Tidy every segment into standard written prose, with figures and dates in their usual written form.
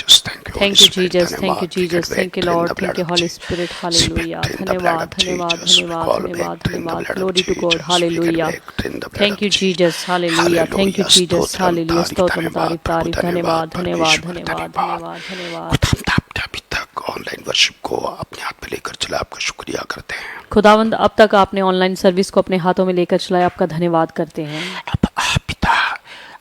Jesus. Thank you, Thank Holy you, Spirit. Jesus. Thank you, धन्यवाद। We Jesus. get Thank you, victory in Lord. the Thank blood you, of Holy Jesus. Spirit. Hallelujah. Victory in the blood धन्यवाद, of धन्यवाद, Jesus. We धन्यवाद, call धन्यवाद, victory in the धन्यवाद. blood of Glory to God. Jesus. We get Hallelujah. victory in the blood Thank of you, Jesus. Jesus. Hallelujah. Thank you, Hallelujah. Jesus. Stotram Hallelujah. तारीफ स्तोत्रम धन्यवाद तारीफ प्रभु, तारीफ धन्यवाद धन्यवाद धन्यवाद परमेश्वर, धन्यवाद धन्यवाद। धन्यवाद धन्यवाद। खुदावंद आपने अभी तक ऑनलाइन वर्शिप को अपने हाथ में लेकर चला, आपका शुक्रिया करते हैं। खुदावंद अब तक आपने ऑनलाइन सर्विस को अपने हाथों में लेकर चलाया, आपका धन्यवाद करते हैं। अब आप पिता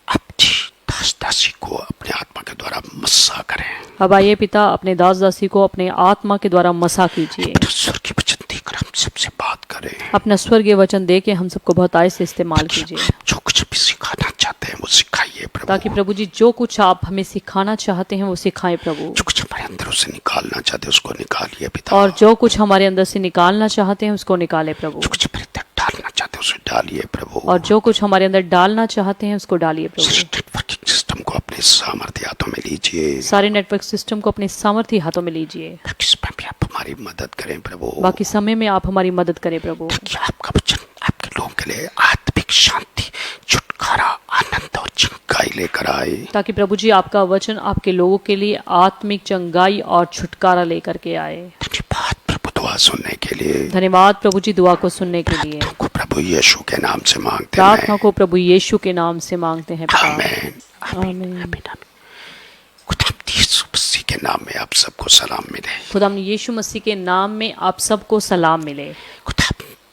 अपनी दास दासी को अपने आत्मा के द्वारा मस्सा करें। अब आइए पिता, अपने दास दासी को अपने आत्मा के द्वारा मसा कीजिए। अपना स्वर की वचन देकर हम सबसे बात करें। अपना स्वर्गीय वचन दे के हम सबको बहुतायत से इस्तेमाल कीजिए, आप जो कुछ भी सिखाना चाहते हैं वो सिखाइए प्रभु। ताकि प्रभु जी जो कुछ आप हमें सिखाना चाहते हैं वो सिखाएं प्रभु। जो कुछ हमारे अंदर उसे निकालना चाहते हैं उसको निकालिए पिता। और जो कुछ हमारे अंदर से निकालना चाहते हैं उसको निकाले प्रभु। जो कुछ हमारे अंदर डालना चाहते हैं उसे डालिए प्रभु। और जो कुछ हमारे अंदर डालना चाहते हैं उसको डालिए प्रभु। नेटवर्किंग सिस्टम को अपने सामर्थ्य हाथों में लीजिए। सारे नेटवर्क सिस्टम को अपने सामर्थ्य हाथों में लीजिए। बाकी समय में आप हमारी मदद करें प्रभु। बाकी समय में आप हमारी मदद करें प्रभु, ताकि आपका वचन आपके लोगों के लिए आत्मिक शांति, छुटकारा, आनंद और चंगाई लेकर आए। ताकि प्रभु जी आपका वचन आपके लोगों के लिए आत्मिक चंगाई और छुटकारा लेकर के आए। धन्यवाद प्रभु दुआ सुनने के लिए। धन्यवाद प्रभु जी दुआ को सुनने के लिए। प्रार्थना को प्रभु यीशु के नाम से मांगते हैं। प्रार्थना को प्रभु यीशु के नाम से मांगते हैं पिता। आमीन। आमीन। खुदा यीशु मसीह के नाम में आप सबको सलाम मिले। खुदा यीशु मसीह के नाम में आप सबको सलाम मिले। खुदा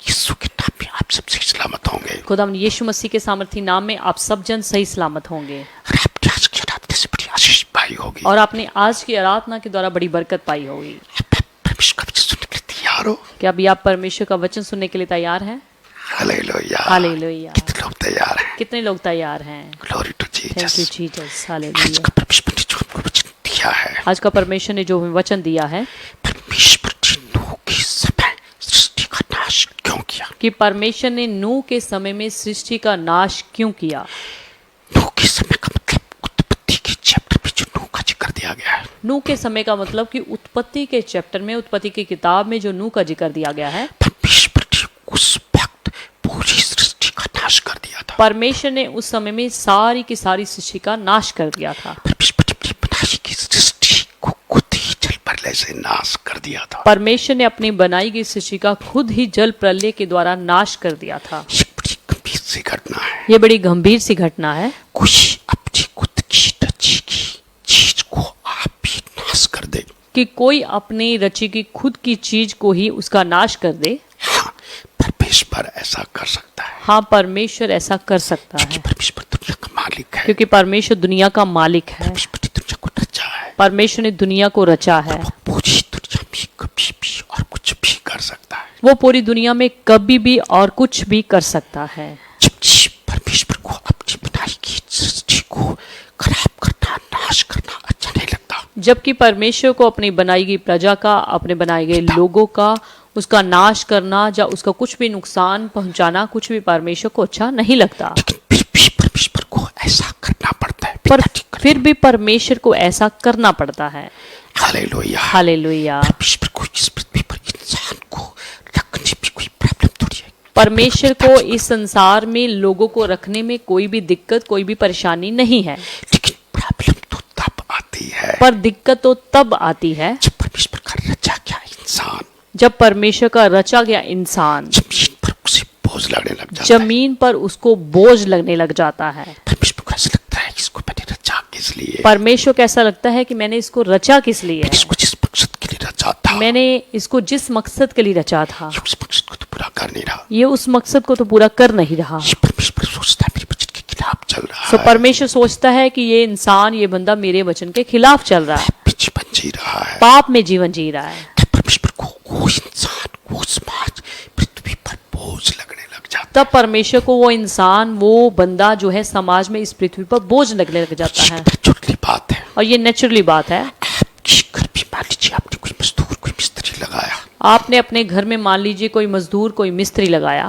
यीशु के नाम में आप सब सही सलामत होंगे। खुदा यीशु मसीह के सामर्थी नाम में आप सब जन सही सलामत होंगे। और आपकी आज की आराधना से बड़ी आशीष पाई होगी। और आपने आज की आराधना के द्वारा बड़ी बरकत पाई होगी। परमेश्वर का वचन सुनने के लिए तैयार हो? क्या अभी आप परमेश्वर का वचन सुनने के लिए तैयार हैं? हालेलुया। हालेलुया। कितने लोग तैयार हैं? कितने लोग तैयार हैं? Glory to thank you Jesus. Jesus. आज हालेलुया। का परमेश्वर ने जो हमको वचन दिया है, आज का परमेश्वर ने जो हमें वचन दिया है परमेश्वर ने नूह के समय सृष्टि का नाश क्यों किया? कि परमेश्वर ने नूह के समय में सृष्टि का नाश क्यों किया। नूह के समय का मतलब उत्पत्ति के चैप्टर में जो नूह का जिक्र दिया गया है। नूह के समय का मतलब कि उत्पत्ति के चैप्टर में, उत्पत्ति की किताब में जो नूह का जिक्र दिया गया है, परमेश्वर ने उस वक्त पूरी सृष्टि का नाश कर दिया था। परमेश्वर ने उस समय में सारी की सारी सृष्टि का नाश कर दिया था। परमेश्वर ने अपनी बनाई की सृष्टि को खुद ही जल प्रलय से नाश कर दिया था। परमेश्वर ने अपनी बनाई गई सृष्टि का खुद ही जल प्रलय के द्वारा नाश कर दिया था। ये बड़ी गंभीर सी घटना है। ये बड़ी गंभीर सी घटना है। कोई अपनी खुद की रची की चीज को आप भी नाश कर दे। कि कोई अपनी रची की खुद की चीज को ही उसका नाश कर दे। हाँ, परमेश्वर ऐसा कर सकता है। हाँ, परमेश्वर ऐसा कर सकता क्योंकि है, परमेश्वर दुनिया का मालिक है। क्योंकि परमेश्वर दुनिया का मालिक है। परमेश्वर ने दुनिया को रचा है। परमेश्वर ने दुनिया को रचा है। वो पूरी दुनिया में कभी भी और कुछ भी कर सकता है। वो पूरी दुनिया में कभी भी और कुछ भी कर सकता है। जब परमेश्वर को अपनी बनाई की सृष्टि को खराब करना, नाश करना अच्छा नहीं लगता। जबकि परमेश्वर को अपनी बनाई गई प्रजा का, अपने बनाए गए लोगों का, उसका नाश करना या उसका कुछ भी नुकसान पहुंचाना कुछ भी परमेश्वर को अच्छा नहीं लगता। लेकिन फिर भी परमेश्वर को ऐसा करना पड़ता है। पर फिर भी परमेश्वर को ऐसा करना पड़ता है। हालेलुया। हालेलुया। परमेश्वर को इस पृथ्वी पर इंसान को रखने में कोई प्रॉब्लम थोड़ी है। परमेश्वर को इस संसार में लोगों को रखने में कोई भी दिक्कत, कोई भी परेशानी नहीं है। लेकिन प्रॉब्लम तो तब आती है, पर दिक्कत तो तब आती है जब परमेश्वर का रचा गया इंसान, जब परमेश्वर का रचा गया इंसान जमीन पर उसे बोझ लगने लग जाता है। जमीन पर उसको बोझ लगने लग जाता है। परमेश्वर को ऐसा लगता है इसको मैंने रचा किस लिए? परमेश्वर को ऐसा लगता है कि मैंने इसको रचा किस लिए मैंने है। इसको जिस मकसद के लिए रचा था, मैंने इसको जिस मकसद के लिए रचा था, ये उस मकसद को तो पूरा कर नहीं रहा। ये उस मकसद को तो पूरा कर नहीं रहा। ये परमेश्वर सोचता है मेरे वचन के खिलाफ चल रहा तो है। परमेश्वर सोचता है कि ये इंसान, ये बंदा मेरे वचन के खिलाफ चल रहा है, जीवन जी रहा है, पाप में जीवन जी रहा है। तब परमेश्वर को वो इंसान, वो समाज पृथ्वी पर बोझ लगने लग जाता है। तब परमेश्वर को वो इंसान, वो बंदा जो है समाज में इस पृथ्वी पर बोझ लगने लग जाता है। छोटी बात है। और ये नेचुरली बात है। आपके घर भी मान लीजिए आपने कोई मजदूर, कोई मिस्त्री लगाया। आपने अपने घर में मान लीजिए कोई मजदूर, कोई मिस्त्री लगाया।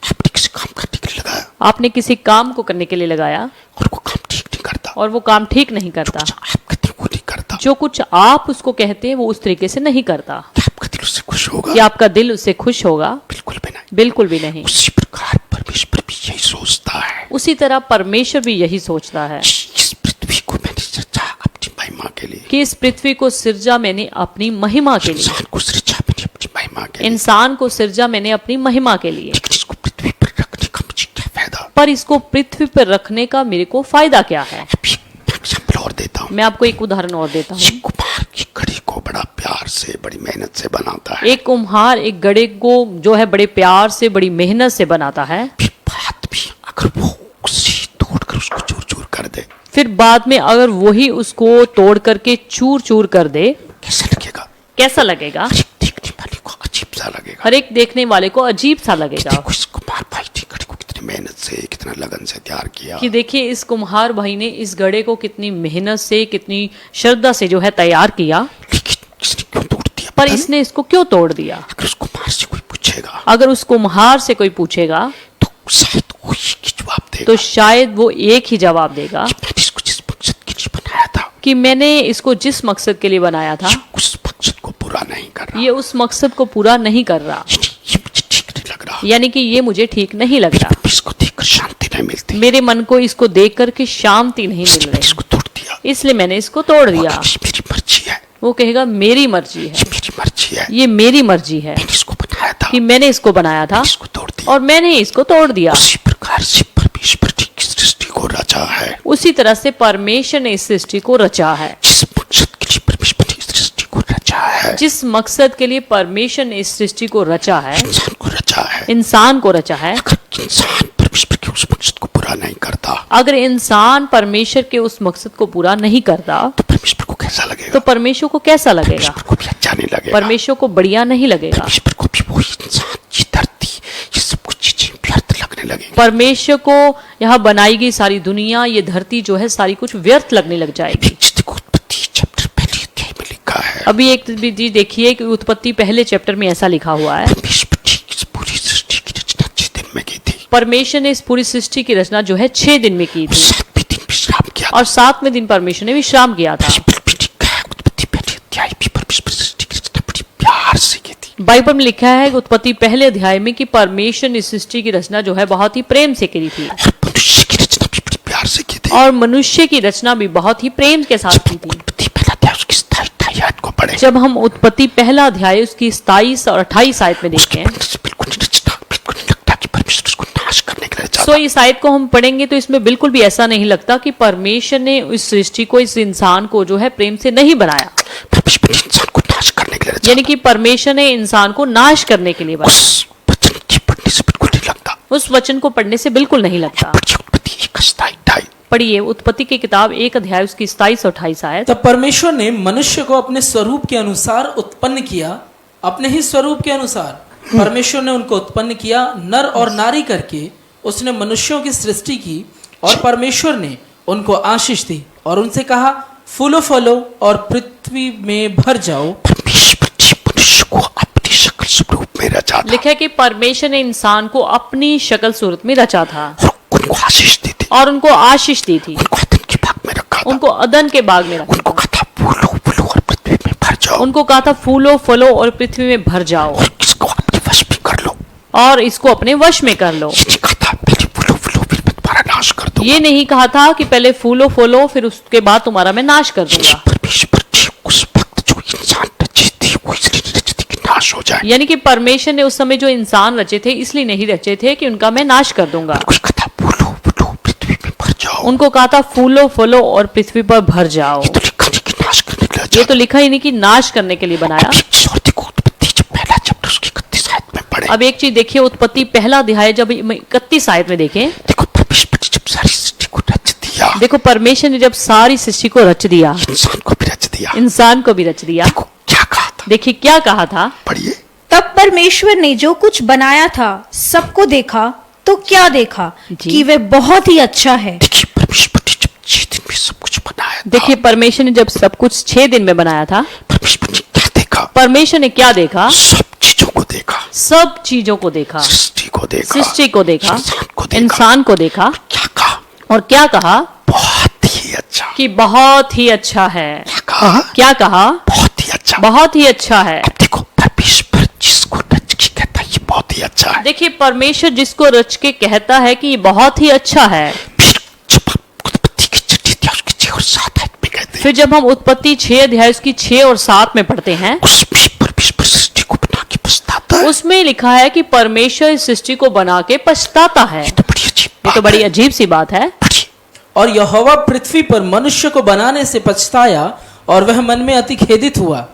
आपने किसी काम करने के लिए लगाया आपने किसी काम को करने के लिए लगाया और वो काम ठीक नहीं करता। और वो काम ठीक नहीं करता। आप कहते हैं वो नहीं करता। जो कुछ आप उसको कहते हैं वो उस तरीके से नहीं करता। आपका दिल उससे खुश होगा? क्या आपका दिल उससे खुश होगा? बिल्कुल भी नहीं। बिल्कुल भी नहीं। उसी प्रकार परमेश्वर भी यही सोचता है। उसी तरह परमेश्वर भी यही सोचता है। इस पृथ्वी को मैंने रचा अपनी महिमा के लिए, कि इस पृथ्वी को सिरजा मैंने अपनी महिमा के लिए, इंसान को सृजा मैंने अपनी महिमा के लिए, इंसान को सिरजा मैंने अपनी महिमा के लिए, लेकिन इसको पृथ्वी पर रखने का मुझे क्या फायदा? पर इसको पृथ्वी पर रखने का मेरे को फायदा क्या है? अभी एग्जाम्पल और देता हूँ। मैं आपको एक उदाहरण और देता ये हूँ। कुम्हार की घड़ी को बड़ा प्यार से, बड़ी मेहनत से बनाता है। एक कुम्हार एक घड़े को जो है बड़े प्यार से, बड़ी मेहनत से बनाता है। फिर बाद में अगर वो उसी तोड़कर उसको चूर चूर कर दे, फिर बाद में अगर वही उसको तोड़ करके चूर चूर कर दे, कैसा लगेगा? कैसा लगेगा? देखने वाले को अजीब सा लगेगा। हर एक देखने वाले को अजीब सा लगेगा देखो इस कुम्हार भाई ने घड़ी को कितनी मेहनत से, कितना लगन से तैयार किया। कि देखिए इस कुम्हार भाई ने इस घड़े को कितनी मेहनत से, कितनी श्रद्धा से जो है तैयार किया, लेकिन इसने क्यों तोड़ दिया? पर पता नहीं। इसने इसको क्यों तोड़ दिया? अगर उस कुम्हार से कोई पूछेगा अगर उस कुम्हार से कोई पूछेगा तो शायद वो ही जवाब देगा तो शायद वो एक ही जवाब देगा कि मैंने इसको जिस मकसद के लिए बनाया था, कि मैंने इसको जिस मकसद के लिए बनाया था, ये उस मकसद को पूरा नहीं कर रहा। ये उस मकसद को पूरा नहीं कर रहा, ये मुझे ठीक नहीं लग रहा। यानी कि ये मुझे ठीक नहीं लग रहा। इसको देखकर शांति नहीं मिलती, मेरे मन को इसको देख करके शांति नहीं मिल मैंने रही, इसको तोड़ दिया। इसलिए मैंने इसको तोड़ दिया। ये मेरी मर्जी है, वो कहेगा मेरी मर्जी है, ये मेरी मर्जी है, ये मेरी मर्जी है मैंने इसको बनाया था, कि मैंने इसको बनाया था इसको तोड़ दिया। और मैंने इसको तोड़ दिया। उसी प्रकार से परमेश्वर ने इस सृष्टि को रचा है। उसी तरह से परमेश्वर ने इस सृष्टि को रचा है। जिस मकसद के लिए परमेश्वर ने इस सृष्टि को रचा है, जिस मकसद के लिए परमेश्वर ने इस सृष्टि को रचा है, इंसान को रचा है। इंसान को रचा है। अगर इंसान परमेश्वर के उस मकसद को पूरा नहीं करता अगर इंसान परमेश्वर के उस मकसद को पूरा नहीं करता तो परमेश्वर को कैसा लगेगा? तो परमेश्वर को कैसा लगेगा? परमेश्वर को भी अच्छा नहीं लगेगा। परमेश्वर को बढ़िया नहीं लगेगा। परमेश्वर को भी वही इंसान, ये धरती, ये सब कुछ चीजें व्यर्थ लगने लगेंगी। परमेश्वर को यहाँ बनाई गई सारी दुनिया, ये धरती जो है सारी कुछ व्यर्थ लगने लग जाएगी। देखो उत्पत्ति चैप्टर पहले अध्याय में लिखा है, अभी एक चीज देखिए कि उत्पत्ति पहले चैप्टर में ऐसा लिखा हुआ है, परमेश्वर ने इस पूरी सृष्टि की रचना 6 दिन में की थी। परमेश्वर ने इस पूरी सृष्टि की रचना जो है 6 दिन में की और थी 7वें दिन विश्राम किया। और 7वें दिन परमेश्वर ने विश्राम किया था। बाइबल में लिखा है उत्पत्ति पहले अध्याय भी परमेश्वर सृष्टि की रचना बड़ी प्यार से की थी। बाइबल में लिखा है कि उत्पत्ति पहले अध्याय में कि परमेश्वर ने इस सृष्टि की रचना जो है बहुत ही प्रेम से की थी और मनुष्य की रचना भी बड़ी प्यार से की थी। और मनुष्य की रचना भी बहुत ही प्रेम के साथ की थी। उत्पत्ति पहला अध्याय उसकी 27 आयत को पढ़े, जब हम उत्पत्ति पहला अध्याय उसकी 27 और 28 आयत में देखते हैं, बिल्कुल नहीं रचना, बिल्कुल नहीं लगता कि परमेश्वर उसको नाश करने के लिए सो चाहता। इस आयत को हम पढ़ेंगे तो इसमें बिल्कुल भी ऐसा नहीं लगता कि परमेश्वर ने इस सृष्टि को, इस इंसान को जो है प्रेम से नहीं बनाया, परमेश्वर ने इंसान को नाश करने के लिए रचा। यानी कि परमेश्वर ने इंसान को नाश करने के लिए बनाया। उस वचन की पढ़ने से बिल्कुल नहीं लगता। उस वचन को पढ़ने से बिल्कुल नहीं लगता। पढ़िए उत्पत्ति 1:27। पढ़िए उत्पत्ति की किताब 1 अध्याय उसकी 27 और 28 आयत। तब परमेश्वर ने मनुष्य को अपने स्वरूप के अनुसार उत्पन्न किया, अपने ही स्वरूप के अनुसार परमेश्वर ने उनको उत्पन्न किया, नर और नारी करके उसने मनुष्यों की सृष्टि की। और परमेश्वर ने उनको आशीष दी और उनसे कहा, फूलो फलो और पृथ्वी में भर जाओ। परमेश्वर ने मनुष्य को अपनी शक्ल स्वरूप में रचा था लिखा है कि परमेश्वर ने इंसान को अपनी शक्ल सूरत में रचा था और उनको आशीष दी थी, और उनको आशीष दी थी, उनको अदन के भाग में रखा था, उनको अदन के बाग में रखा उनको था, कहा था फूलो फूलो और पृथ्वी में भर जाओ उनको कहा था फूलो फलो और पृथ्वी में भर जाओ और इसको अपने वश में कर लो। और इसको अपने वश में कर लो। ये नहीं कहा था पहले फूलो फूलो फिर मैं तुम्हारा नाश कर दूंगा। ये नहीं कहा था कि पहले फूलो फलो फिर उसके बाद तुम्हारा मैं नाश कर ये दूंगा। परमेश्वर ने उस वक्त जो इंसान रची थी वो इसलिए नहीं रची थी कि नाश हो जाए। यानी कि परमेश्वर ने उस समय जो इंसान रचे थे इसलिए नहीं रचे थे कि उनका मैं नाश कर दूंगा। उनको कहा था फूलो फूलो पृथ्वी में भर जाओ। उनको कहा था फूलो फलो और पृथ्वी पर भर जाओ। ये तो लिखा नहीं कि नाश करने के लिए ये तो लिखा ही नहीं कि नाश करने के लिए बनाया। अभी एक चीज और देखो उत्पत्ति जब पहला चैप्टर उसकी 31 आयत में पढ़े, अब एक चीज देखिए उत्पत्ति पहला अध्याय जब 31 आयत में देखें, देखो परमेश्वर ने जब सारी सृष्टि को रच दिया, देखो परमेश्वर ने जब सारी सृष्टि को रच दिया, इंसान को भी रच दिया, इंसान को भी रच दिया, देखो क्या कहा था, देखिए क्या कहा था। पढ़िए। तब परमेश्वर ने जो कुछ बनाया था सबको देखा तो क्या देखा जी। कि वे बहुत ही अच्छा है। देखिए परमेश्वर ने जब 6 दिन में सब कुछ बनाया था, देखिए परमेश्वर ने जब सब कुछ 6 दिन में बनाया था, परमेश्वर ने क्या देखा? परमेश्वर ने क्या देखा? सब चीजों को देखा, सब चीजों को देखा, सृष्टि को देखा, सृष्टि को देखा, इंसान को देखा, इंसान को देखा क्या कहा? और क्या कहा बहुत ही अच्छा। कि बहुत ही अच्छा है। क्या कहा? क्या कहा? बहुत ही अच्छा। बहुत ही अच्छा है। अब देखो परमेश्वर जिसको रच के कहता है ये बहुत ही अच्छा है, देखिए परमेश्वर जिसको रच के कहता है कि ये बहुत ही अच्छा है, फिर जब आप उत्पत्ति की चिट्ठी थी उसके 6 और 7 आयत में कहते हैं फिर जब हम उत्पत्ति 6 अध्याय उसकी 6 और 7 में पढ़ते हैं, उसमें परमेश्वर सृष्टि को बना के पछताता है। उसमें लिखा है कि परमेश्वर इस सृष्टि को बना के पछताता है। ये तो बड़ी अजीब ये तो बात बड़ी है। अजीब सी बात है। बड़ी और यहोवा पृथ्वी पर मनुष्य को बनाने से पछताया और वह मन में अति खेदित हुआ।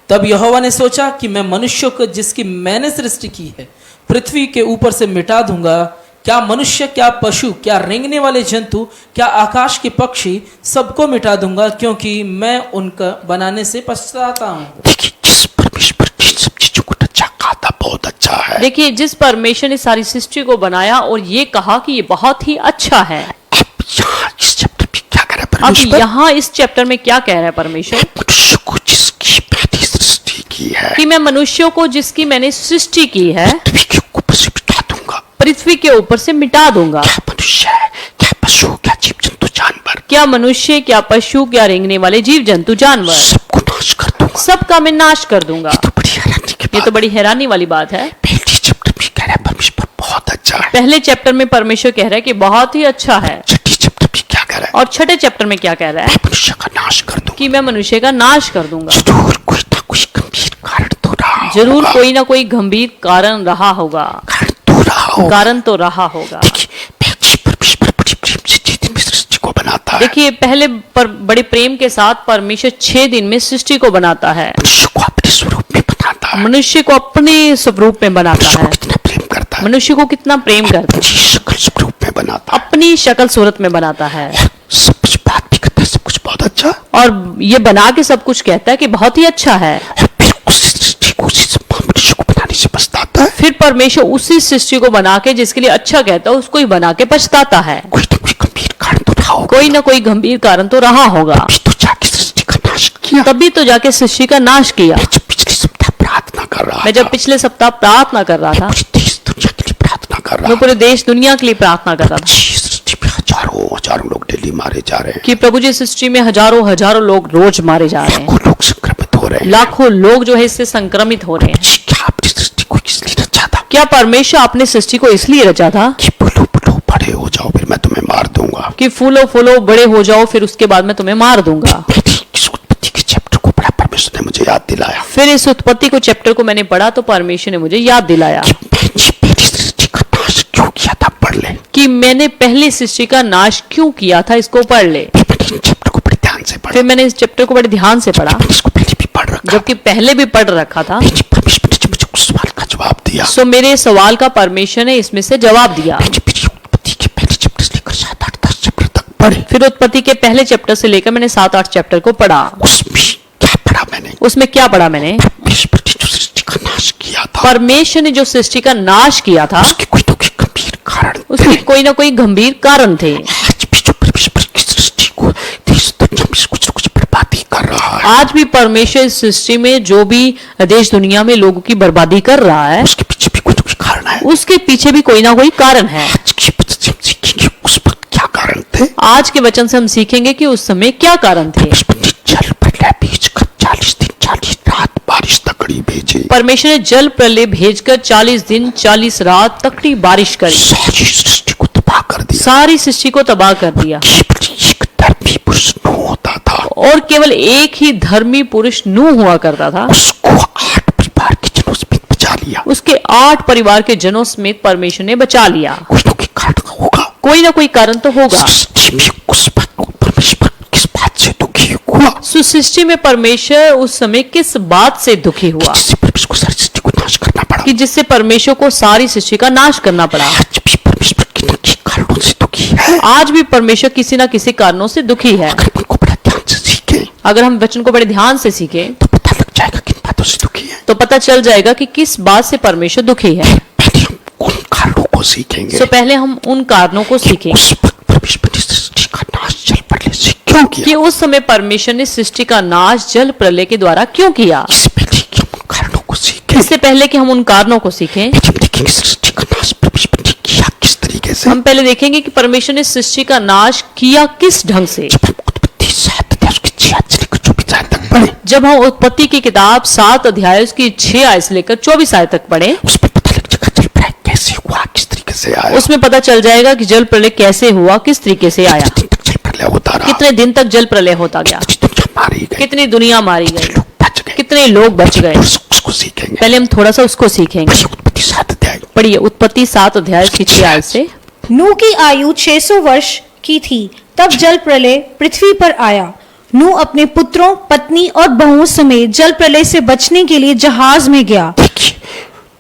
तब यहोवा ने सोचा कि मैं मनुष्य को जिसकी मैंने सृष्टि की है पृथ्वी के ऊपर से मिटा दूंगा। क्या मनुष्य, क्या पशु, क्या रेंगने वाले जंतु, क्या आकाश के पक्षी, सबको मिटा दूंगा, क्योंकि मैं उनका बनाने से पछताता हूँ। देखिए, जिस परमेश्वर की सब चीजों को अच्छा कहा था बहुत अच्छा है। देखिए, जिस परमेश्वर ने सारी सृष्टि को बनाया और ये कहा कि ये बहुत ही अच्छा है। अब यहाँ इस चैप्टर में क्या कह रहा है अब परमेश्वर? यहाँ इस चैप्टर में क्या कह रहा है परमेश्वर? मनुष्य को जिसकी मैंने सृष्टि की है कि मैं मनुष्यों को जिसकी मैंने सृष्टि की है पृथ्वी के ऊपर से मिटा दूंगा। पृथ्वी के ऊपर से मिटा दूंगा। क्या मनुष्य है, क्या पशु, क्या जीव जंतु, जानवर, क्या मनुष्य, क्या पशु, क्या रेंगने वाले जीव जंतु, जानवर, सबको नाश कर दूंगा। सबका मैं नाश कर दूंगा। ये तो बड़ी हैरानी की ये बात तो बड़ी हैरानी वाली बात है। पहले चैप्टर में कह रहा है परमेश्वर बहुत अच्छा है। पहले चैप्टर में परमेश्वर कह रहा है कि बहुत ही अच्छा है, छठी चैप्टर में क्या कह रहा है? और छठे चैप्टर में क्या कह रहा है? मैं मनुष्य का नाश कर दूंगा। कि मैं मनुष्य का नाश कर दूंगा। जरूर कोई ना कोई गंभीर कारण तो रहा जरूर होगा। कोई ना कोई गंभीर कारण रहा होगा। कारण तो रहा होगा। कारण तो रहा होगा। देखिए, पहले परमेश्वर बड़ी प्रेम से 6 दिन में सृष्टि को बनाता है। देखिए, पहले बड़े प्रेम के साथ परमेश्वर 6 दिन में सृष्टि को बनाता है। मनुष्य को अपने स्वरूप में बनाता है। मनुष्य को अपने स्वरूप में बनाता मनुष्य को है। कितना प्रेम करता है। मनुष्य को कितना प्रेम करता है। अपनी शकल स्वरूप में बनाता है। अपनी शक्ल सूरत में बनाता है। सब कुछ बात भी करता है, सब कुछ बहुत अच्छा। और ये बना के सब कुछ कहता है कि बहुत ही अच्छा है। और फिर उसी सृष्टि को उसी सब मनुष्य को बनाने से पछताता है। फिर परमेश्वर उसी सृष्टि को बना के जिसके लिए अच्छा कहता है उसको ही बना के पछताता है। कोई ना कोई गंभीर कारण तो रहा होगा। कोई ना कोई गंभीर कारण तो रहा होगा। अभी तो जाके सृष्टि का नाश किया। तभी तो जाके सृष्टि का नाश किया। मैं जब पिछले सप्ताह प्रार्थना कर रहा मैं जब पिछले सप्ताह प्रार्थना कर रहा था, पूरे देश दुनिया के लिए प्रार्थना कर रहा मैं पूरे देश दुनिया के लिए प्रार्थना कर रहा था जी, सृष्टि में हजारों लोग डेली मारे जा रहे हैं। कि प्रभु जी सृष्टि में हजारों लोग रोज मारे जा रहे हैं। लाखों लोग संक्रमित हो रहे हैं। लाखों लोग जो है इससे संक्रमित हो रहे हैं। जी, क्या आपने सृष्टि को इसलिए रचा था क्या परमेश्वर अपने सृष्टि को इसलिए रचा था कि बोलो बड़े हो जाओ फिर मैं तुम्हें मार दूंगा? कि फूलो फूलो बड़े हो जाओ फिर उसके बाद मैं तुम्हें मार दूंगा? मैंने इस उत्पत्ति के चैप्टर को पढ़ा, परमेश्वर ने मुझे याद दिलाया फिर इस उत्पत्ति को चैप्टर को मैंने पढ़ा तो परमेश्वर ने मुझे याद दिलाया कि मैंने पहली सृष्टि का नाश क्यों किया था। पढ़ ले। कि मैंने पहली सृष्टि का नाश क्यों किया था, इसको पढ़ ले। फिर मैंने इन चैप्टर को बड़े ध्यान से पढ़ा। फिर मैंने इस चैप्टर को बड़े ध्यान से पढ़ा, मैंने इसको पहले भी पढ़ रखा। जबकि पहले भी पढ़ रखा था। मैंने परमेश्वर ने जब मुझे उस सवाल का जवाब दिया, सो मेरे सवाल का परमेश्वर ने इसमें से जवाब दिया। मैंने फिर उत्पत्ति के पहले चैप्टर से लेकर 7-8-10 चैप्टर तक पढ़े। फिर उत्पत्ति के पहले चैप्टर से लेकर मैंने 7-8 चैप्टर को पढ़ा। उसमें क्या पढ़ा मैंने? उसमें क्या पढ़ा मैंने? परमेश्वर ने जो सृष्टि का नाश किया था परमेश्वर ने जो सृष्टि का नाश किया था उसके कोई ना कोई गंभीर कारण उसके थे। कोई ना कोई गंभीर कारण थे। आज भी जो परमेश्वर की सृष्टि को देश दुनिया में कुछ न कुछ बर्बादी कर रहा है, आज भी परमेश्वर इस सृष्टि में जो भी देश दुनिया में लोगों की बर्बादी कर रहा है उसके पीछे भी कोई ना कोई कारण है। उसके पीछे भी कोई ना कोई कारण है। आज के बच्चे से हम सीखेंगे उस वक्त क्या कारण थे। आज के वचन से हम सीखेंगे कि उस समय क्या कारण थे। परमेश्वर ने जल प्रलय भेजकर 40 दिन 40 रात बारिश तकड़ी भेजी। परमेश्वर ने जल प्रलय भेजकर 40 दिन 40 रात तकड़ी बारिश करी, सारी सृष्टि को तबाह कर दिया। सारी सृष्टि को तबाह कर दिया। केवल एक धर्मी पुरुष नूह होता था, और केवल एक ही धर्मी पुरुष नूह हुआ करता था। उसको 8 परिवार के जनों समेत बचा लिया। उसके 8 परिवार के जनों समेत परमेश्वर ने बचा लिया। कोई ना कोई कारण होगा। कोई ना कोई कारण तो होगा। सृष्टि में उस बात को परमेश्वर किस बात से दुखी हुआ सो सृष्टि में परमेश्वर उस समय किस बात से दुखी हुआ जिससे परमेश्वर को सारी सृष्टि को नाश करना पड़ा। कि जिससे परमेश्वर को सारी सृष्टि का नाश करना पड़ा। आज भी परमेश्वर किन कारणों से दुखी है। आज भी परमेश्वर किसी ना किसी कारणों से दुखी है। अगर उनको बड़ा ध्यान से सीखें अगर हम वचन को बड़े ध्यान से सीखें तो पता लग जाएगा किन बातों से दुखी है। तो पता चल जाएगा कि किस बात से परमेश्वर दुखी है। पहले हम उन कारणों को सीखेंगे सो पहले हम उन कारणों को सीखें उस वक्त परमेश्वर ने सृष्टि का नाश जल प्रलय से क्यों कि किया। उस समय परमेश्वर ने सृष्टि का नाश जल प्रलय के द्वारा क्यों किया। इससे पहले कि हम उन कारणों को सीखें, इससे पहले कि हम उन कारणों को सीखें पहले हम देखेंगे सृष्टि का नाश परमेश्वर ने किया किस तरीके से। हम पहले देखेंगे कि परमेश्वर ने सृष्टि का नाश किया किस ढंग से। जब हम उत्पत्ति 7 अध्याय उसके 6 आयत से लेकर 24 आयत तक पढ़े, जब हम उत्पत्ति की किताब 7 अध्याय उसकी 6 आयत से लेकर 24 आयत तक पढ़े उसमें पता लग जाएगा जल प्रलय कैसे हुआ, किस तरीके कैसे आया, उसमें पता चल जाएगा कि जल प्रलय कैसे हुआ, किस तरीके से आया, कितने दिन तक जल प्रलय होता रहा, कितने दिन तक जल प्रलय होता गया, कितनी दुनिया मारी गई, कितनी दुनिया मारी गई, लोग बच गए। कितने लोग बच गए। उसको सीखेंगे। पहले हम थोड़ा सा उसको सीखेंगे। उत्पत्ति 7 अध्याय। पढ़िए उत्पत्ति 7 अध्याय की 6 आयत से। नूह की आयु 600 वर्ष की थी तब जल प्रलय पृथ्वी पर आया। नूह अपने पुत्रों, पत्नी और बहुओं समेत जल प्रलय से बचने के लिए जहाज में गया। देखिए,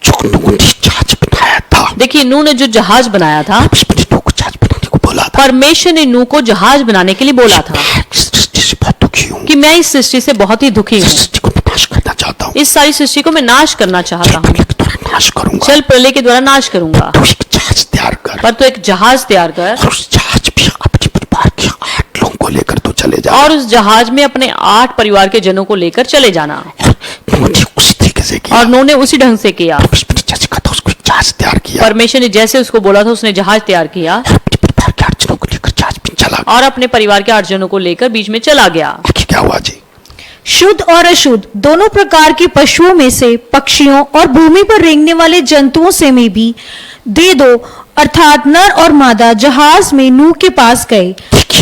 जो नूह ने जहाज बनाया था, देखिए नूह ने जो जहाज बनाया था, परमेश्वर ने नूह को जहाज बनाने को बोला था। परमेश्वर ने नूह को जहाज बनाने के लिए बोला था मैं इस सृष्टि से बहुत दुखी हूँ, कि मैं इस सृष्टि से बहुत ही दुखी इस हूँ, सृष्टि को मैं नाश करना चाहता हूँ, इस सारी सृष्टि को मैं नाश करना चाहता जल हूँ, प्रलय के द्वारा नाश करूंगा। जल प्रलय के द्वारा नाश करूंगा। तू एक जहाज तैयार कर, पर तो एक जहाज तैयार कर और उस जहाज में अपने परिवार के 8 लोगों को लेकर तू चले जा। और उस जहाज में अपने 8 परिवार के जनों को लेकर चले जाना। नूह ने उसी तरीके से किया। और नूह ने उसी ढंग से किया। परमेश्वर ने जैसे कहा था उसको एक जहाज तैयार किया, परमेश्वर ने जैसे उसको बोला था उसने जहाज तैयार किया और अपने परिवार के 8 जनों को लेकर जहाज में चला गया। और अपने परिवार के 8 जनों को लेकर बीच में चला गया। आगे क्या हुआ जी? शुद्ध और अशुद्ध दोनों प्रकार के पशुओं में से, पक्षियों और भूमि पर रेंगने वाले जंतुओं से में भी दे दो, अर्थात नर और मादा जहाज में नूह के पास गए।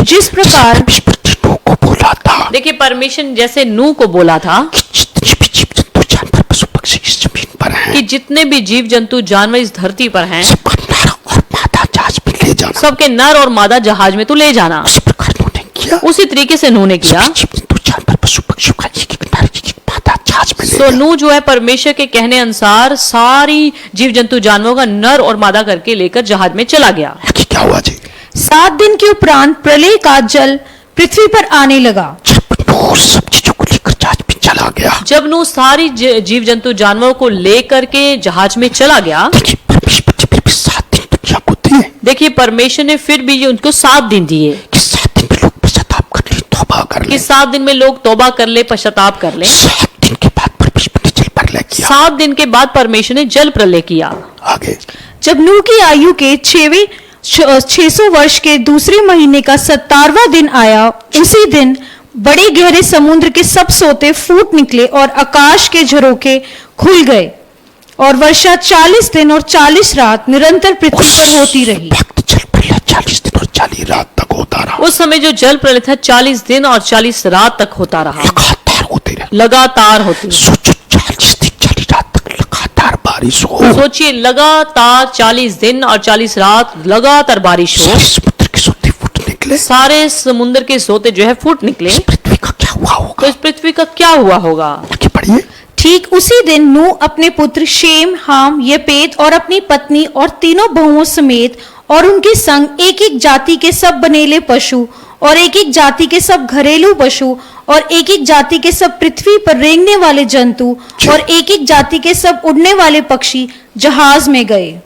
जिस प्रकार परमेश्वर ने नूह को बोला था, देखिए परमेश्वर ने जैसे नूह को बोला था जितने भी जीव जंतु जानवर पशु पक्षी इस जमीन पर हैं, कि जितने भी जीव जंतु जानवर इस धरती पर हैं, सबका नर और मादा जहाज में ले जाना। सबके नर और मादा जहाज में तू ले जाना। उसी प्रकार नूह ने किया। उसी तरीके से नूह ने किया। सभी जीव जंतु जानवर पशु पक्षियों का एक एक नर एक एक मादा जहाज में ले सो गया। नूह जो है परमेश्वर के कहने अनुसार सारी जीव जंतु जानवरों का नर और मादा करके लेकर जहाज में चला गया। आगे क्या हुआ जी? 7 दिन के उपरांत प्रलय का जल पृथ्वी पर आने लगा। जब नूह सब चीजों को लेकर जहाज में चला गया, जब नूह सारी जीव जंतु जानवरों को लेकर के जहाज में चला गया, देखिए परमेश्वर ने फिर भी 7 दिन दुनिया को दिए देखिए परमेश्वर ने फिर भी उनको 7 दिन दिए कि 7 दिन में लोग पश्चाताप कर ले, तौबा कर ले। कि 7 दिन में लोग तौबा कर ले, पश्चाताप कर ले। 7 दिन के बाद परमेश्वर ने जल प्रलय किया। 7 दिन के बाद परमेश्वर ने जल प्रलय किया। आगे जब नूह की आयु के 600 वर्ष के दूसरे महीने का 17वां दिन आया, उसी दिन बड़े गहरे समुद्र के सब सोते फूट निकले और आकाश के झरोखे खुल गए, और वर्षा 40 दिन और 40 रात निरंतर पृथ्वी पर होती रही। वक्त जल प्रलय 40 दिन और 40 रात तक होता रहा, उस समय जो जल प्रलय था 40 दिन और 40 रात तक होता रहा, लगातार होते रहे। लगातार होती रही। सोचो 40 दिन 40 रात तक लगातार बारिश हो, सोचिए लगातार 40 दिन और 40 रात लगातार बारिश हो, सारे समुद्र के सोते फूट निकले। सारे समुद्र के सोते जो है फूट निकले, इस पृथ्वी का क्या हुआ तो होगा? इस पृथ्वी का क्या हुआ होगा? आगे बढ़िए। ठीक उसी दिन नूह अपने पुत्र शेम, हाम, येपेत और अपनी पत्नी और तीनों बहुओं समेत और उनके संग एक एक जाति के सब बनेले पशु और एक एक जाति के सब घरेलू पशु और एक एक जाति के सब पृथ्वी पर रेंगने वाले जंतु और एक एक जाति के सब उड़ने वाले पक्षी जहाज में गए।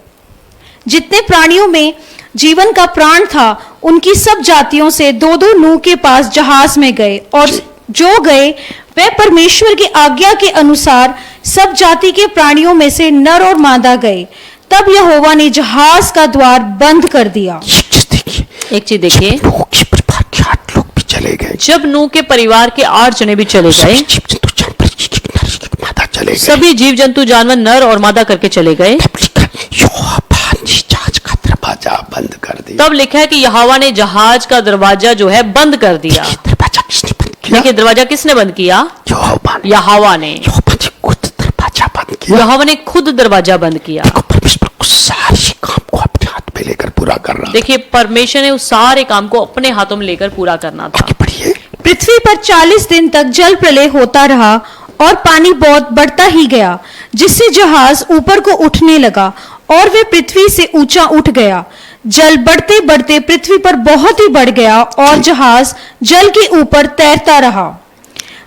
जितने प्राणियों में जीवन का प्राण था, उनकी सब जातियों से 2-2 नूह के पास जहाज में गए, और जो गए वे परमेश्वर की आज्ञा के अनुसार सब जाति के प्राणियों में से नर और मादा गए। तब यहोवा ने जहाज का द्वार बंद कर दिया। एक चीज देखिए, एक चीज देखिए, नूह के परिवार के 8 लोग भी चले गए, जब नूह के परिवार के 8 जने भी चले सभी गए, जीव जंतु जानवर एक एक नर एक एक मादा चले गए। सभी जीव जंतु जानवर नर और मादा करके चले गए। तब लिखा यहोवा ने जहाज का दरवाजा बंद कर दिया। तब लिखा है कि यहोवा ने जहाज का दरवाजा जो है बंद कर दिया। ये दरवाजा किसने बंद किया? देखिए दरवाजा किसने बंद किया? यहोवा ने। यहोवा ने। यहोवा ने खुद दरवाजा बंद किया। यहोवा ने खुद दरवाजा बंद किया। देखो परमेश्वर को सारे काम को अपने हाथ में लेकर पूरा कर रहा है। देखिए परमेश्वर ने उस सारे काम को अपने हाथों में लेकर पूरा करना था। आगे बढ़िए। पृथ्वी पर 40 दिन तक जल प्रलय होता रहा और पानी बहुत बढ़ता ही गया, जिससे जहाज ऊपर को उठने लगा और वे पृथ्वी से ऊंचा उठ गया। जल बढ़ते बढ़ते पृथ्वी पर बहुत ही बढ़ गया और जहाज जल के ऊपर तैरता रहा।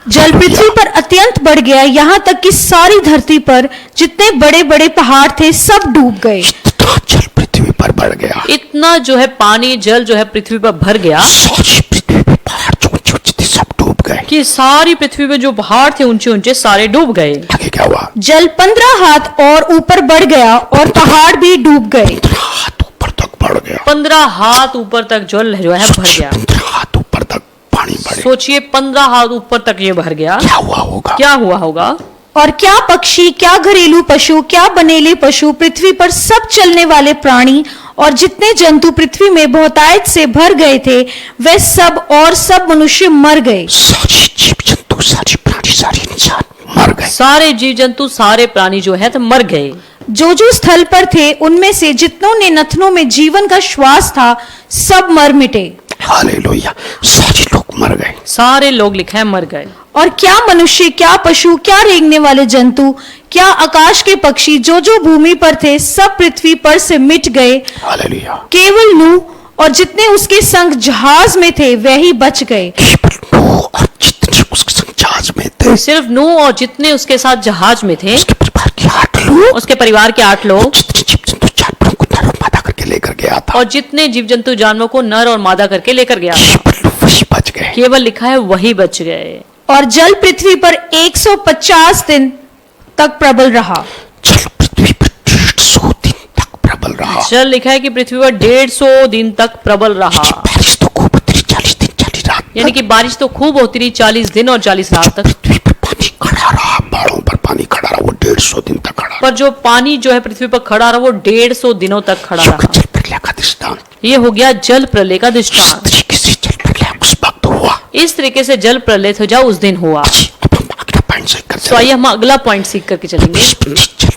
जल पृथ्वी पर अत्यंत बढ़ गया, यहाँ तक कि सारी धरती पर जितने बड़े बड़े पहाड़ थे सब डूब गए। इतना जल पृथ्वी पर बढ़ गया, इतना जो है पानी जल जो है पृथ्वी पर भर गया सारी पृथ्वी पे पहाड़ जो ऊंचे ऊंचे थे सब डूब गए। कि सारी पृथ्वी पे जो पहाड़ थे ऊंचे ऊंचे सारे डूब गए। आगे क्या हुआ? जल 15 हाथ और ऊपर बढ़ गया और पहाड़ भी डूब गए। 15 हाथ ऊपर तक बढ़ गया। 15 हाथ ऊपर तक जल जो है भर गया। 15 हाथ ऊपर तक पानी बढ़े। सोचिए 15 हाथ ऊपर तक ये भर गया। क्या हुआ होगा? क्या हुआ होगा? और क्या पक्षी, क्या घरेलू पशु, क्या बनेले पशु, पृथ्वी पर सब चलने वाले प्राणी और जितने जंतु पृथ्वी में बहुतायत से भर गए थे, वे सब और सब मनुष्य मर गए। सारे जीव जंतु, सारे प्राणी, सारे इंसान मर गए। सारे जीव जंतु, सारे प्राणी जो है तो मर गए। जो स्थल पर थे उनमें से जितनों ने नथनों में जीवन का श्वास था, सब मर मिटे। हालेलुया, सारे लोग मर गए। सारे लोग लिखा है मर गए। और क्या मनुष्य, क्या पशु, क्या रेंगने वाले जंतु, क्या आकाश के पक्षी, जो जो भूमि पर थे, सब पृथ्वी पर से मिट गए। हालेलुया। केवल नूह और जितने उसके संग जहाज में थे वे ही बच गए। केवल नूह और जितने उसके संग जहाज में थे, सिर्फ नूह और जितने उसके साथ जहाज में थे, उसके परिवार के 8 लोग, उसके परिवार के 8 लोग, जितने जीव जंतु जानवरों को नर और मादा करके लेकर गया था, और जितने जीव जंतु जानवरों को नर और मादा करके लेकर गया, केवल वही बच गए। केवल लिखा है वही बच गए। और जल पृथ्वी पर 150 दिन तक प्रबल रहा। जल पृथ्वी पर 150 दिन तक प्रबल रहा। जल लिखा है कि पृथ्वी पर 150 दिन तक प्रबल रहा। बारिश तो खूब होती रही 40 दिन 40 रात, यानी कि बारिश तो खूब होती रही 40 दिन और 40 रात तक। पृथ्वी पर पानी खड़ा रहा, पहाड़ों पर पानी खड़ा रहा, वो 150 दिन तक खड़ा रहा। पर जो पानी जो है पृथ्वी पर खड़ा रहा वो 150 दिनों तक खड़ा रहा। जल प्रलय का दृष्टांत, ये हो गया जल प्रलय का इस दृष्टांत। तरीके से जल प्रलय उस वक्त हुआ। इस तरीके से जल प्रलय हो जाओ उस दिन हुआ। जी, अब हम अगला पॉइंट से कर तो आइए हम अगला पॉइंट सीख करके चलेंगे। जल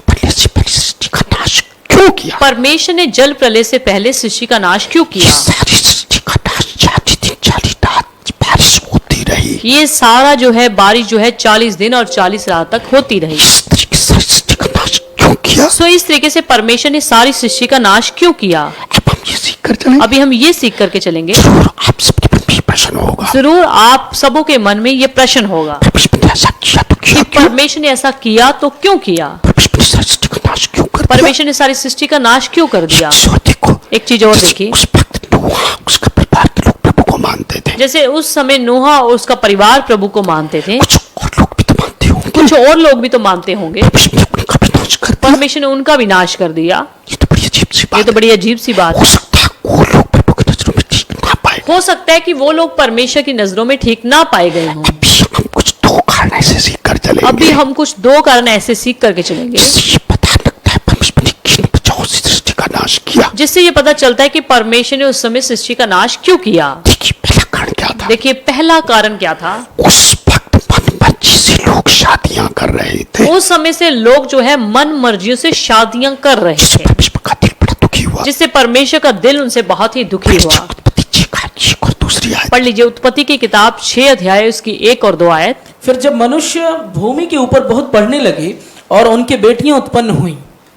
प्रलय से पहले सृष्टि का नाश क्यों किया? परमेश्वर ने जल प्रलय से पहले सृष्टि का नाश क्यों ये किया? सारी सृष्टि का नाश 40 दिन 40 रात बारिश होती रही। ये सारा जो है बारिश जो है 40 दिन और 40 रात तक होती रही। इस तरीके से सृष्टि का नाश क्यों किया? सो इस तरीके से परमेश्वर ने सारी सृष्टि का नाश क्यों किया? अब हम ये सीख कर चलेंगे। अभी हम ये सीख करके चलेंगे। जरूर आप सबके मन में प्रश्न होगा, जरूर आप सबों के मन में ये प्रश्न होगा परमेश्वर ने ऐसा किया तो कि किया क्यों? परमेश्वर ने ऐसा किया तो क्यों किया? परमेश्वर ने सृष्टि का नाश क्यों कर दिया? परमेश्वर ने सारी सृष्टि का नाश क्यों कर दिया? सो देखो, एक चीज और जैसे देखिए, उस वक्त नूह उसका परिवार के लोग प्रभु को मानते थे। जैसे उस समय नोहा और उसका परिवार प्रभु को मानते थे, कुछ और लोग भी तो मानते होंगे। कुछ और लोग भी तो मानते होंगे। परमेश्वर ने उनका भी नाश कर दिया। परमेश्वर ने उनका भी नाश कर दिया। ये तो बड़ी अजीब सी ये बात तो है। बड़ी अजीब सी बात हो है। सकता है वो लोग प्रभु की नजरों में ठीक ना पाए। हो सकता है कि वो लोग परमेश्वर की नजरों में ठीक ना पाए गए हों। अभी हम कुछ दो कारण ऐसे सीख कर चलेंगे। अभी हम कुछ 2 कारण ऐसे सीख करके चलेंगे जिससे ये पता लगता है परमेश्वर ने किन बचाओं से सृष्टि का नाश किया। जिससे ये पता चलता है कि परमेश्वर ने उस समय सृष्टि का नाश क्यों किया। देखिए पहला कारण क्या था? देखिए पहला कारण क्या था? उस वक्त मन मर्जी से लोग शादियां कर रहे थे, उस समय से लोग जो है मन मर्जियों से शादियां कर रहे जिससे थे, परमेश्वर का दिल बड़ा दुखी हुआ। जिससे परमेश्वर का दिल उनसे बहुत ही दुखी हुआ। उत्पत्ति 6 का 1 और दूसरी आयत। पढ़ लीजिए उत्पत्ति की किताब 6 अध्याय उसकी 1 और 2 आयत। फिर जब मनुष्य भूमि के ऊपर बहुत बढ़ने लगे और उनके बेटियां उत्पन्न हुईं,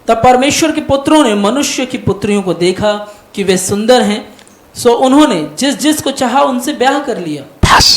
तब परमेश्वर के पुत्रों ने मनुष्य की पुत्रियों को देखा कि वे सुंदर हैं, सो उन्होंने जिस जिस को चाहा उनसे ब्याह कर लिया। बस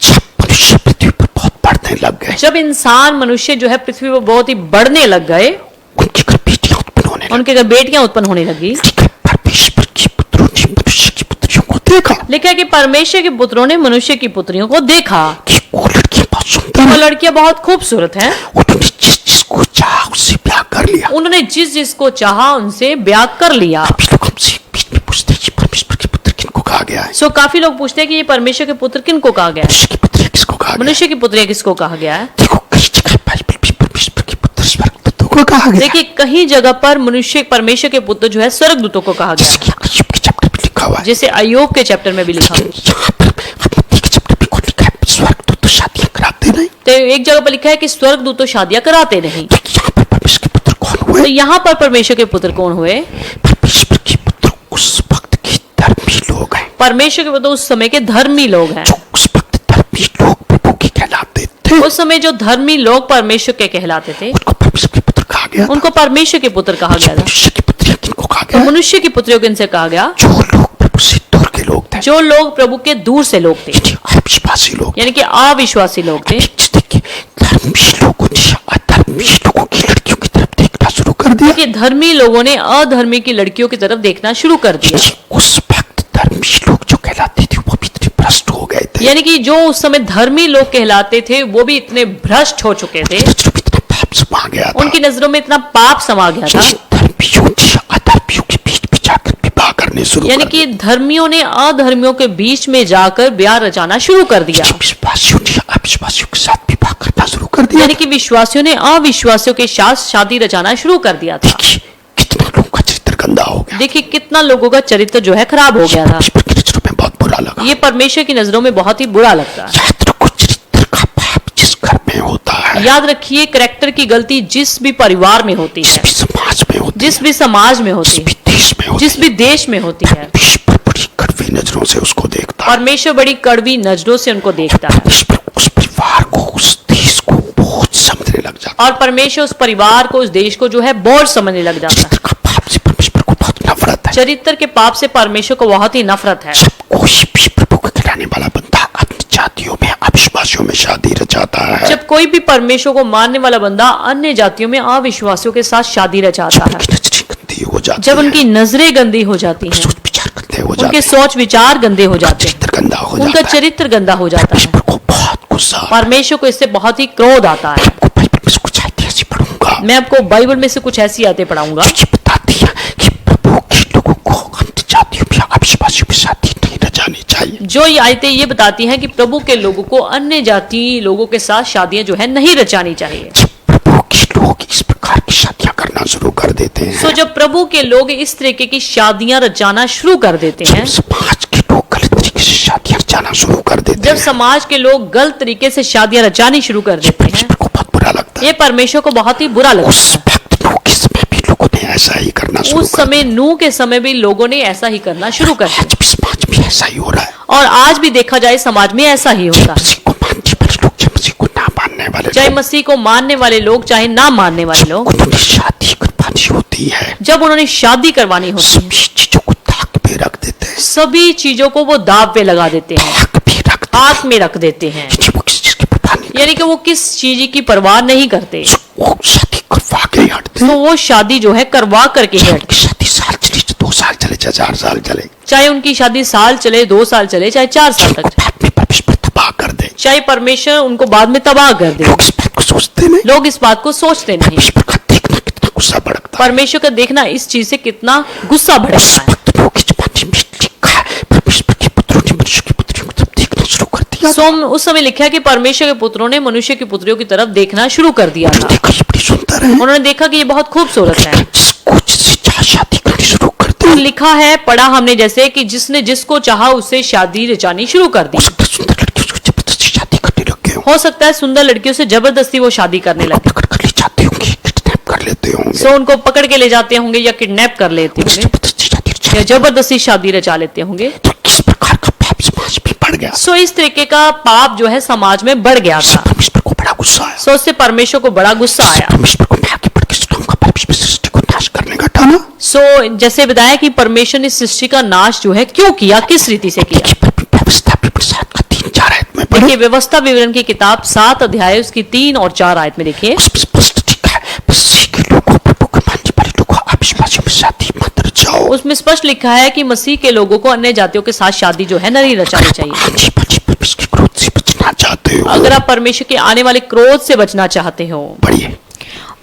जब मनुष्य पृथ्वी पर बहुत बढ़ने लग गए, जब इंसान मनुष्य जो है पृथ्वी पर बहुत ही बढ़ने लग गए, उनके घर बेटियां उत्पन्न होने लगी। उनके घर बेटियां उत्पन्न होने लगी। लेकिन परमेश्वर की पुत्रों ने मनुष्य की पुत्रियों को देखा लिखा है कि परमेश्वर के पुत्रों ने मनुष्य की पुत्रियों को देखा। कि वो लड़कियां बहुत सुंदर वो हैं। लड़कियां बहुत खूबसूरत हैं। उन्होंने जिस जिसको चाहा उससे ब्याह कर लिया। उन्होंने जिस जिसको चाहा उनसे ब्याह कर लिया। अभी लोग हमसे बीच में पूछते हैं कि परमेश्वर के पुत्र किनको कहा गया है? सो काफी लोग पूछते हैं कि ये परमेश्वर के पुत्र किनको कहा गया है? मनुष्य की पुत्री किसको कहा गया है? मनुष्य की पुत्रिया किसको कहा गया है? देखो कई जगह बाइबल में परमेश्वर के पुत्र स्वर्गदूतों को कहा गया है। देखिए कहीं जगह पर मनुष्य परमेश्वर के पुत्र जो है स्वर्गदूतों को कहा गया जैसे है, कि अय्यूब के चैप्टर में लिखा हुआ है। जैसे अय्यूब के चैप्टर में भी लिखा हुआ है। यहाँ पर अपने के चैप्टर में कौन लिखा है? स्वर्गदूत तो शादियां कराते नहीं। तो एक जगह पर लिखा है कि स्वर्गदूत तो शादियां कराते नहीं। तो यहाँ पर परमेश्वर के पुत्र कौन तो हुए? यहाँ पर परमेश्वर के पुत्र कौन हुए? परमेश्वर के पुत्र उस वक्त के धर्मी लोग हैं। परमेश्वर के पुत्र उस समय के धर्मी लोग हैं। जो उस वक्त धर्मी लोग प्रभु के कहलाते थे, उस समय जो धर्मी लोग परमेश्वर के कहलाते थे उनको परमेश्वर के पुत्र कहा गया था। उनको परमेश्वर के पुत्र कहा गया था। मनुष्य की पुत्रियां किनको कहा तो गया? मनुष्य की पुत्रियों को इनसे कहा गया जो लोग प्रभु से दूर के लोग थे, जो लोग प्रभु के दूर से लोग थे, यानी अविश्वासी लोग। यानी कि अविश्वासी लोग थे। देखिए धर्मी लोगों ने अधर्मी लोगों की लड़कियों की तरफ देखना शुरू कर दिया। कि धर्मी लोगों ने अधर्मी की लड़कियों की तरफ देखना शुरू कर दिया। उस वक्त धर्मी लोग जो कहलाते थे वो भी इतने भ्रष्ट हो गए थे, यानी कि जो उस समय धर्मी लोग कहलाते थे वो भी इतने भ्रष्ट हो चुके थे। नजरों में इतना पाप समा गया था। उनकी नजरों में इतना पाप समा गया था। धर्मियों ने अधर्मियों के बीच में जाकर विवाह करने शुरू यानी कर कि धर्मियों ने अधर्मियों के बीच में जाकर ब्याह रचाना शुरू कर दिया। विश्वासियों ने अविश्वासियों के साथ विवाह करना शुरू कर दिया। यानी कि विश्वासियों ने अविश्वासियों के साथ शादी रचाना शुरू कर दिया था। देखिए कितना लोगों का चरित्र गंदा हो गया। देखिए कितना लोगों का चरित्र जो है खराब हो गया था। परमेश्वर की नजरों में बहुत बुरा लगा। ये परमेश्वर की नजरों में बहुत ही बुरा लगता है। याद रखो चरित्र का पाप जिस घर में होता है, याद रखिए करैक्टर की गलती जिस भी परिवार में होती जिस है, भी समाज में होती जिस भी समाज में है, होती जिस है, भी देश में होती जिस भी देश में होती है, परमेश्वर बड़ी कड़वी नजरों से उसको देखता है। परमेश्वर बड़ी कड़वी नजरों से उनको देखता है परमेश्वर उस परिवार को, उस देश को बहुत समझने लग जाता और परमेश्वर उस परिवार को, उस देश को जो है बोझ समझने लग है। जाता है। चरित्र का पाप से परमेश्वर को बहुत नफरत है। चरित्र के पाप से परमेश्वर को बहुत ही नफरत है। जब कोई भी प्रभु को गिराने वाला बंदा अपनी जातियों में, अविश्वासियों में शादी रचाता है, जब कोई भी परमेश्वर को मानने वाला बंदा अन्य जातियों में अविश्वासियों के साथ शादी रचाता है, उनकी नजरें गंदी हो जाती जब है, उनकी नजरें गंदी हो जाती हैं, सोच विचार गंदे हो जाते उनके हैं, सोच विचार गंदे हो जाते हैं, चरित्र गंदा हो उनका जाता है। चरित्र गंदा हो जाता है। परमेश्वर को बहुत गुस्सा आता है। परमेश्वर को इससे बहुत ही क्रोध आता है। आपको बाइबल में से कुछ आयतें ऐसी पढ़ूंगा मैं आपको बाइबल में से कुछ ऐसी आयतें पढ़ाऊंगा जो ये बताती है कि प्रभु के लोगों को अन्य जातियों में, अविश्वासियों में शादी नहीं रचानी चाहिए। जो ये आयतें ये बताती हैं कि प्रभु के लोगों को अन्य जाति लोगों के साथ शादियां जो है नहीं रचानी चाहिए। जब प्रभु के लोग इस प्रकार की शादियां करना शुरू कर देते हैं, सो जब प्रभु के लोग इस तरीके की शादियां रचाना शुरू कर देते हैं, जब समाज के लोग गलत तरीके से शादियां रचाना शुरू कर देते जब हैं, समाज के लोग गलत तरीके से शादियां रचानी शुरू कर देते हैं, परमेश्वर को बहुत बुरा लगता है। ये परमेश्वर को बहुत ही बुरा लगता उस है। वक्त नूह के समय भी लोगों ने ऐसा ही करना शुरू उस कर समय नूह के समय भी लोगों ने ऐसा ही करना शुरू कर दिया आज भी समाज में ऐसा ही हो रहा है। और आज भी देखा जाए समाज में ऐसा ही होता है। मसीह को मानने वाले लोग, चाहे मसीह को ना मानने वाले चाहे लोग, मसीह को मानने वाले लोग चाहे ना मानने वाले लोग, उन्होंने शादी करवानी होती है, जब उन्होंने शादी करवानी होती है, सभी चीजों को ताक पे रख देते हैं, सभी चीजों को वो दाव पे लगा देते हैं, ताक पे रख देते हाथ में रख देते हैं। हैं कि वो किसी चीज की परवाह नहीं यानी कि वो किस चीज की परवाह नहीं करते, करते। वो शादी करवा के ही हटते तो वो शादी जो है करवा करके ही हैं। हटते। उनकी शादी साल चली, 2 साल चले, 4 साल चले, चाहे उनकी शादी साल चले, 2 साल चले, चाहे 4 साल तक, बाद में परमेश्वर तबाह कर दे। चाहे परमेश्वर उनको बाद में तबाह कर दे। लोग इस बात को सोचते नहीं, लोग इस बात को सोचते नहीं। परमेश्वर का देखना कितना गुस्सा भड़कता है। परमेश्वर का देखना इस चीज से कितना गुस्सा उस भड़कता है। वक्त लोग इस बात में लिखा है, परमेश्वर के पुत्रों ने मनुष्य की पुत्रियों को जब देखना शुरू कर दिया, उस समय लिखा है कि परमेश्वर के पुत्रों ने मनुष्य की पुत्रियों की तरफ देखना शुरू कर दिया था। देखा ये बड़ी सुंदर है, उन्होंने देखा कि ये बहुत खूबसूरत है। जिसको जिससे चाह शादी करनी शुरू कर और दे, लिखा है, पढ़ा हमने जैसे कि जिसने जिसको चाहा उससे शादी रचानी शुरू कर दी। हो सकता है सुंदर लड़कियों से जबरदस्ती शादी करने लगे हो, हो सकता है सुंदर लड़कियों से जबरदस्ती वो शादी करने लगे, पकड़ कर ले जाते होंगे, किडनैप कर लेते होंगे, सो उनको पकड़ के ले जाते होंगे या किडनैप कर लेते होंगे जबरदस्ती शादी रचा, या जबरदस्ती शादी रचा लेते होंगे। तो इस प्रकार का पाप समाज में बढ़ गया। सो इस तरीके का पाप जो है समाज में बढ़ गया इससे था। परमेश्वर को बड़ा गुस्सा आया। सो उससे परमेश्वर को बड़ा गुस्सा आया। परमेश्वर को मैं आगे बढ़ के सुनाऊंगा, परमेश्वर सृष्टि को नाश करने का ठाना। सो जैसे बताया कि परमेश्वर ने सृष्टि का नाश जो है क्यों किया, किस रीति से किया। देखिए व्यवस्था विवरण 7 का 3-4 आयत में पढ़े, देखिए व्यवस्था विवरण की किताब 7 अध्याय उसकी 3 और 4 आयत में देखिए उसमें स्पष्ट लिखा है, मसीह के लोगों, प्रभु के मानने वाले लोगों, अविश्वासियों में शादी मत रचाओ। उसमें स्पष्ट लिखा है कि मसीह के लोगों को अन्य जातियों के साथ शादी जो है नहीं रचानी चाहिए। आंधी बची परमेश्वर के क्रोध से बचना चाहते हो, अगर आप परमेश्वर के आने वाले क्रोध से बचना चाहते हो, पढ़िए।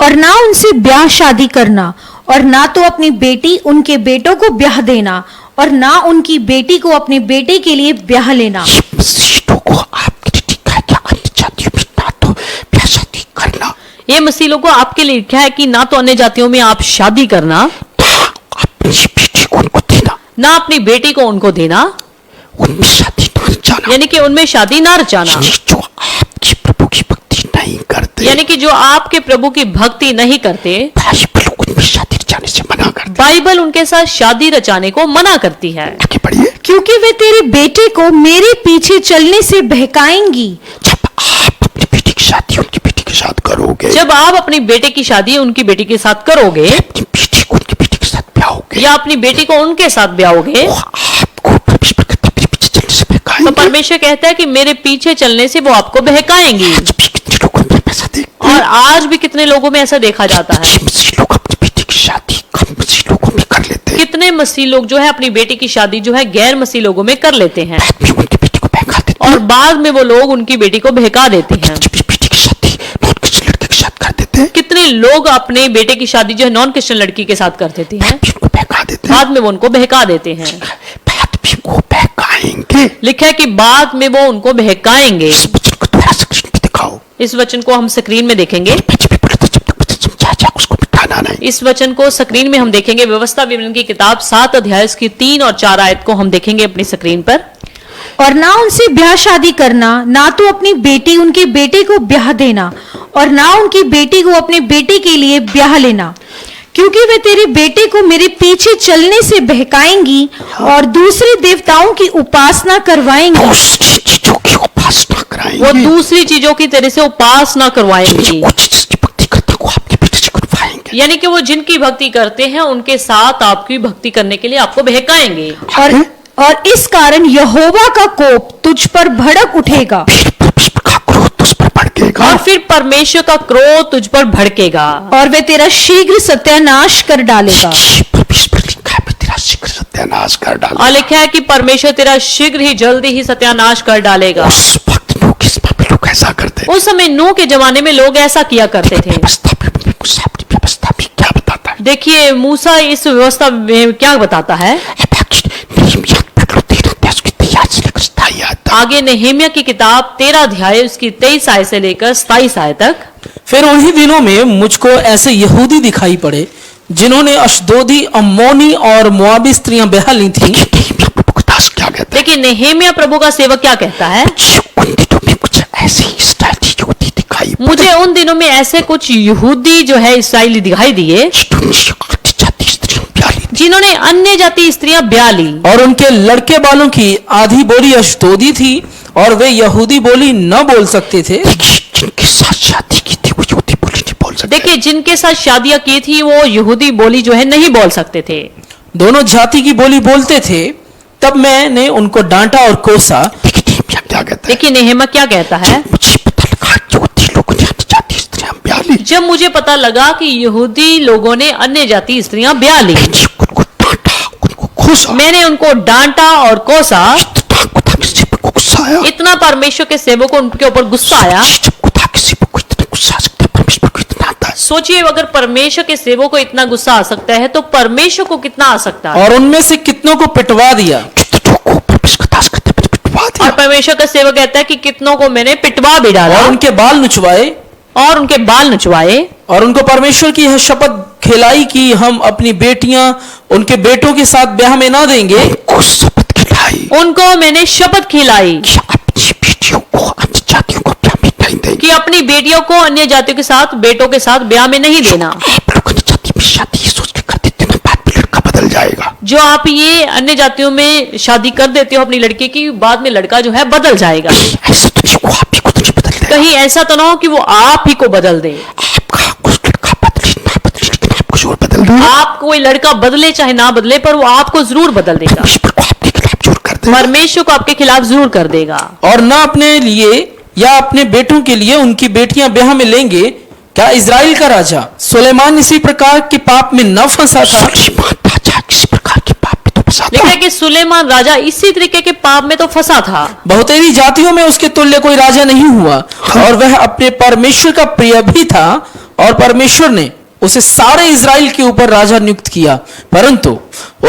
और ना उनसे ब्याह शादी करना, और ना तो अपनी बेटी उनके बेटों को ब्याह देना, और ना उनकी बेटी को अपने बेटे के लिए ब्याह लेना। ये मसीह लोगों आपके लिए लिखा है कि अन्य जातियों में ना तो ब्याह शादी करना, ये मसीह लोगों आपके लिए लिखा है कि ना तो अन्य जातियों में आप शादी करना, ना अपनी बेटी को उनको देना, ना अपनी बेटी को उनको देना, उनमें शादी ना रचाना। यानी कि उनमें शादी ना रचाना। ये जो आपकी प्रभु की भक्ति नहीं करते, यानी कि जो आपके प्रभु की भक्ति नहीं करते, बाइबल उनमें शादी रचाने से मना करते। बाइबल उनके साथ शादी रचाने को मना करती है। आगे बढ़िए। क्योंकि वे तेरे बेटे को मेरे पीछे चलने से बहकाएंगी। जब आप अपनी बेटी की शादी उनकी बेटी के साथ करोगे, जब आप अपनी बेटे की शादी उनकी बेटी के साथ करोगे, अपनी बेटी को उनकी बेटी के साथ ब्याहोगे, या अपनी बेटी को उनके साथ ब्याहोगे, वो आपको परमेश्वर कहता है मेरे पीछे चलने से तो बहकाएंगे। परमेश्वर कहता है कि मेरे पीछे चलने से वो आपको बहकाएंगी। जब भी कितने लोगों में पैसा देखते और हैं, आज भी कितने लोगों में ऐसा देखा जाता है। ये मसीह लोग अपनी बेटी की शादी कम मसीह लोगों में कर लेते हैं, कितने मसीह लोग जो है अपनी बेटी की शादी जो है गैर मसीह लोगों में कर लेते हैं, बाद में उनकी बेटी को बहका देते हैं। और बाद में वो लोग उनकी बेटी को बहका देते हैं। जब ये बेटी की शादी नॉन क्रिश्चियन लड़के के साथ कर देते हैं, कितने लोग अपने बेटे की शादी जो है नॉन क्रिश्चियन लड़की के साथ कर देते हैं, बाद में उनको बहका देते हैं, बाद में वो उनको बहका देते हैं। बाद में वो बहकाएंगे। लिखा है कि बाद में वो उनको बहकाएंगे। इस वचन को दोबारा स्क्रीन पे दिखाओ। इस वचन को हम स्क्रीन में देखेंगे। मैं जब भी बोला था जब तक मुझे समझाया जाए उसको मिटाना नहीं। इस वचन को स्क्रीन में हम देखेंगे। व्यवस्था विवरण की किताब 7 अध्याय उसकी 3 और 4 आयत को हम देखेंगे अपनी स्क्रीन पर। और ना उनसे ब्याह शादी करना, ना तो अपनी बेटी उनके बेटे को ब्याह देना, और ना उनकी बेटी को अपने बेटे के लिए ब्याह लेना, क्योंकि वे तेरे बेटे को मेरे पीछे चलने से बहकाएंगी और दूसरे देवताओं की उपासना करवाएंगी। दूसरी चीजों की उपासना कराएंगे। वो दूसरी चीजों की तेरे से उपासना करवाएंगी। वो जिसकी भक्ति करता को आपके बेटे से करवाएंगे। यानी कि वो जिनकी भक्ति करते हैं उनके साथ आपकी भक्ति करने के लिए आपको बहकाएंगे। और इस कारण यहोवा का कोप तुझ पर भड़क उठेगा, फिर परमेश्वर का क्रोध तुझ पर भड़केगा। और फिर परमेश्वर का क्रोध तुझ पर भड़केगा, और वे तेरा शीघ्र सत्यानाश कर डालेगा। परमेश्वर लिखा है मैं तेरा शीघ्र सत्यानाश कर डालूंगा। और लिखा है कि परमेश्वर तेरा शीघ्र ही जल्दी ही सत्यानाश कर डालेगा। उस वक्त नूह के समय में लोग ऐसा करते थे। उस समय नूह के जमाने में लोग ऐसा किया करते थे। व्यवस्था में मूसा अपनी व्यवस्था में क्या बताता है? देखिए मूसा इस व्यवस्था में क्या बताता है। आगे नेहेमिया की किताब 13 अध्याय उसकी 23 आयत से लेकर 27 आयत तक। फिर उन्हीं दिनों में मुझको ऐसे यहूदी दिखाई पड़े जिन्होंने अशदोदी, अम्मोनी और मुआबी स्त्रियां ब्याह ली थी। क्या कहता है? देखिए नेहेमिया प्रभु का सेवक क्या कहता है। उन दिनों में मुझे ऐसे इस्राएली यहूदी दिखाई पड़े। मुझे उन दिनों में ऐसे कुछ यहूदी जो है इस्राएली दिखाई दिए जिन्होंने अन्य जाति स्त्रियां ब्याह ली, और उनके लड़के बालों की आधी बोली अशदोदी थी और वे यहूदी बोली न बोल सकते थे। जिनके साथ शादी की थी वो यहूदी बोली नहीं बोल सकते। देखिए जिनके साथ शादियां की थी वो यहूदी बोली जो है नहीं बोल सकते थे, दोनों जाति की बोली बोलते थे। तब मैंने उनको डांटा और कोसा। क्या कहता है? देखिए नेहेमिया क्या कहता है। मुझे पता लगा यहूदी लोगों ने अन्य जाति स्त्रियां ब्याह ली। जब मुझे पता लगा कि यहूदी लोगों ने अन्य जाति स्त्रियां ब्याह ली, उनको डांटा, उनको कोसा। मैंने उनको डांटा और कोसा। खुदा के सेवक को गुस्सा आया। इतना परमेश्वर के सेवक को उनके ऊपर गुस्सा आया। जब खुदा के सेवक को इतना गुस्सा आ सकता है, परमेश्वर को इतना आता है। सोचिए अगर परमेश्वर के सेवक को इतना गुस्सा आ सकता है तो परमेश्वर को कितना आ सकता है। और उनमें से कितनों को पिटवा दिया। और परमेश्वर का सेवक कहता है कि कितनों को मैंने पिटवा भी डाला और उनके बाल नुचवाए। और उनके बाल नचवाए। और उनको परमेश्वर की यह शपथ खिलाई कि हम अपनी बेटियां उनके बेटों के साथ ब्याह में ना देंगे। शपथ खिलाई, उनको मैंने शपथ खिलाई अपनी बेटियों को अन्य जातियों को ब्याह में नहीं देंगे। कि अपनी बेटियों को अन्य जातियों के साथ बेटों के साथ ब्याह में नहीं देना। आप लोग अन्य जाति में शादी ये सोच के कर देते ना, बाद में लड़का बदल जाएगा। जो आप ये अन्य जातियों में शादी कर देते हो अपनी लड़की की, बाद में लड़का जो है बदल जाएगा। ऐसा तो नहीं, वो आप ही को तो नहीं बदल देगा। कहीं ऐसा तो ना हो कि वो आप ही को बदल दे। आपका कुछ लड़का बदले ना बदले लेकिन आपको जरूर बदल देगा। आप कोई लड़का बदले चाहे ना बदले पर वो आपको जरूर बदल देगा। परमेश्वर को आपके खिलाफ जरूर कर देगा। परमेश्वर को आपके खिलाफ जरूर कर देगा। और न अपने लिए या अपने बेटों के लिए उनकी बेटियां ब्याह में लेंगे। क्या इजराइल का राजा सुलेमान इसी प्रकार के पाप में न फंसा था? सुलेमान राजा किसी प्रकार के पाप में तो फंसा था। लिखा है कि सुलेमान राजा इसी तरीके के पाप में तो फंसा था। बहुतेरी जातियों में उसके तुल्य कोई राजा नहीं हुआ, और वह अपने परमेश्वर का प्रिय भी था, और परमेश्वर ने उसे सारे इजराइल के ऊपर राजा नियुक्त किया, परंतु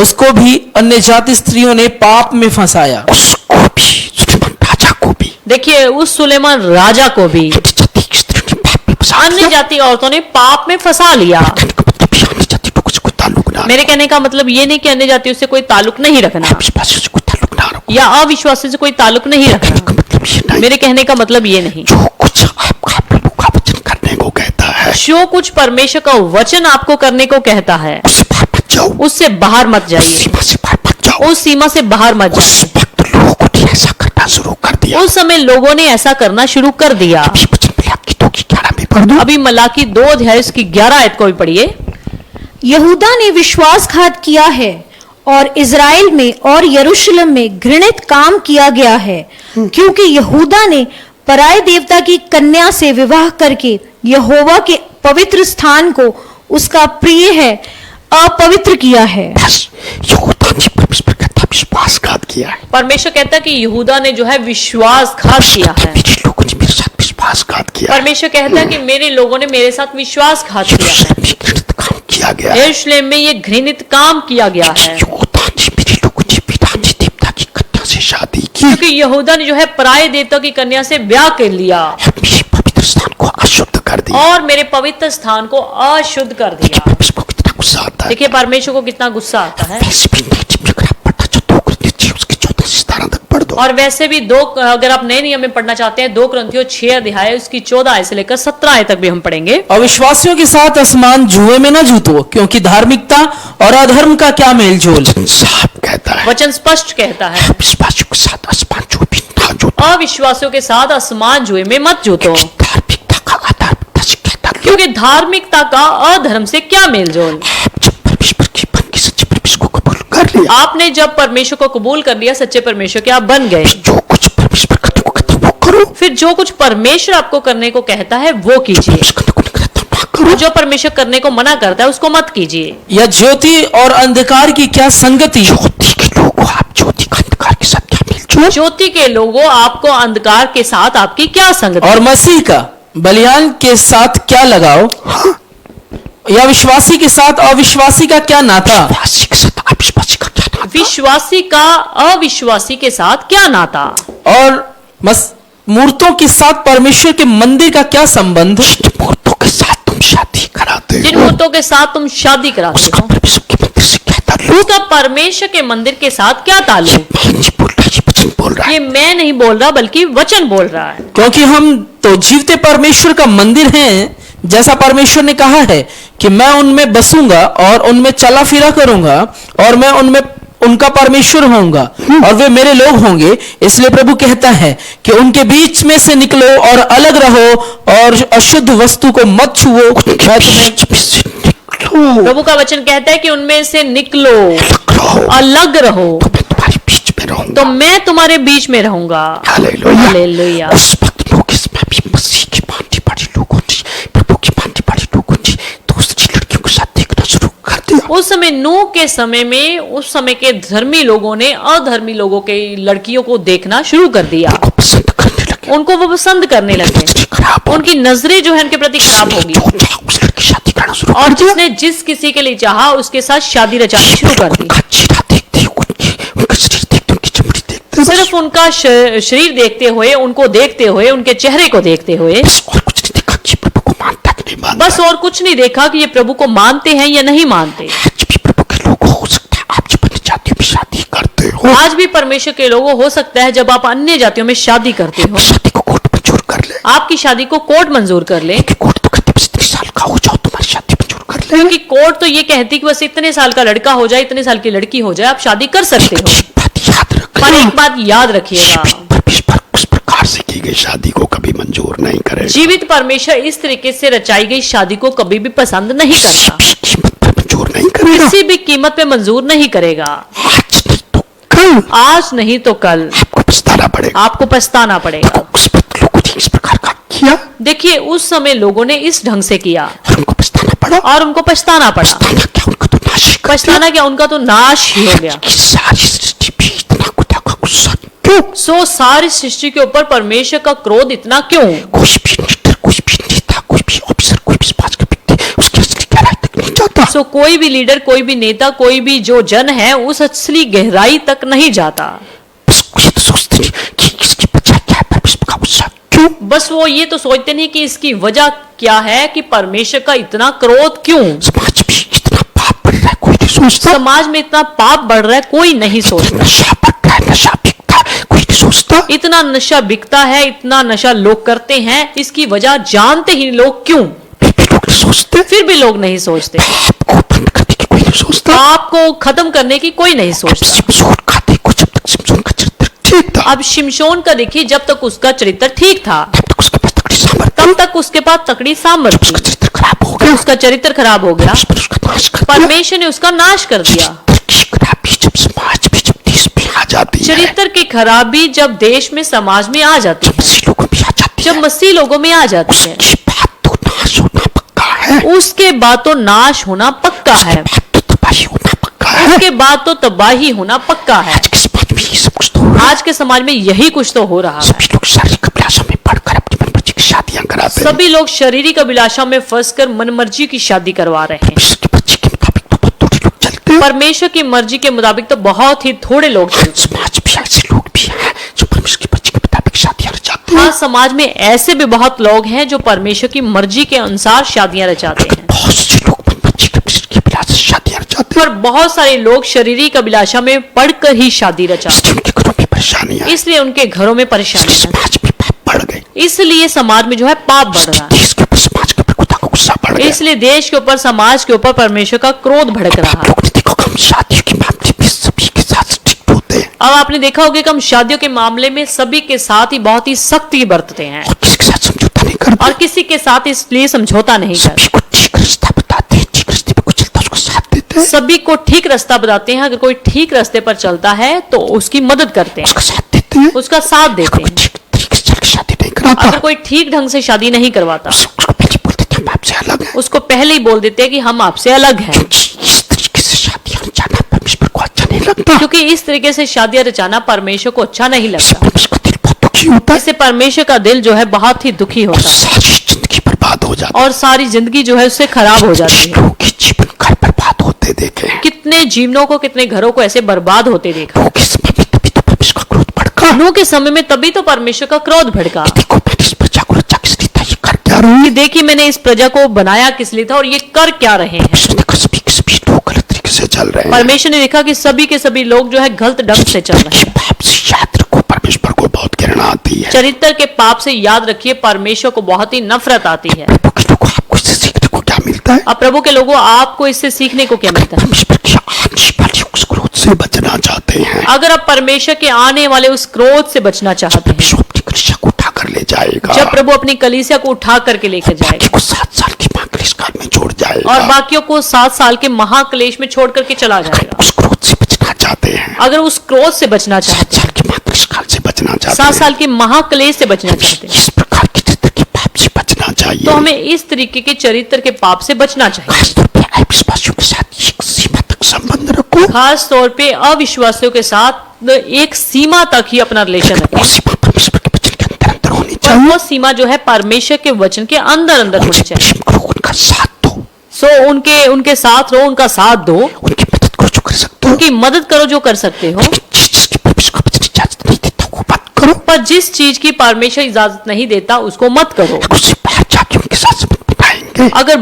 उसको भी अन्य जाति स्त्रियों ने पाप में फंसाया। उसको भी, सुलेमान राजा को भी, देखिए उस सुलेमान राजा को भी अन्य जाति की स्त्रियों ने पाप में फंसा अन्य दिया। जाति औरतों ने पाप में फंसा लिया। कहने का मतलब ये अन्य जाति लोगों से कोई ताल्लुक ना मेरे कहने का मतलब ये नहीं कि अन्य जातियों से कोई ताल्लुक नहीं रखना विश्वासियों से कोई ताल्लुक ना रखो। या अविश्वासी से कोई ताल्लुक नहीं कहने रखना। का मतलब ये नहीं, मेरे कहने का मतलब ये नहीं। जो कुछ आपका प्रभु का वचन करने को कहता है जो कुछ परमेश्वर का वचन आपको करने को कहता है उससे बाहर मत जाओ। उससे बाहर मत उस जाइए। सीमा से बाहर मत जाओ। उस सीमा से बाहर मत उस जाइए। वक्त लोगों को ने ऐसा करना शुरू कर दिया। उस समय लोगों ने ऐसा करना शुरू कर दिया। अभी वचन मलाकी 2:11 में पढ़ दो। अभी मलाकी 2 अध्याय उसकी 11 आयत को भी पढ़िए। यहूदा ने विश्वासघात किया है और इज़राइल में और यरूशलेम में घृणित काम किया गया है, क्योंकि यहूदा ने पराये देवता की कन्या से विवाह करके यहोवा के पवित्र स्थान को उसका प्रिय है अपवित्र किया है। बस यहूदा ने परमेश्वर का विश्वासघात किया है। परमेश्वर कहता है कि यहूदा ने जो है विश्वासघात किया है। मेरे लोगों ने मेरे साथ विश्वासघात किया है। परमेश्वर कहता है कि मेरे लोगों ने मेरे साथ विश्वासघात किया है। यरूशलेम में घृणित काम किया गया है। यरूशलेम में ये घृणित काम किया गया है, यहूदा ने मेरे लोगों ने विधानी देवता की कन्या से शादी की। क्योंकि यहूदा ने जो है पराये देवता की कन्या से ब्याह कर लिया और मेरे पवित्र स्थान को अशुद्ध कर दिया। और मेरे पवित्र स्थान को अशुद्ध कर दिया। परमेश्वर को कितना गुस्सा आता है। देखिए परमेश्वर को कितना गुस्सा आता है। वैसे भी नेगेटिव में अगर आप पढ़ना चाहते हो कुरिन्थियों उसके 14 से 17 तक पढ़ दो। और वैसे भी अगर आप नए नियम में पढ़ना चाहते हैं 2 कुरिन्थियों 6 अध्याय उसकी 14 आयत से लेकर 17 आयत तक भी हम पढ़ेंगे। अविश्वासियों के साथ आसमान जुए में न जूतो, क्योंकि धार्मिकता और अधर्म का क्या मेल जोल। वचन साफ कहता है, वचन स्पष्ट कहता है विश्वासियों के साथ आसमान जो भी ना जो अविश्वासियों के साथ आसमान जुए में मत जूतो, धार्मिकता का अधार्मिकता से कहता है। क्योंकि धार्मिकता का अधर्म से क्या मेलजोल। आप जब परमेश्वर की बन के सच्चे परमेश्वर को कबूल कर लिया, आपने जब परमेश्वर को कबूल कर लिया, सच्चे परमेश्वर के आप बन गए, जो कुछ परमेश्वर करने को कहता है वो करो, फिर जो कुछ परमेश्वर आपको करने को कहता है वो कीजिए, परमेश्वर करने को नहीं कहता ना करो। जो परमेश्वर करने को मना करता है उसको मत कीजिए। या ज्योति और अंधकार की क्या संगति। ज्योति के लोगों आप ज्योति का अंधकार के साथ क्या मिलजुल। ज्योति के लोगों आपको अंधकार के साथ आपकी क्या संगति। और मसीह का बलियान के साथ क्या लगाओ। या विश्वासी के साथ अविश्वासी का क्या नाता। विश्वासी के साथ अविश्वासी का क्या नाता। विश्वासी का अविश्वासी के साथ क्या नाता। और मूर्तों के साथ परमेश्वर के मंदिर का क्या संबंध। जिन मूर्तों के साथ तुम शादी कराते जिन हो, मूर्तों के साथ तुम शादी कराते उसका हो परमेश्वर के मंदिर से क्या ताल्लुक। उसका परमेश्वर के मंदिर के साथ क्या ताल्लुक। मैं नहीं बोल रहा, ये वचन बोल रहा है। ये मैं नहीं बोल रहा बल्कि वचन बोल रहा है। क्योंकि हम तो जीवते परमेश्वर का मंदिर हैं, जैसा परमेश्वर ने कहा है कि मैं उनमें बसूंगा और उनमें चला फिरा करूंगा और मैं उनमें उनका परमेश्वर होऊंगा और वे मेरे लोग होंगे। इसलिए प्रभु कहता है कि उनके बीच में से निकलो और अलग रहो और अशुद्ध वस्तु को मत छुओ। मैं तुम्हें बीच में से निकलो, प्रभु का वचन कहता है कि उनमें से निकलो, अलग रहो, अलग रहो, तो मैं तुम्हारे बीच में रहूंगा। तो मैं तुम्हारे बीच में रहूंगा। हालेलुया। हालेलुया। उस वक्त लोग इसमें भी मसीह की भांति बड़े लोगों ने, प्रभु की भांति बड़े लोगों ने दूसरी लड़कियों के साथ देखना शुरू कर दिया। उस समय नूह के समय में उस समय के धर्मी लोगों ने अधर्मी लोगों के लड़कियों को देखना शुरू कर दिया। उनको पसंद करने लगे, उनको वो पसंद करने लगे। नजरें खराब हो उनकी नजरें जो है उनके प्रति खराब जिसने होगी। जो चाहा उस लड़की की शादी करना शुरू और कर दिया। जिसने जिस किसी के लिए चाहा उसके साथ शादी रचानी शुरू कर दी। उनका चेहरा देखते, उनका शरीर देखते, उनकी चमड़ी देखते, सिर्फ उनका शरीर देखते हुए, उनको देखते हुए, उनके चेहरे को देखते हुए, बस और कुछ नहीं देखा कि प्रभु को मानता कि नहीं मानता। बस और कुछ नहीं देखा कि ये प्रभु को मानते हैं या नहीं मानते। आज भी प्रभु के लोग हो सकता है आप जब अन्य जातियों में शादी करते हो, आज भी परमेश्वर के लोगों हो सकता है जब आप अन्य जातियों में शादी करते हो, शादी को कोर्ट मंजूर कर ले, आपकी शादी को कोर्ट मंजूर कर ले। कि कोर्ट तो कहते बस इतने साल का हो जाओ तुम्हारी शादी मंजूर कर ले। क्योंकि कोर्ट तो ये कहती कि बस इतने साल का लड़का हो जाए, इतने साल की लड़की हो जाए, आप शादी कर सकते हो। एक बात याद रख, पर एक बात याद रखिएगा, परमेश्वर उस प्रकार से की गई शादी को कभी मंजूर नहीं करेगा। जीवित परमेश्वर इस तरीके से रचाई गई शादी को कभी भी पसंद नहीं किसी करता, भी कीमत पर मंजूर नहीं करेगा। किसी भी कीमत पे मंजूर नहीं करेगा। आज नहीं तो कल आज नहीं तो कल आपको पछताना पड़ेगा। आपको पछताना पड़ेगा। उस वक्त लोगों ने इस प्रकार का किया देखिए उस समय लोगों ने इस ढंग से किया और उनको पछताना पड़ा। और उनको पछताना पड़ा। पछताना क्या, उनका तो नाश ही कर दिया। पछताना क्या, उनका तो नाश ही हो गया। कि सारी सृष्टि भी इतना खुदा का गुस्सा क्यों। सो सारी सृष्टि के ऊपर परमेश्वर का क्रोध इतना क्यों। कोई भी लीडर, कोई भी नेता, कोई भी ऑफिसर, कोई भी समाज का व्यक्ति उसकी असली गहराई तक नहीं जाता। सो कोई भी लीडर, कोई भी नेता, कोई भी जो जन है उस असली गहराई तक नहीं जाता। बस ये तो सोचते नहीं कि इसकी वजह क्या है, परमेश्वर का गुस्सा क्यों। बस वो ये तो सोचते नहीं कि इसकी वजह क्या है, कि परमेश्वर का इतना क्रोध क्यों। समाज में इतना पाप बढ़ रहा है कोई नहीं सोचता। समाज में इतना पाप बढ़ रहा है कोई नहीं सोचता। नशा बढ़ रहा है, नशा बिकता है, कोई नहीं सोचता। इतना नशा बिकता है, इतना नशा लोग करते हैं, इसकी वजह जानते ही लोग क्यों, फिर भी लोग नहीं सोचते। फिर भी लोग नहीं सोचते। पाप को बंद करने की कोई नहीं सोचता। पाप को खत्म करने की कोई नहीं सोचता। सिमसोन का देखो, जब तक सिमसोन का चरित्र ठीक था अब शिमशोन का देखिए, जब तक उसका चरित्र ठीक था तब तक उसके पास तकड़ी सामर्थ्य, तब तक उसके पास तकड़ी सामर्थ्य उसका थी। चरित्र खराब हो गया, उसका चरित्र खराब हो गया, परमेश्वर उसका नाश कर दिया। परमेश्वर ने उसका नाश कर दिया। चरित्र की खराबी जब समाज में, जब देश में आ जाती है, चरित्र की खराबी जब देश में, समाज में आ जाती है, मसीह लोगों में आ जाती जब है, मसीह लोगों में आ जाती है, उसकी बात तो नाश होना पक्का है। उसके बाद तो नाश होना पक्का है। बात तो तबाही होना पक्का है। उसके बाद तो तबाही होना पक्का है। आज के समाज में ये सब कुछ तो हो रहा है। आज के समाज में यही कुछ तो हो रहा है। सभी लोग शारीरिक अभिलाषा में पढ़कर अपनी मनमर्जी की शादियां कराते हैं। सभी लोग शारीरिक अभिलाषा में फंसकर मनमर्जी की शादी करवा रहे हैं। परमेश्वर की मर्जी के मुताबिक तो बहुत थोड़े लोग चलते हैं। परमेश्वर की मर्जी के मुताबिक तो बहुत ही थोड़े लोग चलते हैं। समाज में ऐसे लोग भी हैं जो परमेश्वर की मर्जी के मुताबिक शादियां रचाते हैं। आज समाज में ऐसे भी बहुत लोग हैं जो परमेश्वर की मर्जी के अनुसार शादियां रचाते हैं, बहुत से लोग मन मर्जी की अभिलाषा से शादियां रचाते पर बहुत सारे लोग शारीरिक अभिलाषा में पढ़कर ही शादी रचाते हैं, उनके घरों में परेशानियां हैं, इसलिए उनके घरों में परेशानी है, समाज में पाप बढ़ गए, इसलिए समाज में जो है पाप बढ़ रहा है, देश के ऊपर समाज के ऊपर खुदा का गुस्सा बढ़ गया। इसलिए देश के ऊपर समाज के ऊपर परमेश्वर का क्रोध भड़क रहा है। लोग ने देखो हम शादियों के मामले में सभी के साथ स्ट्रिक्ट होते हैं अब आपने देखा होगा कि हम शादियों के मामले में सभी के साथ ही बहुत ही सख्ती बरतते हैं और किसी के साथ समझौता नहीं करते, और किसी के साथ इसलिए समझौता नहीं करते, सभी को ठीक रास्ता बताते हैं, ठीक रास्ते पे कुछ चलता है उसको साथ देते हैं, सभी को ठीक रास्ता बताते हैं। अगर कोई ठीक रास्ते पर चलता है तो उसकी मदद करते हैं, उसका साथ देते हैं, उसका साथ देते हैं। ठीक तरीके से चल के शादी नहीं कराता, अगर कोई ठीक ढंग से शादी नहीं करवाता उसको पहले बोलते थे हम आपसे अलग हैं, उसको पहले ही बोल देते हैं कि हम आपसे अलग हैं, इस तरीके से शादियां रचाना परमेश्वर को अच्छा नहीं लगता, क्योंकि इस तरीके से शादियां रचाना परमेश्वर को अच्छा नहीं लगता। परमेश्वर का दिल बहुत दुखी होता है, इससे परमेश्वर का दिल जो है बहुत ही दुखी होता है सारी जिंदगी बर्बाद हो जाती और सारी जिंदगी जो है उससे खराब हो जाती है। लोगों के जीवन घर बर्बाद होते देखे हैं, कितने जीवनों को, कितने घरों को ऐसे बर्बाद होते देखा। लोगों के समय में तभी तो परमेश्वर का क्रोध भड़का। नूह के समय में तभी तो परमेश्वर का क्रोध भड़का देखो मैंने इस प्रजा को रचा किस लिए था, ये कर क्या रही है, कि देखिए मैंने इस प्रजा को बनाया किस लिए था और ये कर क्या रहे हैं। परमेश्वर ने कहा सभी के सभी लोग गलत तरीके से चल रहे हैं, परमेश्वर ने देखा कि सभी के सभी लोग जो है गलत ढंग से चल रहे हैं। पाप से याद रखो परमेश्वर को बहुत घृणा आती है, चरित्र के पाप से याद रखिए परमेश्वर को बहुत ही नफरत आती है। प्रभु के लोगों आपको इससे सीखने को क्या मिलता है, अब प्रभु के लोगों आपको इससे सीखने को क्या मिलता है? परमेश्वर की आंशिक वाली उस क्रोध से बचना चाहते हैं, अगर आप परमेश्वर के आने वाले उस क्रोध से बचना चाहते हैं, परमेश्वर अपनी कलीसिया को उठा कर ले जाएगा, जब प्रभु अपनी कलीसिया को उठा करके लेकर बाकी जाएगा को 7 साल की महाक्लेश काल में छोड़ जाएगा, और बाकियों को 7 साल के महाक्लेश में छोड़ करके चला जाएगा। उस क्रोध से बचना चाहते हैं, अगर उस क्रोध से बचना 7 चाहते हैं, साल की महाक्लेश काल से बचना चाहते 7 हैं, साल के महाक्लेश से बचना चाहते हैं, इस प्रकार के चरित्र के पाप से बचना चाहिए, तो हमें इस तरीके के चरित्र के पाप से बचना चाहिए। खासतौर पे अविश्वासियों के साथ एक सीमा तक संबंध रखो, खास तौर पे अविश्वासियों के साथ एक सीमा तक ही अपना रिलेशन वो रखें, सीमा परमेश्वर के वचन के अंदर अंदर होनी और चाहिए, वो सीमा जो है परमेश्वर के वचन के अंदर अंदर होनी उनसे चाहिए। प्रेम करो, उनका साथ दो, सो उनके साथ रहो, उनका साथ दो, उनकी मदद करो जो कर सकते हो, उनकी मदद करो जो कर सकते हो, जिसकी परमेश्वर का वचन इजाजत नहीं देता वो मत करो, पर जिस चीज की परमेश्वर इजाजत नहीं देता उसको मत करो। अगर उससे बाहर जाके उनके साथ संबंध बनाएंगे, अगर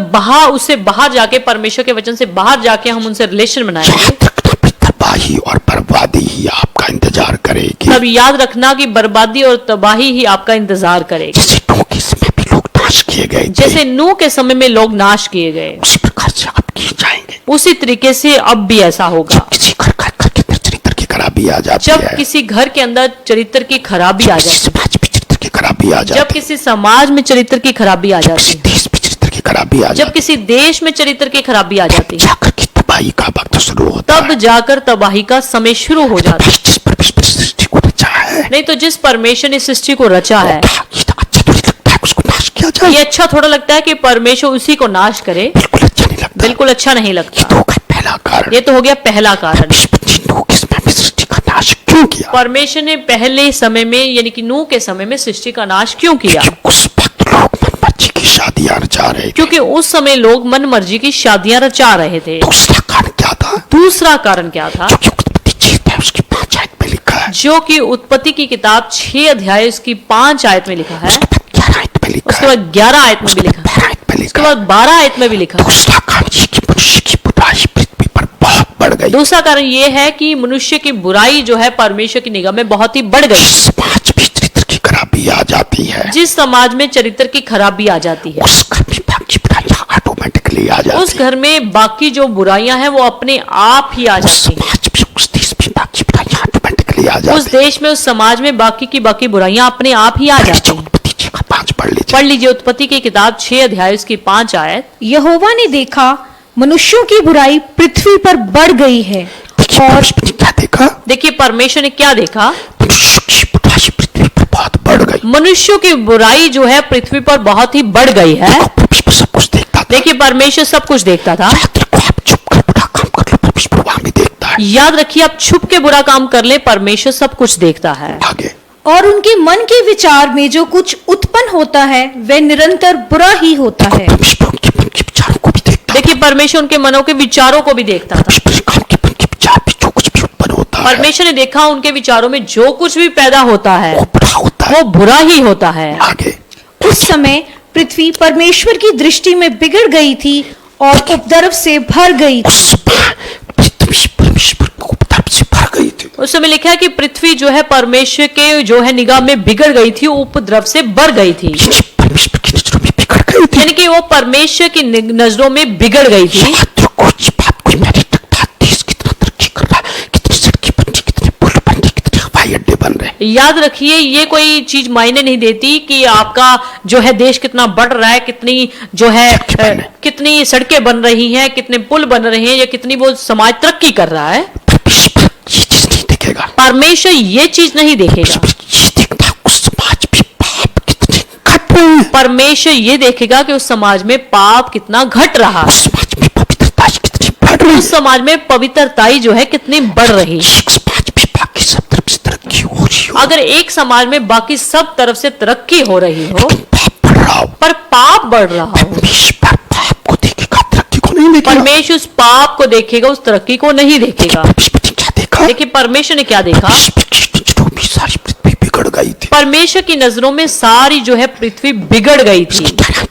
उससे बाहर जाके परमेश्वर के वचन से बाहर जाके हम उनसे रिलेशन बनाएंगे, याद रखना भी तबाही और बर्बादी ही आपका इंतजार करेगी, तब याद रखना कि बर्बादी और तबाही ही आपका इंतजार करेगी। जैसे नूह के समय भी लोग नाश किए गए थे, जैसे नूह के समय में लोग नाश किए गए, उसी प्रकार से अब किए जाएंगे, उसी तरीके से अब भी ऐसा होगा। किसी घर के अंदर चरित्र की खराबी आ जाती जब है, किसी घर के अंदर चरित्र की खराबी आ किसी जाती समाज में चरित्र की खराबी आ है, जब जाती है, किसी समाज में चरित्र की खराबी आ जाती किसी है, देश में चरित्र की खराबी आ जब जाती किसी देश में चरित्र की खराबी आ जाती है, है, जाकर की तबाही का वक्त शुरू होता तब है, जाकर तबाही का समय शुरू हो जाता है। जिस परमेश्वर ने सृष्टि को रचा है, नहीं तो जिस परमेश्वर ने सृष्टि को रचा है, ये तो अच्छा थोड़ी लगता है उसको नाश किया जाए, ये अच्छा थोड़ा लगता है कि परमेश्वर उसी को नाश करे, बिल्कुल अच्छा नहीं लगता, बिल्कुल अच्छा नहीं लगता। तो होगा पहला कारण, ये तो हो गया पहला कारण। परमेश्वर ने नूह के समय में सृष्टि का नाश क्यों किया, परमेश्वर ने पहले समय में यानी कि नूह के समय में सृष्टि का नाश क्यों किया? क्योंकि उस वक्त लोग मनमर्जी की शादियां रचा रहे थे, क्योंकि उस समय लोग मन मर्जी की शादियां रचा रहे थे। दूसरा कारण क्या था, दूसरा कारण क्या था? क्योंकि उत्पत्ति 6 है उसकी 5 आयत में लिखा है, जो कि उत्पत्ति की किताब 6 अध्याय उसकी 5 आयत में लिखा है, उसके बाद 11 आयत में लिखा उसके है, बाद 11 आयत में भी लिखा है, 12 आयत में उसके लिखा है, बाद 12 आयत में भी लिखा है। दूसरा कारण ये कि मनुष्य की बुराई पृथ्वी पर बहुत बढ़ गई, दूसरा कारण ये है कि मनुष्य की बुराई जो है परमेश्वर की निगाह में बहुत ही बढ़ गई। समाज में चरित्र की खराबी आ जाती है, जिस समाज में चरित्र की खराबी आ जाती है, उस घर में बाकी बुराइयां ऑटोमेटिकली आ जाती उस घर में बाकी जो बुराइयां हैं वो अपने आप ही आ है, उस जाती हैं। समाज में उस देश में बाकी बुराइयां ऑटोमेटिकली आ उस जाती है। देश में, उस समाज में बाकी की बाकी बुराइयां अपने आप ही आ जाती हैं। उत्पत्ति 6 का 5 पढ़ लीजिए, पढ़ लीजिए उत्पत्ति की किताब 6 अध्याय उसकी 5 आयत। यहोवा ने देखा मनुष्यों की बुराई पृथ्वी पर बढ़ गई है देखिए और परमेश्वर ने क्या देखा, देखिए परमेश्वर ने क्या देखा? मनुष्य की बुराई पृथ्वी पर बहुत बढ़ गई, मनुष्यों की बुराई जो है पृथ्वी पर बहुत ही बढ़ गई है। परमेश्वर सब कुछ देखता था, देखिए परमेश्वर सब कुछ देखता था। याद रखो आप चुप कर बुरा काम कर लो परमेश्वर वहां भी देखता है, याद रखिए आप छुप के बुरा काम कर ले, परमेश्वर सब कुछ देखता है। आगे और उनके मन के विचार में जो कुछ उत्पन्न होता है वह निरंतर बुरा ही होता है। परमेश्वर उनके मन के विचारों को भी देखता है, देखिए परमेश्वर उनके मनों के विचारों को भी देखता था, परमेश्वर के मन के विचार भी जो कुछ भी उत्पन्न होता है, है परमेश्वर ने देखा उनके विचारों में जो कुछ भी पैदा होता है वो बुरा होता है। वो बुरा ही होता है। आगे उस समय पृथ्वी परमेश्वर की दृष्टि में बिगड़ गई थी और उपद्रव से भर गई थी। उस समय पृथ्वी परमेश्वर को उपद्रव से भर गई थी। उस समय लिखा है कि पृथ्वी जो है परमेश्वर के जो है निगाह में बिगड़ गई थी, उपद्रव से भर गई थी। ये परमेश्वर की नजरों में बिगड़ गई थी। यानी कि वो परमेश्वर की नजरों में बिगड़ गई थी। याद रखो, इस बात को मैंने रखा, देश कितना तरक्की कर रहा है, कितनी सड़कें बन रही, कितने पुल बन रहे, कितने हवाई अड्डे बन रहे। याद रखिए, ये कोई चीज मायने नहीं देती कि आपका जो है देश कितना बढ़ रहा है, कितनी जो है कितनी सड़कें बन रही हैं, कितने पुल बन रहे हैं, या कितनी वो समाज तरक्की कर रहा है। परमेश्वर ये चीज नहीं देखेगा। परमेश्वर ये चीज नहीं देखेगा। परमेश्वर ये देखता, उस समाज में पाप कितने घट रहे हैं, परमेश्वर ये देखेगा कि उस समाज में पाप कितना घट रहा है, उस समाज में पवित्रता कितनी बढ़ रही उस समाज में पवित्रताई जो है कितनी बढ़ रही है। है, एक समाज में बाकी सब तरफ से तरक्की हो रही हो, अगर एक समाज में बाकी सब तरफ से तरक्की हो रही हो पाप बढ़ रहा हो, पर पाप बढ़ रहा हो, परमेश्वर पाप को देखेगा, तरक्की को नहीं देखेगा। परमेश्वर उस पाप को देखेगा, उस तरक्की को नहीं देखेगा। परमेश्वर ने क्या देखा? देखिए परमेश्वर ने क्या देखा। परमेश्वर की नजरों में सारी पृथ्वी बिगड़ गई थी। परमेश्वर की नजरों में सारी जो है पृथ्वी बिगड़ गई थी।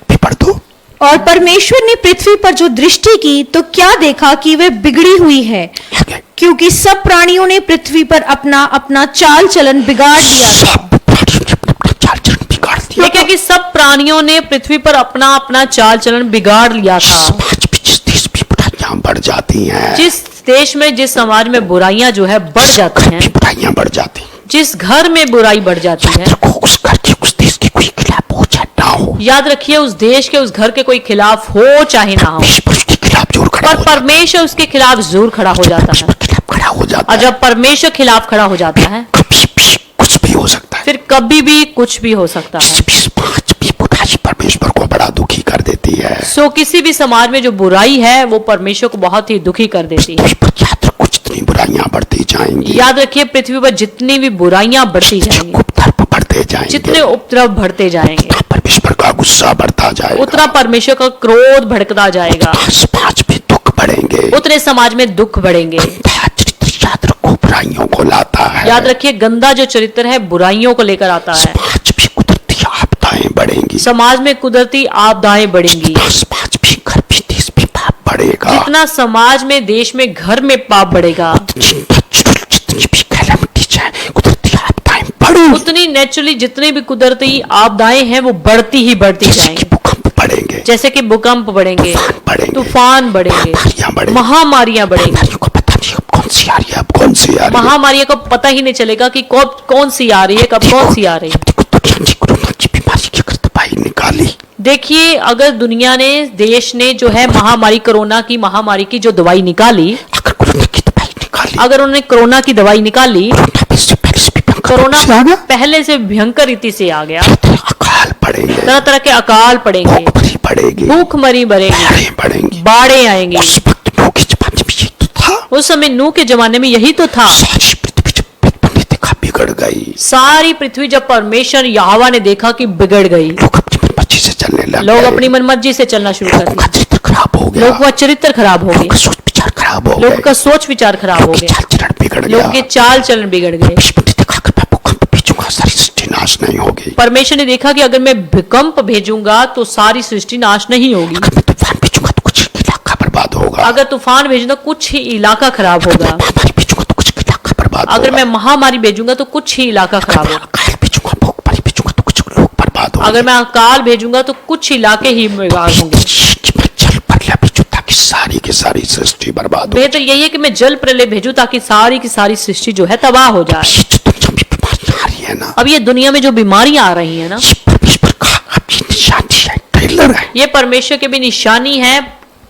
भी पढ़ दो। और परमेश्वर ने पृथ्वी पर जो दृष्टि की तो क्या देखा कि वे बिगड़ी हुई है, आगे। क्योंकि सब प्राणियों ने पृथ्वी पर अपना अपना चाल चलन बिगाड़ दिया था। सब प्राणियों ने अपना चाल चलन बिगाड़ दिया देखिए कि सब प्राणियों ने पृथ्वी पर अपना अपना चाल चलन बिगाड़ लिया था। समाज में जिस देश में बुराइयां बढ़ जाती हैं, जिस देश में, जिस समाज में बुराइयां जो है बढ़ जाती हैं, बुराइयां बढ़ जाती हैं, जिस घर में बुराई बढ़ जाती है, को उस घर के उस देश के कोई खिलाफ हो चाहे ना हो, याद रखिए उस देश के उस घर के कोई खिलाफ हो चाहे ना हो, परमेश्वर उसके खिलाफ जोर खड़ा पर हो जाता है। परमेश्वर उसके खिलाफ जरूर खड़ा हो जाता है। परमेश्वर खिलाफ खड़ा हो जाता और है। जब परमेश्वर खिलाफ खड़ा हो जाता है कभी भी कुछ भी हो सकता है। फिर कभी भी कुछ भी हो सकता है। किसी भी समाज में बुराई परमेश्वर को बड़ा दुखी कर देती है। सो किसी भी समाज में जो बुराई है वो परमेश्वर को बहुत ही दुखी कर देती है। पृथ्वी पर याद रखो, जितनी बुराइयां बढ़ती जाएंगी, याद रखिए पृथ्वी पर जितनी भी बुराइयां बढ़ती जाएंगी, उपद्रव बढ़ते जाएंगे, जितने उपद्रव बढ़ते जाएंगे, परमेश्वर का गुस्सा बढ़ता जाएगा, उतना परमेश्वर का क्रोध भड़कता जाएगा, समाज में दुख बढ़ेंगे, उतने समाज में दुख बढ़ेंगे। चरित्र याद रखो बुराइयों को लाता है। याद रखिए गंदा जो चरित्र है बुराइयों को लेकर आता है। समाज में कुदरती आपदाएं बढ़ेंगी, समाज में कुदरती आपदाएं बढ़ेंगी। समाज में घर भी देश में पाप बढ़ेगा, जितना समाज में, देश में, घर में पाप बढ़ेगा, जितनी भी कैलामिटी चाहे कुदरती आपदाएं बढ़ेंगी, उतनी नेचुरली जितनी भी कुदरती आपदाएं हैं वो बढ़ती ही बढ़ती जैसे जाएंगी। कि भूकंप बढ़ेंगे, जैसे कि भूकंप बढ़ेंगे, बढ़ेंगे, तूफान बढ़ेंगे, महामारियां बढ़ेंगी, महामारियां बढ़ेंगी। महामारियों को पता नहीं अब कौन सी आ रही है, अब कौन सी आ रही है। महामारियों को पता ही नहीं चलेगा कि कब कौन सी आ रही है, कब कौन सी आ रही है। देखो दुनिया ने कोरोना की बीमारी की अगर दवाई निकाली, देखिए अगर दुनिया ने, देश ने जो है महामारी, कोरोना की महामारी की जो दवाई निकाली, अगर कोरोना की दवाई निकाली, अगर उन्होंने कोरोना की दवाई निकाली, कोरोना से पहले से भी भयंकर कोरोना रूप से आ गया, पहले से भयंकर रीति से आ गया, अकाल पड़ेंगे, तरह तरह के अकाल पड़ेंगे, भूखमरी बढ़ेगी, भूखमरी बढ़ेगी, बाढ़ें बढ़ेंगी। बाढ़ें आएंगी। उस वक्त नूह के जमाने में ये तो था। उस समय नूह के जमाने में यही तो था। सारी पृथ्वी जब मैंने देखा बिगड़ गई, सारी पृथ्वी जब परमेश्वर यहोवा ने देखा कि बिगड़ गई, लोग अपनी मनमर्जी से चलने लगे, लोग अपनी मनमर्जी से चलना शुरू कर लोगों दिया, का चरित्र खराब हो गया, लोगों का चरित्र खराब हो लोगों का गया, सोच विचार खराब हो लोगों गए, का सोच विचार खराब हो लोगों की गया, चाल चलन बिगड़ लोगों के गया। चाल चलन बिगड़ गए। परमेश्वर ने देखा कि मैं भूकंप भेजूंगा, सारी सृष्टि नाश नहीं होगी। परमेश्वर ने देखा कि अगर मैं भूकंप भेजूंगा तो सारी सृष्टि नाश नहीं होगी, अगर मैं तूफान भेजूंगा तो कुछ इलाका बर्बाद होगा, अगर तूफान भेजूंगा कुछ ही इलाका खराब होगा, महामारी भेजूंगा तो कुछ इलाका बर्बाद अगर होगा, मैं महामारी भेजूंगा तो कुछ ही इलाका खराब होगा, अकाल भेजूंगा, भूखमरी भेजूंगा तो कुछ लोग बर्बाद होंगे। अगर मैं अकाल भेजूंगा तो कुछ इलाके ही बर्बाद होंगे। कि मैं जल प्रलय भेजूं ताकि सारी की सारी सृष्टि बर्बाद हो। बेहतर यही है कि मैं जल प्रलय भेजूं ताकि सारी की सारी सृष्टि जो है तबाह हो जाए। ये जो दुनिया में बीमारियां आ रही है ना, अब ये दुनिया में जो बीमारियां आ रही है ना, ये परमेश्वर का अपनी निशानी है, ट्रेलर है। ये परमेश्वर की भी निशानी है,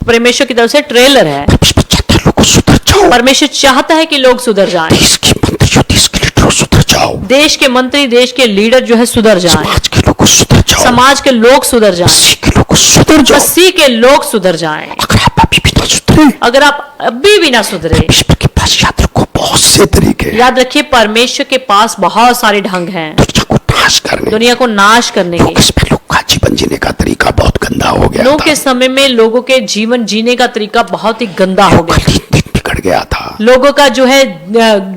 परमेश्वर की तरफ से ट्रेलर है। परमेश्वर चाहता है लोगों सुधर जाओ, परमेश्वर चाहता है कि लोग सुधर जाएं, देश के मंत्रियों, देश के लीडरों सुधर जाओ, देश के मंत्री, देश के लीडर जो है सुधर जाएं, समाज के लोगों सुधर जाओ, समाज के लोग सुधर जाएं, मसीह के लोगों सुधर जाओ। मसीह के लोग सुधर जाएं। अगर आप अभी भी ना सुधरे, अगर आप अभी भी ना सुधरे, परमेश्वर के पास याद रखो बहुत से तरीके हैं याद रखिए परमेश्वर के पास बहुत सारे ढंग हैं दुनिया को नाश करने। दुनिया को नाश करने के। इसमें लोग का जीवन जीने का तरीका बहुत गंदा हो गया नूह था। के समय में लोगों के जीवन जीने का तरीका बहुत ही गंदा हो गया, दिन बिगड़ गया था, लोगों का जो है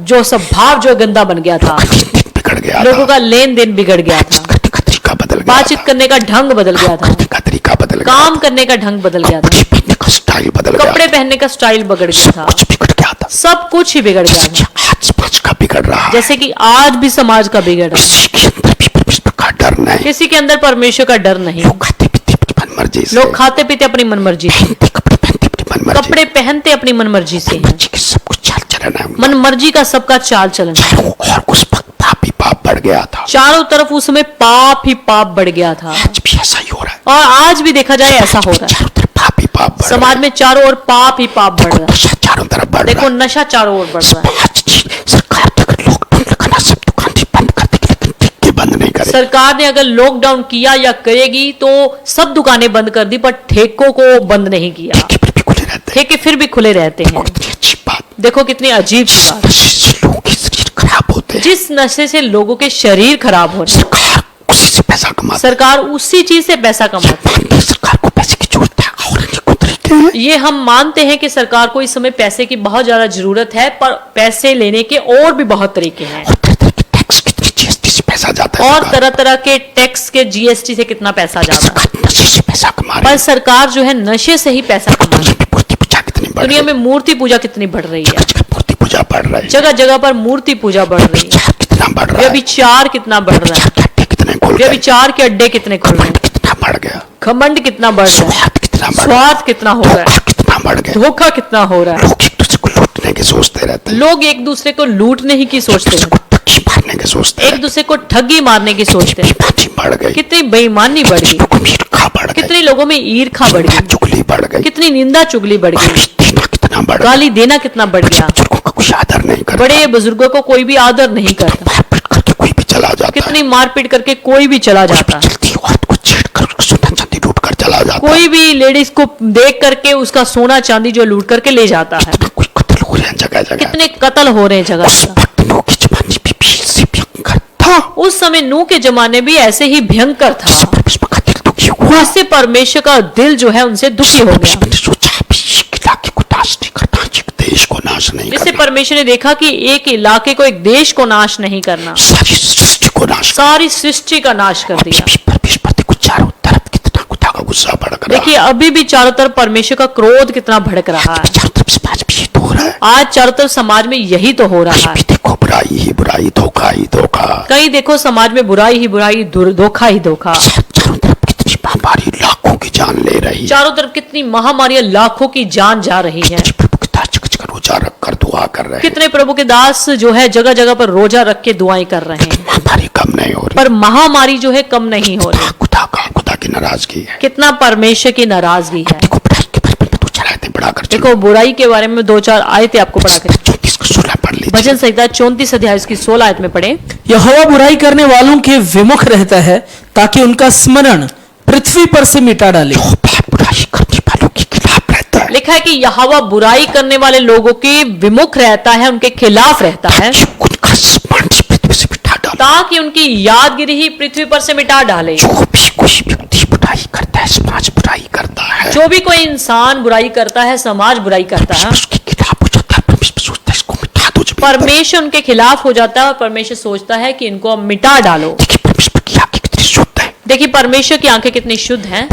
जो स्वभाव जो है गंदा बन गया था, बिगड़ गया लोगों था, का लेन देन बिगड़ गया था, करने का तरीका बदल गया बातचीत था, करने का ढंग बदल गया था, करने का तरीका बदल गया काम करने का ढंग बदल गया था, कपड़े पहनने का स्टाइल बदल गया कपड़े पहनने का स्टाइल बिगड़ गया था, कुछ बिगड़ गया था। सब कुछ ही बिगड़ गया था। आज समाज का बिगड़ रहा है, जैसे कि आज भी समाज का बिगड़ रहा है, किसी के अंदर भी परमेश्वर का डर नहीं, किसी के अंदर परमेश्वर का डर नहीं, लोग खाते पीते अपनी मनमर्जी से, लोग खाते पीते अपनी मनमर्जी से, पहनते कपड़े पहनते अपनी मनमर्जी, कपड़े पहनते अपनी मनमर्जी से हैं, मनमर्जी के सब कुछ चाल चलन है उनका। मनमर्जी का सबका चाल चलन है। चारों और उस वक्त पाप ही पाप बढ़ गया था, चारों तरफ उस समय पाप ही पाप बढ़ गया था, आज भी ऐसा ही हो रहा है, और आज भी देखा जाए ऐसा हो रहा है। चारों तरफ पाप ही पाप बढ़ रहा समाज में चारों ओर पाप ही पाप बढ़ रहा है। नशा चारों तरफ बढ़ रहा देखो नशा चारों ओर बढ़ रहा है। है। आज जी सरकार ने अगर लॉकडाउन लगाना सब दुकानें बंद कर देगी लेकिन ठेके बंद नहीं करे, सरकार ने अगर लॉकडाउन किया या करेगी तो सब दुकानें बंद कर दी, पर ठेकों को बंद नहीं किया। ठेके फिर भी खुले रहते हैं। ठेके फिर भी खुले रहते हैं। कितनी अच्छी बात, देखो कितनी अजीब सी बात। नशे से लोगों के शरीर खराब होते हैं, जिस नशे से लोगों के शरीर खराब हो रहे हैं, सरकार उसी से पैसा कमाती सरकार उसी चीज से पैसा कमाती है। है, सरकार को पैसे की जरूरत है और अनेकों तरीके हैं। ये हम मानते हैं कि सरकार को इस समय पैसे की बहुत ज्यादा जरूरत है, पर पैसे लेने के और भी बहुत तरीके हैं, और तरह तरह के टैक्स कितनी जीएसटी से पैसा जाता है, और सरकार। तरह तरह के टैक्स के जीएसटी से कितना पैसा जाता है। सरकार नशे से पैसा कमा रही पर है। सरकार जो है नशे से ही पैसा कमा रही दुनिया में मूर्ति पूजा कितनी है। बढ़ दुनिया रही में मूर्ति पूजा कितनी बढ़ रही है, है, जगह मूर्ति पूजा बढ़ रही है, जगह जगह पर मूर्ति पूजा बढ़ रही है, विचार कितना बढ़ रहा है, व्यभिचार कितना बढ़ रहा है, विचार के अड्डे कितने खुल गए, व्यभिचार के अड्डे कितने खुल रहे हैं, कितना बढ़ गया, घमंड कितना बढ़ रहा है, स्वार्थ कितना बढ़ गया, स्वार्थ कितना हो रहा है, धोखा कितना बढ़ गया, धोखा कितना हो रहा है, लोग एक दूसरे को लूटने के सोचते रहते हैं, लोग एक दूसरे को लूटने ही की सोचते दूसरे हैं, को ठगी मारने के सोचते एक हैं, दूसरे को ठगी मारने की सोचते हैं। बेईमानी बढ़ गई, कितनी बेईमानी बढ़ गई, लोगों में ईर्ष्या बढ़ गई, कितने लोगों में ईर्ष्या बढ़ निंदा गई, चुगली बढ़ गई, कितनी निंदा चुगली बढ़ गई, गाली देना कितना बढ़ गया, गाली देना कितना बढ़ गया, बुजुर्गों का कोई आदर नहीं करता, बड़े बुजुर्गों को कोई भी आदर नहीं करता, मारपीट करके कोई भी चला जाता है, कितनी मारपीट करके कोई भी चला जाता है, जल्दी औरत को छेड़कर सोना चांदी लूट कर चला जाता है, कोई भी लेडीज को देख करके उसका सोना चांदी जो लूट करके ले जाता है। कोई कत्ल हो रहे हैं जगह जगह, कितने कत्ल हो रहे हैं जगह उस जगह। वक्त लोगों की जमाने में भी इससे भयंकर था, उस समय नूह के जमाने भी ऐसे ही भयंकर था, जिससे परमेश्वर का दिल दुखी हुआ, जिससे परमेश्वर का दिल जो है उनसे दुखी हो गया, परमेश्वर ने सोचा अभी एक इलाके को नाश नहीं करना, एक देश को नाश नहीं जिससे करना, परमेश्वर ने देखा कि एक इलाके को, एक देश को नाश नहीं करना, सारी सृष्टि को नाश सारी सृष्टि का नाश कर दिया। भी परमेश्वर देखो चारों तरफ कितना खुदा का गुस्सा भड़क रहा देखिए अभी भी चारों तरफ परमेश्वर का क्रोध कितना भड़क रहा है। चारों तरफ समाज में ये तो हो रहा है, आज चारों तरफ समाज में यही तो हो रहा है। भी देखो बुराई ही बुराई, धोखा ही धोखा, कहीं देखो समाज में बुराई ही बुराई, धोखा ही धोखा, चारों तरफ कितनी महामारी लाखों की जान ले रही है, चारों तरफ कितनी महामारियां लाखों की जान जा रही है। प्रभु के दास जगह जगह रोजा रख कर दुआ कर रहे हैं, कितने प्रभु के दास जो है जगह जगह पर रोजा रख के दुआएं कर रहे हैं, महामारी कम नहीं हो रही, पर महामारी जो है कम नहीं हो रही। खुदा की नाराजगी है। कितना परमेश्वर की नाराजगी है। देखो बुराई के बारे में दो चार आयतें बढ़ा कर देखो बुराई के बारे में 2-4 आयतें आपको पढ़ा कर, 34 को 16 पढ़ लीजिए, भजन संहिता 34 अध्याय उसकी 16 आयत में पढ़े। यहोवा बुराई करने वालों के विमुख रहता है ताकि उनका स्मरण पृथ्वी पर से मिटा डाले। यहोवा बुराई करने वालों के खिलाफ रहता है, लिखा है कि यहोवा बुराई करने वाले लोगों के विमुख रहता है, उनके खिलाफ रहता है, उनका स्मरण पृथ्वी से मिटा डाले। ताकि उनकी यादगिरी ही पृथ्वी पर से मिटा डाले। जो भी कोई व्यक्ति बुराई करता है, समाज बुराई करता है, जो भी कोई इंसान बुराई करता है, समाज बुराई करता है, उसके खिलाफ हो जाता है, परमेश्वर सोचता है इसको मिटा दो जमीन पर। परमेश्वर उनके खिलाफ हो जाता है और परमेश्वर सोचता है कि इनको अब मिटा डालो। देखिए परमेश्वर की आंखें कितनी शुद्ध है, देखिए परमेश्वर की आंखें कितनी शुद्ध हैं।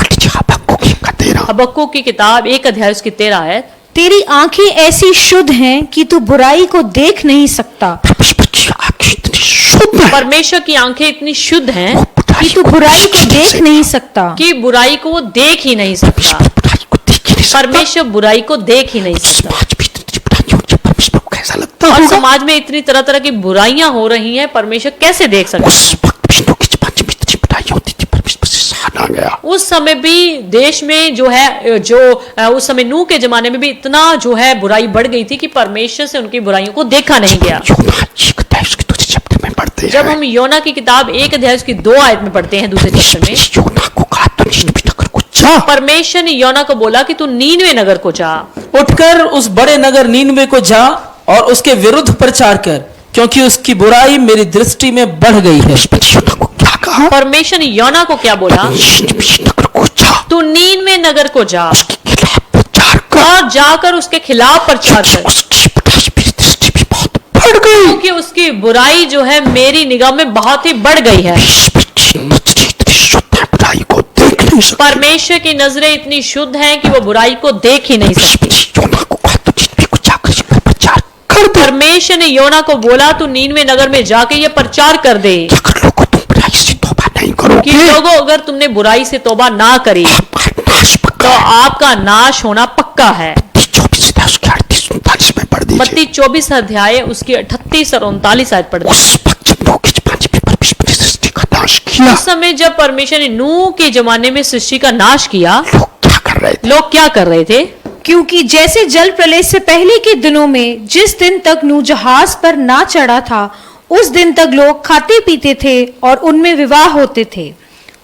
हबक्कुक की किताब 1 अध्याय उसकी 13 आयत। तेरी आंखें ऐसी शुद्ध हैं कि तू बुराई को देख नहीं सकता, परमेश्वर की आंखें इतनी शुद्ध है, परमेश्वर की आंखें इतनी शुद्ध हैं कि तू बुराई को देख नहीं सकता। कि बुराई को वो देख ही नहीं सकता। बुराई को देख ही नहीं सकता। परमेश्वर बुराई को देख ही नहीं सकता। समाज में इतनी बुराई हो रही है, परमेश्वर को कैसा लगता और होगा? समाज में इतनी तरह तरह की बुराइयां हो रही हैं, परमेश्वर कैसे देख सकता उस है। वक्त भी लोग की जबान में इतनी बुराई होती थी, परमेश्वर से सहना गया। उस समय भी देश में जो है उस समय नूह के जमाने में भी इतना जो है बुराई बढ़ गई थी कि परमेश्वर से उनकी बुराइयों को देखा नहीं गया। यूहन्ना 1 अध्याय उसके 2 चैप्टर में पढ़ते जब हैं, हम योना की किताब 1 अध्याय उसकी 2 आयत में पढ़ते हैं दूसरे चैप्टर में, यूहन्ना को कहा तुम निनवे नगर को जा, परमेश्वर ने योना को बोला कि तू नीनवे नगर को जा, उठकर उस बड़े नगर नीनवे को जा और उसके विरुद्ध प्रचार कर, क्योंकि उसकी बुराई मेरी दृष्टि में बढ़ गई है। यूहन्ना को क्या कहा? परमेश्वर ने योना को क्या बोला, निनवे नगर को जा, तू नीनवे नगर को जा उसके खिलाफ प्रचार कर, और जाकर उसके खिलाफ प्रचार कर, उसकी उसकी बुराई जो है मेरी निगाह में बहुत ही बढ़ गई है। ईश्वर की नजरें इतनी शुद्ध है, बुराई को देख नहीं सकती। परमेश्वर की नजरें इतनी शुद्ध हैं कि वो बुराई को देख ही नहीं सकती। योना को कहा तो जितने को जाकर इस पर प्रचार कर दे। परमेश्वर ने योना को बोला तू नीनवे नगर में जाके ये प्रचार कर दे अगर लोगों तुम बुराई से तौबा नहीं कि करोगे, लोगों अगर तुमने बुराई से तौबा ना करी आपका नाश तो पक्का है। आपका नाश होना पक्का है। 24 था उसके 38-39 में पढ़ दीजिए। मत्ती 24 अध्याय उसकी 38 और 39 आयत पढ़ दीजिए। उस वक्त जब नूह के जमाने में परमेश्वर ने सृष्टि का नाश किया, उस समय जब परमेश्वर ने नूह के जमाने में सृष्टि का नाश किया, लोग क्या कर रहे थे? लोग क्या कर रहे थे? क्योंकि जैसे जल प्रलय से पहले के दिनों में जिस दिन तक नूह जहाज पर ना चढ़ा था उस दिन तक लोग खाते पीते थे और उनमें विवाह होते थे,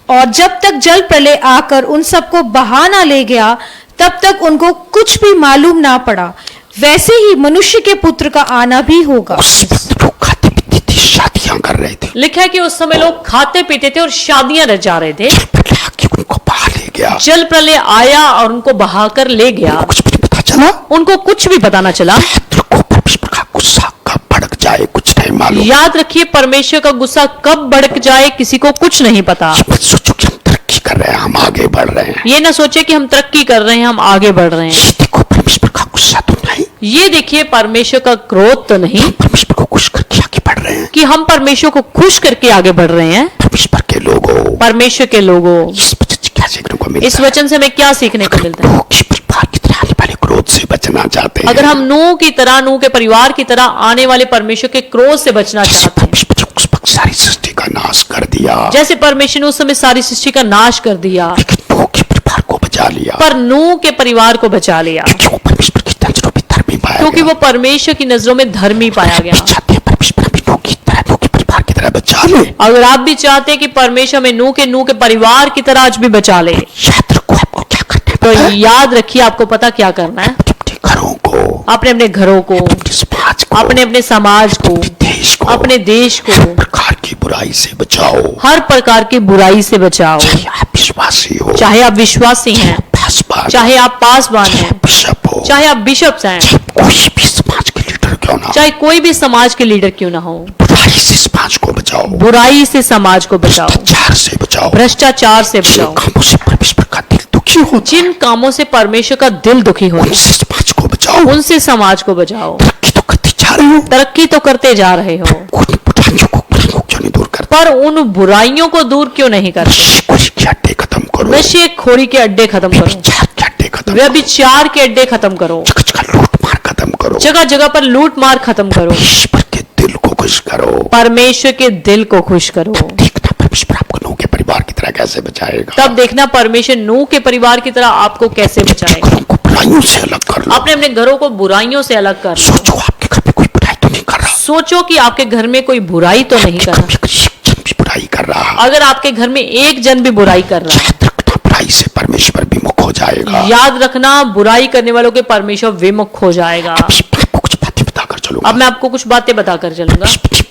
और जब तक जल प्रलय आकर उन सबको बहा ना ले गया तब तक उनको कुछ भी मालूम ना पड़ा। वैसे ही मनुष्य के पुत्र का आना भी होगा। उस वक्त लोग खाते पीते थे, शादियां कर रहे थे। लिखा है कि उस समय लोग खाते पीते थे और शादियां रचा रहे थे। प्रलय आके उनको बहा ले गया। जल प्रलय आया और उनको बहाकर ले गया। कुछ भी नहीं पता चला। उनको कुछ भी पता ना चला। याद रखो, परमेश्वर का गुस्सा कब भड़क जाए कुछ नहीं मालूम। याद रखिए परमेश्वर का गुस्सा कब भड़क जाए किसी को कुछ नहीं पता। मत सोचो कि हम तरक्की कर रहे हैं, हम आगे बढ़ रहे हैं। ये ना सोचे कि हम तरक्की कर रहे हैं, हम आगे बढ़ रहे हैं। ये देखो, परमेश्वर का गुस्सा तो नहीं, ये देखिए परमेश्वर का क्रोध तो नहीं परमेश्वर को खुश करके आगे बढ़ रहे हैं। कि हम परमेश्वर को खुश करके आगे बढ़ रहे हैं। परमेश्वर के लोगों, परमेश्वर के लोगों, इस वचन से क्या सीखने को मिलता इस है? वचन से हमें क्या सीखने को मिलता है? लोग इस परिवार की तरह आने वाले क्रोध से बचना चाहते हैं। अगर हम नूह की तरह, नूह के परिवार की तरह आने वाले परमेश्वर के क्रोध से बचना जैसे चाहते हैं, परमेश्वर ने उस वक्त सारी सृष्टि का नाश कर दिया, जैसे परमेश्वर ने उस समय सारी सृष्टि का नाश कर दिया लेकिन नूह के परिवार को बचा लिया, पर नूह के परिवार को बचा लिया क्योंकि वो परमेश्वर की नजरों में धर्मी पाया क्योंकि गया। वो परमेश्वर की नजरों में धर्मी पाया गया। भी चाहते हैं परमेश्वर हमें नूह की तरह, नूह के परिवार की तरह बचा ले। अगर आप भी चाहते हैं कि परमेश्वर में नूह के परिवार की तरह आज भी बचा ले, याद रखो आपको क्या करना है, तो पता है? याद रखिए आपको पता क्या करना है। अपने घरों को, अपने अपने घरों को, अपने समाज को, अपने अपने समाज को, देश को, अपने देश को हर प्रकार की बुराई से बचाओ। हर प्रकार की बुराई से बचाओ। चाहे आप विश्वासी हो, चाहे आप विश्वासी हैं, पासवान, चाहे आप पासवान चाहे हैं, बिशप हो, चाहे आप बिशप्स हैं, चाहे कोई भी समाज के लीडर क्यों ना हो, चाहे कोई भी समाज के लीडर क्यों ना हो, बुराई से समाज को बचाओ, बुराई से समाज को बचाओ, भ्रष्टाचार से बचाओ, भ्रष्टाचार से जिन बचाओ। कामों से परमेश्वर का दिल दुखी होता है, जिन कामों से परमेश्वर का दिल दुखी हो उनसे समाज को बचाओ। उनसे समाज को बचाओ। तरक्की तो करते जा रहे हो, तरक्की तो करते जा रहे हो, उन बुराइयों को क्यों नहीं दूर करते? पर उन बुराइयों को दूर क्यों नहीं करते? नशेखोरी के अड्डे खत्म करो, नशेखोरी के अड्डे खत्म करो, व्यभिचार के अड्डे खत्म करो, व्यभिचार के अड्डे खत्म करो, जगह जगह लूट मार खत्म करो, जगह जगह पर लूट मार खत्म करो, ईश्वर के दिल को खुश करो। परमेश्वर के दिल को खुश करो। देखना परमेश्वर आपको नूह के परिवार की तरह कैसे बचाएगा। तब देखना परमेश्वर नूह के परिवार की तरह आपको कैसे बचाएगा। घरों को बुराइयों से अलग कर लो। अपने अपने घरों को बुराइयों से अलग कर लो। सोचो आपके घर में कोई बुराई तो नहीं कर रहा, सोचो कि आपके घर में कोई बुराई तो नहीं कर रहा। कभी एक जन भी बुराई कर रहा, अगर आपके घर में एक जन भी बुराई कर रहा है, याद रखना बुराई से परमेश्वर विमुख हो जाएगा। याद रखना बुराई करने वालों के परमेश्वर विमुख हो जाएगा। अभी मैं आपको कुछ बातें बताकर चलूंगा। अब मैं आपको कुछ बातें बताकर चलूंगा।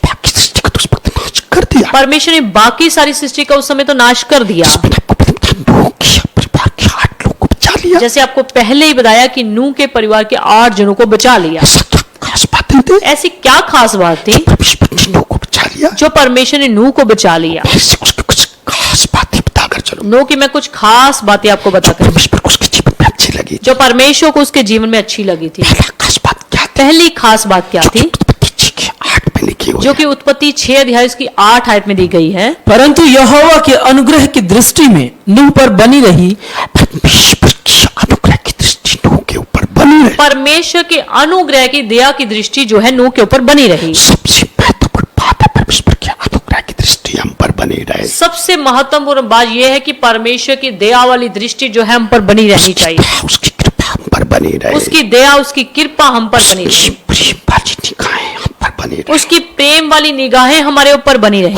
बाकी सृष्टि का तो उस वक्त नाश कर दिया। परमेश्वर ने बाकी सारी सृष्टि का उस समय तो नाश कर दिया। मैंने आपको बताया, नूह के परिवार के 8 लोगों को बचा लिया। जैसे आपको पहले ही बताया कि नूह के परिवार के 8 जनों को बचा लिया। ऐसा क्या खास बातें थे? ऐसी क्या खास बात थी परमेश्वर ने नूह को बचा लिया। जो परमेश्वर ने नूह को बचा लिया? ऐसे उसकी कुछ खास बातें बताकर चलो। नूह की मैं कुछ खास बातें आपको बताकर, परमेश्वर को उसके जीवन में अच्छी लगी। जो परमेश्वर को उसके जीवन में अच्छी लगी थी। पहला खास बात क्या थी? पहली खास बात क्या थी? उत्पत्ति 6 के 8 में लिखी हुई जो है। कि उत्पत्ति 6 अध्याय उसकी 8 आयत में दी गई है। परंतु यहोवा के अनुग्रह की दृष्टि में नूह पर बनी रही। परमेश्वर की अनुग्रह की दृष्टि नूह के ऊपर बनी रही। परमेश्वर के अनुग्रह की दया की दृष्टि जो है नूह के ऊपर बनी रही। सबसे महत्वपूर्ण बात है परमेश्वर की अनुग्रह की दृष्टि हम पर बनी रहे। सबसे महत्वपूर्ण बात यह है कि परमेश्वर की दया वाली दृष्टि जो है हम पर बनी रहनी चाहिए। उसकी कृपा हम पर बनी रहे। उसकी दया, उसकी कृपा हम पर बनी रहे। प्रेम वाली निगाहें हम पर बनी रहे। उसकी प्रेम वाली निगाहें हमारे ऊपर बनी रही।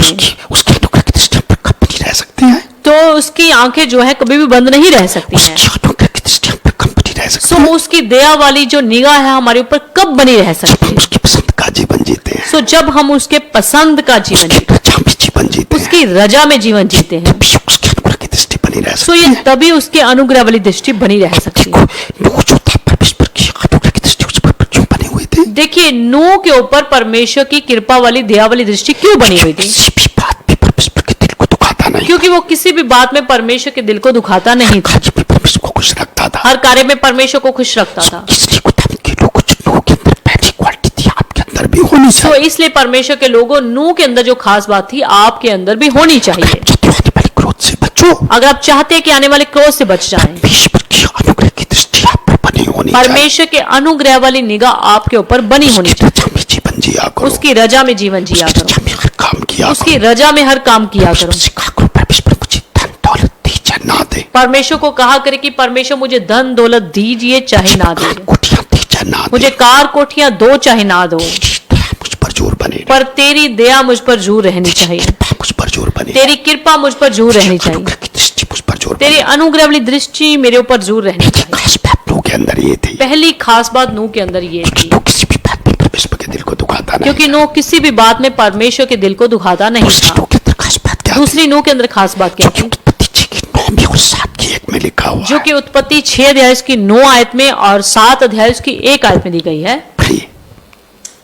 उसकी अनुग्रह की दृष्टि हम पर कब बनी रह सकती है? तो उसकी आंखें जो है कभी भी बंद नहीं रह सकती हैं। उसकी अनुग्रह की दृष्टि हम पर कब बनी रह सकती सो है? उसकी दया वाली जो निगाह है हमारे ऊपर कब बनी रह सकती है? उसकी पसंद का जीवन जीते हैं। सो जब हम उसके पसंद का जीवन उसकी रजा में जीवन जीते हैं। उसकी रजा में जीवन जीते हैं, तभी उसकी अनुग्रह की दृष्टि बनी रह सो सकती ये है। तभी उसके अनुग्रह वाली दृष्टि बनी रह सकती है। देखो नूह जो था परमेश्वर की अनुग्रह की दृष्टि उस पर क्यों बनी हुई थी? देखिए कि नूह के ऊपर परमेश्वर की कृपा वाली दया वाली दृष्टि क्यों बनी हुई थी? किसी भी बात पे परमेश्वर के दिल को दुखाता नहीं, क्योंकि वो किसी भी बात में परमेश्वर के दिल को दुखाता नहीं था, कार्य में परमेश्वर को खुश रखता था। हर कार्य में परमेश्वर को खुश रखता था। इसलिए खुदावंद के लोगों जो लोगों के अंदर पहली क्वालिटी थी आपके अंदर भी होनी तो चाहिए। इसलिए परमेश्वर के लोगों नूह के अंदर जो खास बात थी आपके अंदर भी होनी चाहिए। जब आने वाले क्रोध से बचो, अगर आप चाहते हैं कि आने वाले क्रोध से बच जाएं, परमेश्वर की अनुग्रह की दृष्टि आप पर बनी होनी चाहिए। परमेश्वर के अनुग्रह वाली निगाह आपके ऊपर बनी होनी उसकी चाहिए। रजा में जीवन जिया करो, उसकी रजा में जीवन जिया उसकी करो, रजा में हर काम किया उसकी रजा में हर काम किया करो। करो। सिखा करो परमेश्वर मुझे धन दौलत दे चाहे ना दे, परमेश्वर को कहा करे कि परमेश्वर मुझे धन दौलत दीजिए चाहे ना कार दीजिए, कोठियां दे चाहे ना दे, मुझे कार कोठियां दो चाहे ना दो, तेरी दया मुझ पर जोर बने, पर तेरी दया मुझ पर जोर रहनी चाहिए, कृपा मुझ पर जोर बने, तेरी कृपा मुझ पर जोर रहनी चाहिए, अनुग्रह की दृष्टि मुझ पर जोर तेरी बने। अनुग्रह वाली दृष्टि मेरे ऊपर जोर रहनी चाहिए। खास बात लोगों के अंदर ये थी, पहली खास बात नूह के अंदर ये थी, तो किसी भी बात में परमेश्वर के दिल को दुखाता नहीं। क्योंकि नूह किसी भी बात में परमेश्वर के दिल को दुखाता नहीं दूसरी था। लोगों के अंदर खास बात क्या थी? दूसरी नूह के अंदर खास बात क्या जो कि थी? उत्पत्ति 6 की 9 में और 7 की 1 में लिखा हुआ जो कि उत्पत्ति 6 अध्याय की 9 आयत में और 7 अध्याय की 1 आयत में दी गई है। है।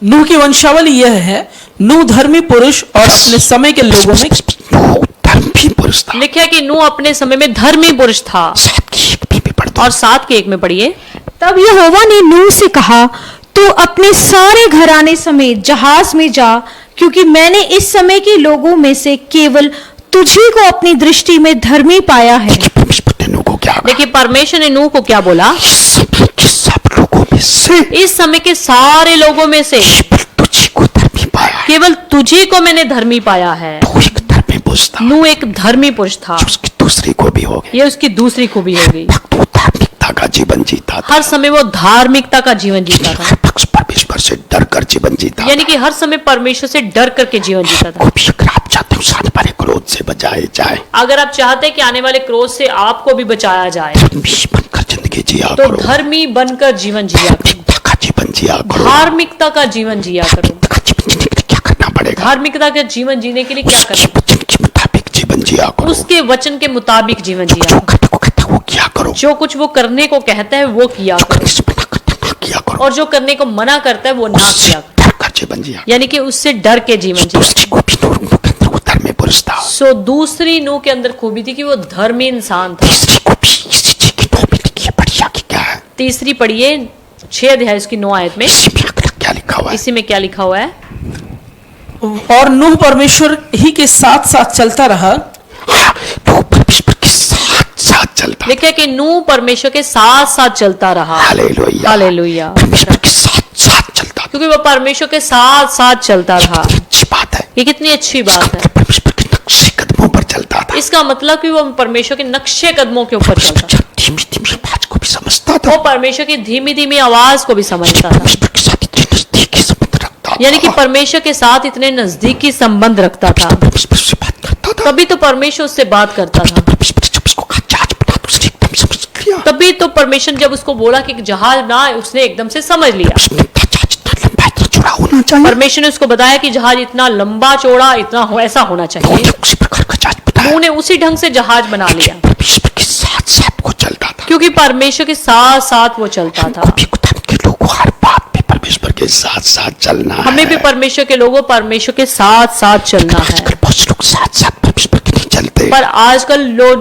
नूह की वंशावली यह है, नूह धर्मी पुरुष और अपने समय के लोगों में वो धर्मी पुरुष था। लिखा है कि नूह अपने समय में धर्मी पुरुष था। 7 की 1 में भी पढ़ दो। और 7 के 1 में पढ़िए, तब यहोवा ने नूह से कहा, तू अपने सारे घराने समेत जहाज में जा, क्योंकि मैंने इस समय के लोगों में से केवल तुझी को अपनी दृष्टि में धर्मी पाया है। कि परमेश्वर ने नूह को क्या कहा? देखिए परमेश्वर ने नूह को क्या बोला? इस समय के सब लोगों में से इस समय के सारे लोगों में से केवल तुझी को धर्मी पाया है। केवल तुझी को मैंने धर्मी पाया है। तो एक धर्मी पुरुष था, नूह एक धर्मी पुरुष था, जो उसकी दूसरी को भी हो गई। ये उसकी दूसरी खूबी हो गई। भक्त वो धार्मिकता का जीवन जीता था, हर समय वो धार्मिकता का जीवन जीता था, हर पक्ष परमेश्वर से डर कर जीवन जीता यानी कि हर समय परमेश्वर से डर करके जीवन जीता था। को भी अगर आप चाहते हो आने वाले क्रोध से बचाए जाए, अगर आप चाहते हैं कि आने वाले क्रोध से आपको भी बचाया जाए, धर्मी बनकर जिंदगी जिया तो करो, धर्मी बनकर जीवन जिया करो, धार्मिकता का जीवन जिया करो। धार्मिकता का जीवन जिया करो। धार्मिकता का जीवन जीने के लिए क्या करना पड़ेगा? धार्मिकता का जीवन जीने के लिए क्या उसके करना? वचन के मुताबिक जीवन जिया करो। उसके वचन के मुताबिक जीवन जो जिया। करने को कहता है वो किया करो, जो कुछ वो करने को कहता है वो किया जो करो, करने से मना करता है ना किया करो। और जो करने को मना करता है वो ना उससे किया करो, डर कर जीवन जिया। यानी कि उससे डर के जीवन जिया। दूसरी को भी नूह के अंदर वो धर्मी पुरुष था, सो दूसरी नूह के अंदर खूबी थी कि वो धर्मी इंसान था। तीसरी को भी इसी चीज की 9 में लिखी है। बढ़िया की क्या है? तीसरी पढ़िए 6 अध्याय उसकी 9 आयत में, इसी में अगला क्या लिखा हुआ है? इसी में क्या लिखा हुआ है? और नूह परमेश्वर ही के साथ साथ चलता रहा। हाँ, नूह परमेश्वर के साथ साथ चलता। लिखा है कि नूह परमेश्वर के साथ साथ चलता रहा। Hallelujah, hallelujah. परमेश्वर के साथ साथ चलता था। क्योंकि वो परमेश्वर के साथ साथ चलता रहा। कितनी अच्छी बात है। ये कितनी अच्छी बात है। मतलब परमेश्वर के नक्शे कदमों पर चलता था। इसका मतलब कि वो परमेश्वर के नक्शे कदमों के ऊपर परमेश्वर चलता, की धीमी धीमी आवाज को भी समझता था। वो परमेश्वर की धीमी धीमी आवाज को भी समझता था, परमेश्वर के साथ इतने नजदीकी संबंध रखता था। यानी कि परमेश्वर के साथ इतने नजदीकी संबंध रखता था। परमेश्वर से बात करता था। तभी तो परमेश्वर उससे बात करता था। परमेश्वर ने जब उसको कहा जहाज बना तो उसने एकदम समझ लिया। तभी तो परमेश्वर जब उसको बोला कि जहाज ना, उसने एकदम से समझ लिया। उसने कहा जहाज इतना लंबा इतना चौड़ा होना चाहिए। परमेश्वर ने उसको बताया कि जहाज इतना लंबा चौड़ा इतना ऐसा होना चाहिए। उन्होंने उसी प्रकार का जहाज बनाया। उन्होंने उसी ढंग से जहाज बना लिया, परमेश्वर के साथ साथ वो चलता था। क्योंकि परमेश्वर के साथ साथ वो चलता था। कभी खुदा के लोगों हर बात पे परमेश्वर के साथ साथ चलना है। हमें भी परमेश्वर के लोगों परमेश्वर के साथ साथ चलना है। आजकल बहुत लोग साथ साथ परमेश्वर के नहीं चलते। पर आजकल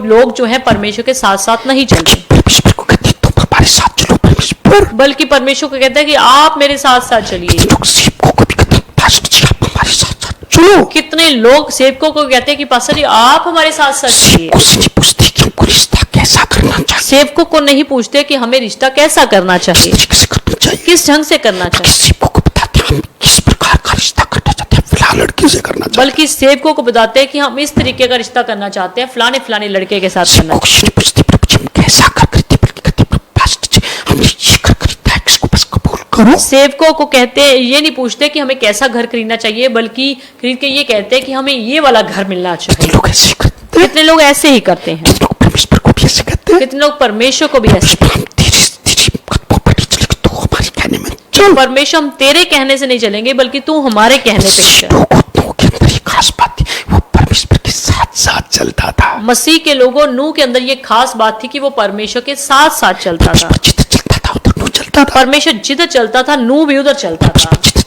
लोग जो है परमेश्वर के साथ साथ नहीं चलते, परमेश्वर को कहते हैं, तुम हमारे साथ चलो परमेश्वर। बल्कि परमेश्वर को कहता है कि आप मेरे साथ साथ चलिए। लोग सेवकों को भी कहते हैं, पास्टर जी आप हमारे साथ साथ चलो। कितने लोग सेवकों को कहते हैं कि पास्टर जी आप हमारे साथ साथ चलिए। सेवकों से नहीं पूछते कि हमको रिश्ता कैसा करना चाहिए, सेवकों को नहीं पूछते कि हमें रिश्ता कैसा करना चाहिए, तरीके से करना चाहिए। किस ढंग से करना चाहिए, सेवकों को बताते हैं हम किस प्रकार का रिश्ता करना चाहते हैं, फिलहाल लड़की से करना चाहते बल्कि सेवकों को बताते हैं कि हम इस तरीके का रिश्ता करना चाहते हैं, फलाने फलाने लड़के के साथ हैं। करना सेवकों से नहीं पूछते प्रभु जी हम कैसा कर करते, बल्कि कहते हैं, पास्टर जी हमने ये कर खरीदा है, इसको बस कबूल करो। सेवकों को कहते हैं, ये नहीं पूछते कि हमें कैसा घर खरीदना चाहिए, बल्कि खरीद के ये कहते हैं कि हमें ये वाला घर मिलना कितने चाहिए। लोग ऐसे करते हैं, कितने लोग ऐसे ही करते हैं, कितने लोग परमेश्वर को भी ऐसे कहते हैं। कितने लोग परमेश्वर को भी ऐसे। हम तेरे तेरी कदमों पर नहीं चलेंगे, तो हमारे कहने में चल। परमेश्वर हम तेरे कहने से नहीं चलेंगे, बल्कि तू हमारे कहने पे चल। लोगों के अंदर एक खास बात थी, वो परमेश्वर के साथ साथ चलता था। मसीह के लोगों नूह के अंदर ये खास बात थी कि वो परमेश्वर के साथ साथ चलता था। जिधर चलता था उधर नूह चलता था। परमेश्वर जिधर चलता था नूह भी उधर चलता था। जिधर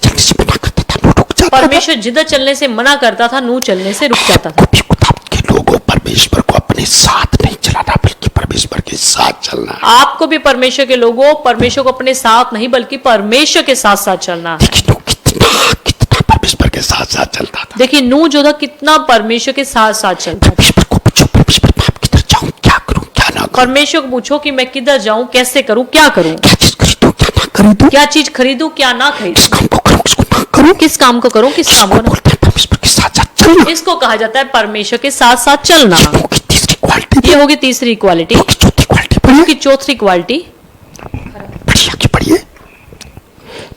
जाता था। परमेश्वर जिधर चलने से मना करता था, नूह चलने से रुक जाता था। कभी खुदा के लोगों परमेश्वर को अपने साथ नहीं चलाना, बल्कि परमेश्वर के साथ चलना। आपको भी परमेश्वर के लोगों, परमेश्वर को अपने साथ नहीं बल्कि परमेश्वर के साथ साथ चलना है। देखिए तो कितना कितना परमेश्वर के साथ साथ चलता था। देखिए नूह जो था कितना परमेश्वर के साथ साथ चलता था। परमेश्वर को पूछो, परमेश्वर मैं आप किधर जाऊं, क्या करूं क्या ना करूं, परमेश्वर को पूछो कि मैं किधर जाऊं, कैसे करूं, क्या करूं, क्या चीज खरीदूं क्या ना खरीदूं, क्या चीज खरीदूं, क्या ना खरीदूं, किस काम को करूं किसको ना करूं। किस काम को करूं, किस काम इसको को ना। बोलते हैं परमेश्वर के साथ साथ चलना। इसको कहा जाता है परमेश्वर के साथ साथ चलना। ये होगी तीसरी क्वालिटी। ये होगी तीसरी क्वालिटी। होगी चौथी क्वालिटी पढ़िए, की चौथी क्वालिटी, पढ़िए आगे पढ़िए।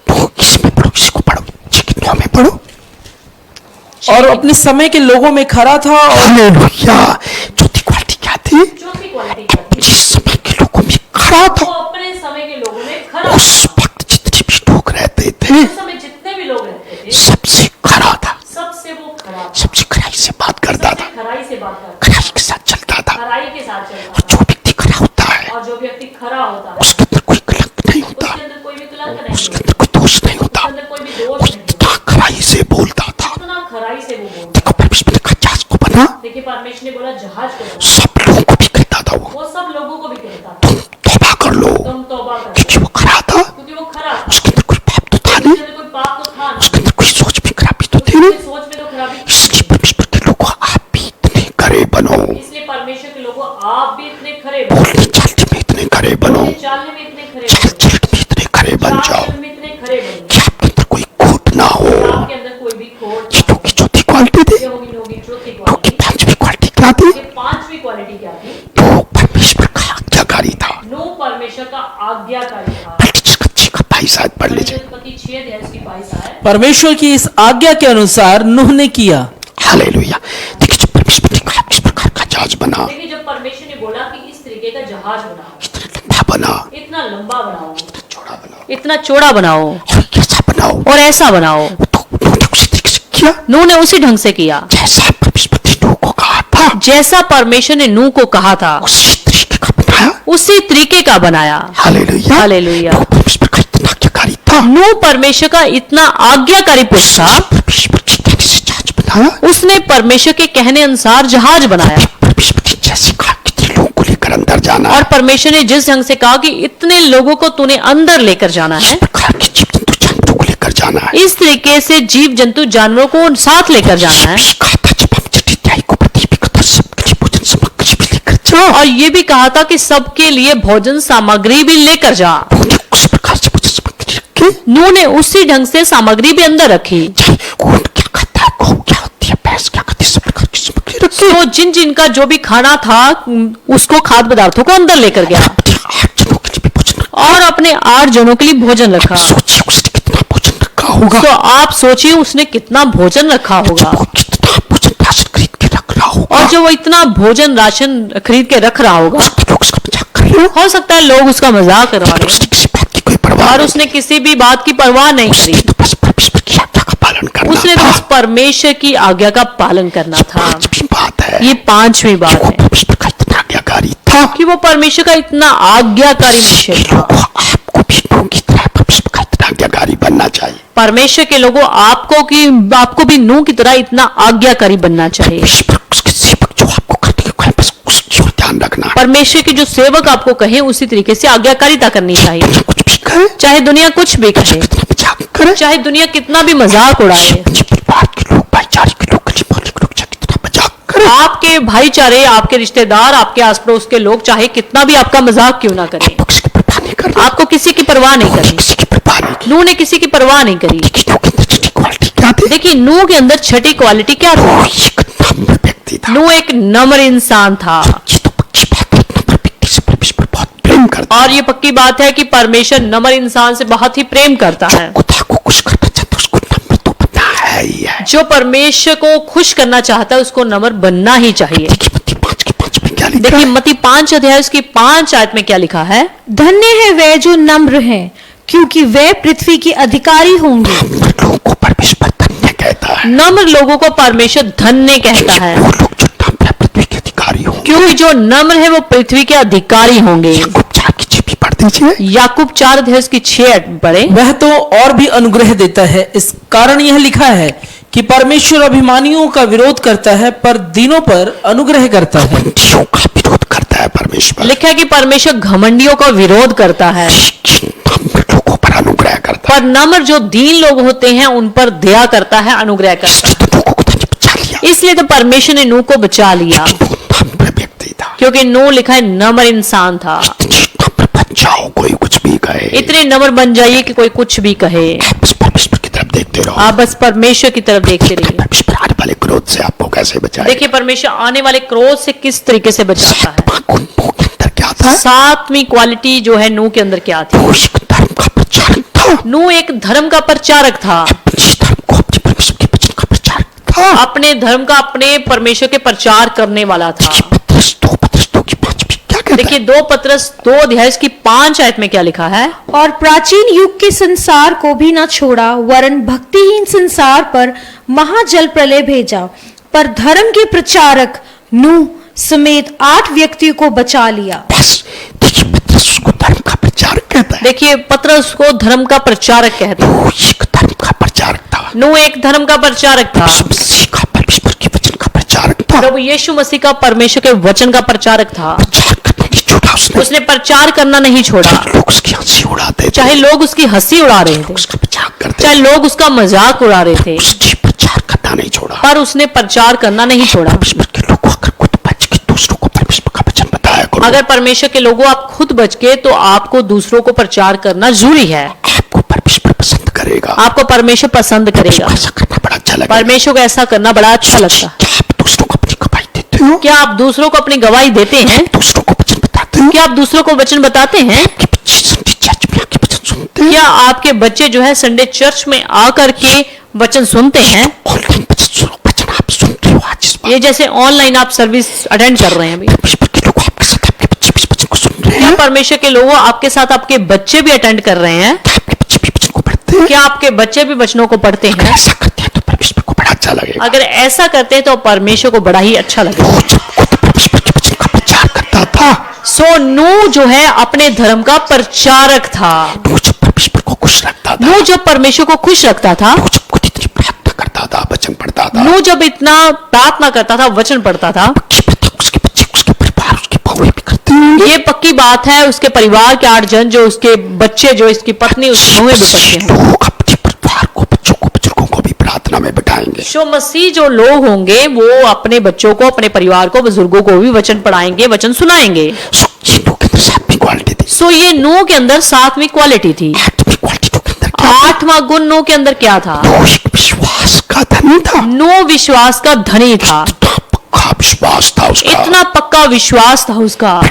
तो इसमें पढ़ो, इसको पढ़ो, चिकनियों में पढ़ो। और अपने समय के लोगों में खरा था और हालेलुया। चौथी क्वालिटी क्या थी? चौथी क्वालिटी क्या थी? जिस समय के लोगों में खड़ा वो था, अपने समय के लोगों में खरा उस वक्त जितने भी लोग रहते थे उस समय जितने भी लोग रहते थे सबसे खड़ा था, सबसे वो खरा था, सबसे खराई से बात करता था, सबसे खराई से बात करता खराई के साथ चलता था। था, खराई के साथ चलता और जो व्यक्ति खड़ा होता है था। और जो व्यक्ति खरा होता है उसके अंदर कोई कलंक नहीं होता, उसके अंदर कोई भी कलंक नहीं उसके होता, अंदर कोई दोष नहीं होता। उसके अंदर कोई भी वो दोष नहीं होता। इतना खराई से बोलता था। इतना खराई से वो बोलता। देखो परमेश्वर ने कहा जहाज को बना, देखिए परमेश्वर ने बोला जहाज को बनाओ। सब लोगों को भी कहता था वो वो सब लोगों को भी कहता था तुम तौबा कर लो, तुम तौबा करो, क्योंकि वो खड़ा था। क्योंकि वो खरा था। उसके अंदर कोई पाप तो था उसके नहीं, अंदर कोई पाप तो था उसके अंदर कोई सोच भी खराबी तो थी नहीं, नहीं। उसकी सोच में तो खराबी थी। इसलिए परमेश्वर के लोगों आप भी इतने खरे बनो, इसलिए परमेश्वर के लोगों आप भी इतने खरे बनो, बोलने चालने में इतने खरे बनो, चालने में इतने खरे चल बनो, चलट में इतने खरे बन जाओ चाल में इतने खरे बनो कि आपके अंदर कोई खोट ना हो। कि आपके अंदर कोई भी खोट ये तो की चौथी क्वालिटी थी। ये होगी चौथी तो की क्वालिटी। पांचवी क्वालिटी क्या थी? ये पांचवी क्वालिटी क्या थी? तो परमेश्वर का आज्ञाकारी था। नूह परमेश्वर का आज्ञाकारी था। पढ़ लीजिए, कच्ची का भाई शायद पढ़ लीजिए। उत्पत्ति 6 अध्याय इसकी 22 आयत। परमेश्वर की इस आज्ञा के अनुसार नूह ने किया। हालेलुया। देखिए जब परमेश्वर ने कहा किस प्रकार का जहाज बना, देखिए जब परमेश्वर ने बोला कि इस तरीके का जहाज बनाओ, इतना लंबा बना, इतना लंबा बनाओ, इतना चौड़ा बना इतना चौड़ा बनाओ और कैसा बनाओ, और ऐसा बनाओ। तो उन्होंने उसी तरीके से किया नूह ने उसी ढंग से किया जैसा परमेश्वर ने नूह को कहा था, जैसा परमेश्वर ने नूह को कहा था, उसी तरीके का बनाया। उसी तरीके का बनाया। हालेलुया। हालेलुया। तो परमेश्वर का इतना आज्ञाकारी था, नूह परमेश्वर का इतना आज्ञाकारी पुरुष था, परमेश्वर के कहने से जहाज बनाया। उसने परमेश्वर के कहने अनुसार जहाज बनाया। परमेश्वर ने जैसे कहा कितने लोगों को लेकर अंदर जाना और है, परमेश्वर ने जिस ढंग से कहा कि इतने लोगों को तूने अंदर लेकर जाना इस है, प्रकार के जीव जंतु जानवरों को लेकर जाना है। इस तरीके से जीव जंतु जानवरों को साथ लेकर जाना है। ये भी कहा था जब हम छठी अध्याय को पढ़ते भी कहा था सबके लिए भोजन सामग्री भी लेकर जाओ। और ये भी कहा था कि सबके लिए भोजन सामग्री भी लेकर जा। उन्होंने उस प्रकार से भोजन सामग्री रखी, नूह ने उसी ढंग से सामग्री भी अंदर रखी। चाहे ऊंट क्या खाता है, गौ क्या होती है, भैंस क्या खाती है, सब प्रकार की सामग्री रखी। तो जिन जिनका जो भी खाना था उसको खाद्य पदार्थों को अंदर लेकर गया अपने 8 जनों के लिए भी भोजन रखा। और अपने 8 जनों के लिए भोजन रखा। सोचिए उसने कितना भोजन रखा होगा, तो आप सोचिए उसने कितना भोजन रखा होगा। वो कितना भोजन राशन खरीद के रख रहा होगा। और जो वो इतना भोजन राशन खरीद के रख रहा होगा, लोग उसका मजाक कर रहे हो, हो सकता है लोग उसका मजाक करवा रहे उसने किसी बात की कोई परवाह हो और नहीं उसने किसी भी बात की परवाह नहीं की। करी। उसने तो बस परमेश्वर की आज्ञा का पालन करना उसने तो था। बस परमेश्वर की आज्ञा का पालन करना था। पांचवी बात है, ये 5वीं बात वो है परमेश्वर का इतना आज्ञाकारी था कि वो परमेश्वर का इतना आज्ञाकारी कि निश्चय था। लोगों आपको भी नूह की तरह परमेश्वर का इतना आज्ञाकारी बनना चाहिए। परमेश्वर के लोगों आपको भी नूह की तरह इतना आज्ञाकारी बनना चाहिए। परमेश्वर उसके सेवक जो आपको करने के कहे बस उसकी ओर ध्यान रखना है। परमेश्वर के जो सेवक आपको कहे उसी तरीके से आज्ञाकारिता करनी चाहिए। दुनिया कुछ भी कहे, चाहे दुनिया कुछ भी कहे, कितना मजाक करे, चाहे दुनिया कितना भी मजाक उड़ाए, अपने परिवार के लोग, भाईचारे के लोग, गली मोहल्ले के लोग चाहे कितना मजाक करे, आपके भाईचारे, आपके रिश्तेदार, आपके आस पड़ोस के लोग चाहे कितना भी आपका मजाक क्यों ना करें, आपको किसी की परवाह नहीं करनी, आपको किसी की परवाह नहीं करनी। किसी की परवाह नहीं की। नूह ने किसी की परवाह नहीं करी। लेकिन लोग के अंदर छठी क्वालिटी क्या थी? देखिए नूह के अंदर छठी क्वालिटी क्या वो थी? एक नम्र व्यक्ति था। नूह एक नम्र इंसान था। ये तो पक्की बात है, नम्र व्यक्ति से परमेश्वर बहुत प्रेम करता और ये पक्की बात है कि परमेश्वर नम्र इंसान से बहुत ही प्रेम करता है। है। खुदा को खुश करना चाहता है उसको नम्र तो बनना है ही है। जो परमेश्वर को खुश करना चाहता है उसको नम्र बनना ही चाहिए। देखिए मत्ती 5 के 5 में क्या लिखा देखिए है? मत्ती 5 अध्याय उसकी 5 आयत में क्या लिखा है? धन्य है वे जो नम्र हैं, क्योंकि वे पृथ्वी के अधिकारी होंगे। नम्र लोगों को परमेश्वर धन्य कहता है। नम्र लोगों को परमेश्वर धन्य कहता है, वो लोग जो नम्र है पृथ्वी के अधिकारी होंगे। क्योंकि जो नम्र है वो पृथ्वी के अधिकारी होंगे। याकूब 4 की 6 भी पढ़ दीजिए। याकूब 4 अध्याय उसकी 6 पढ़े। वह तो और भी अनुग्रह देता है, इस कारण यह लिखा है कि परमेश्वर अभिमानियों का विरोध करता है पर दीनों पर अनुग्रह करता है। घमंडियों का विरोध करता है परमेश्वर, लिखा है कि परमेश्वर घमंडियों का विरोध करता है लेकिन नम्र लोगों पर अनुग्रह करता है। पर नम्र जो दीन लोग होते हैं उन पर दया करता है, अनुग्रह करता इसलिए तो लोगों को तो बचा लिया, है। इसलिए तो परमेश्वर ने नूह को बचा लिया, वो नम्र व्यक्ति था। क्योंकि नूह लिखा है नम्र इंसान था। नम्र बन जाओ, कोई कुछ भी कहे, इतने नम्र बन जाइए कि कोई कुछ भी कहे, आप बस परमेश्वर की तरफ देखते रहो। आप बस परमेश्वर की तरफ देखते रहिए। परमेश्वर आने वाले क्रोध से आपको कैसे बचाए। देखिए परमेश्वर आने वाले क्रोध से किस तरीके से बचाता है। सातवां गुण नूह के अंदर क्या था? सातवीं क्वालिटी जो है नूह के अंदर क्या थी? वो एक धर्म का प्रचारक था। नूह एक धर्म का प्रचारक था, अपने धर्म को अपने परमेश्वर के वचन का प्रचारक था। अपने धर्म का अपने परमेश्वर के प्रचार करने वाला था। पत्रस 2 की 5 में क्या कहता देखिए है? 2 पत्रस 2 अध्याय की 5 आयत में क्या लिखा है? और प्राचीन युग के संसार को भी न छोड़ा, वरन भक्तिहीन संसार पर महाजल प्रलय भेजा, पर धर्म के प्रचारक नूह समेत 8 व्यक्तियों को बचा लिया। बस देखिए, पत्रस उसको धर्म का प्रचारक कहता है। देखिए पत्रस को धर्म का प्रचारक कहते हैं। वो एक धर्म का प्रचारक था। नूह एक धर्म का प्रचारक था, यीशु मसीह का परमेश्वर के वचन का प्रचारक था। प्रभु यीशु मसीह का परमेश्वर के वचन का प्रचारक था। प्रचार करना नहीं छोड़ा उसने। उसने प्रचार करना नहीं छोड़ा, लोग उसकी हंसी उड़ाते थे, चाहे लोग उसकी हंसी उड़ा रहे थे, उसका मजाक करते चाहे लोग उसका मजाक उड़ा रहे थे, उसने प्रचार करना नहीं छोड़ा। पर उसने प्रचार करना नहीं छोड़ा। परमेश्वर के लोग अगर खुद बच के दूसरों को परमेश्वर का वचन बताया करो, अगर परमेश्वर के लोगों आप खुद बच के तो आपको दूसरों को प्रचार करना जरूरी है। आपको परमेश्वर पसंद करेगा। आपको परमेश्वर पसंद करेगा। ऐसा करना बड़ा अच्छा लगेगा। परमेश्वर को ऐसा करना बड़ा अच्छा लगता है। क्या आप दूसरों को अपनी गवाही देते हो? क्या आप दूसरों को अपनी गवाही देते हैं? दूसरों को वचन बताते हो? क्या आप दूसरों को वचन बताते हैं? आपके बच्चे संडे चर्च में आके वचन सुनते हैं? क्या आपके बच्चे जो है संडे चर्च में आकर के वचन सुनते हैं? ऑनलाइन वचन सुनो, वचन आप सुन रहे हो आज इस ये जैसे ऑनलाइन आप सर्विस अटेंड कर रहे हैं अभी, परमेश्वर के लोग आपके साथ आपके बच्चे भी इस वचन को सुन रहे क्या हैं? परमेश्वर के लोगों आपके साथ आपके बच्चे भी अटेंड कर रहे हैं? क्या आपके बच्चे भी वचन को पढ़ते हैं? क्या आपके बच्चे भी वचनों को पढ़ते हैं? ऐसा करते हैं तो परमेश्वर को बड़ा अच्छा लगेगा। अगर ऐसा करते हैं तो परमेश्वर को बड़ा ही अच्छा लगेगा। वो जब खुद परमेश्वर के वचन का प्रचार करता था, सो नूह जो है अपने धर्म का प्रचारक था। वो जब परमेश्वर को खुश रखता था, नूह जब परमेश्वर को खुश रखता था, वो जब खुद इतनी प्रार्थना करता था, वचन पढ़ता था, नूह जब इतना प्रार्थना करता था, वचन पढ़ता था, पक्की बात है, उसके बच्चे, उसके परिवार, उसकी बहुएं भी करते होंगे। ये पक्की बात है उसके परिवार के 8 जन, जो उसके बच्चे, जो इसकी पत्नी, उसकी बहुएं भी करते हैं। लोग अपने परिवार को, बच्चों को, बुजुर्गों को भी प्रार्थना में बिठाएंगे। सो मसीह जो लोग होंगे वो अपने बच्चों को, अपने परिवार को, बुजुर्गों को भी वचन पढ़ाएंगे, वचन सुनाएंगे। सो ये लोग के अंदर 7वीं क्वालिटी थी। सो ये नूह के अंदर 7वीं क्वालिटी थी। 8वीं क्वालिटी के अंदर क्या? 8वां गुण नूह के अंदर क्या था? वो एक विश्वास का धनी था। नूह विश्वास का धनी था। इतना पक्का विश्वास था उसका। इतना पक्का विश्वास था उसका।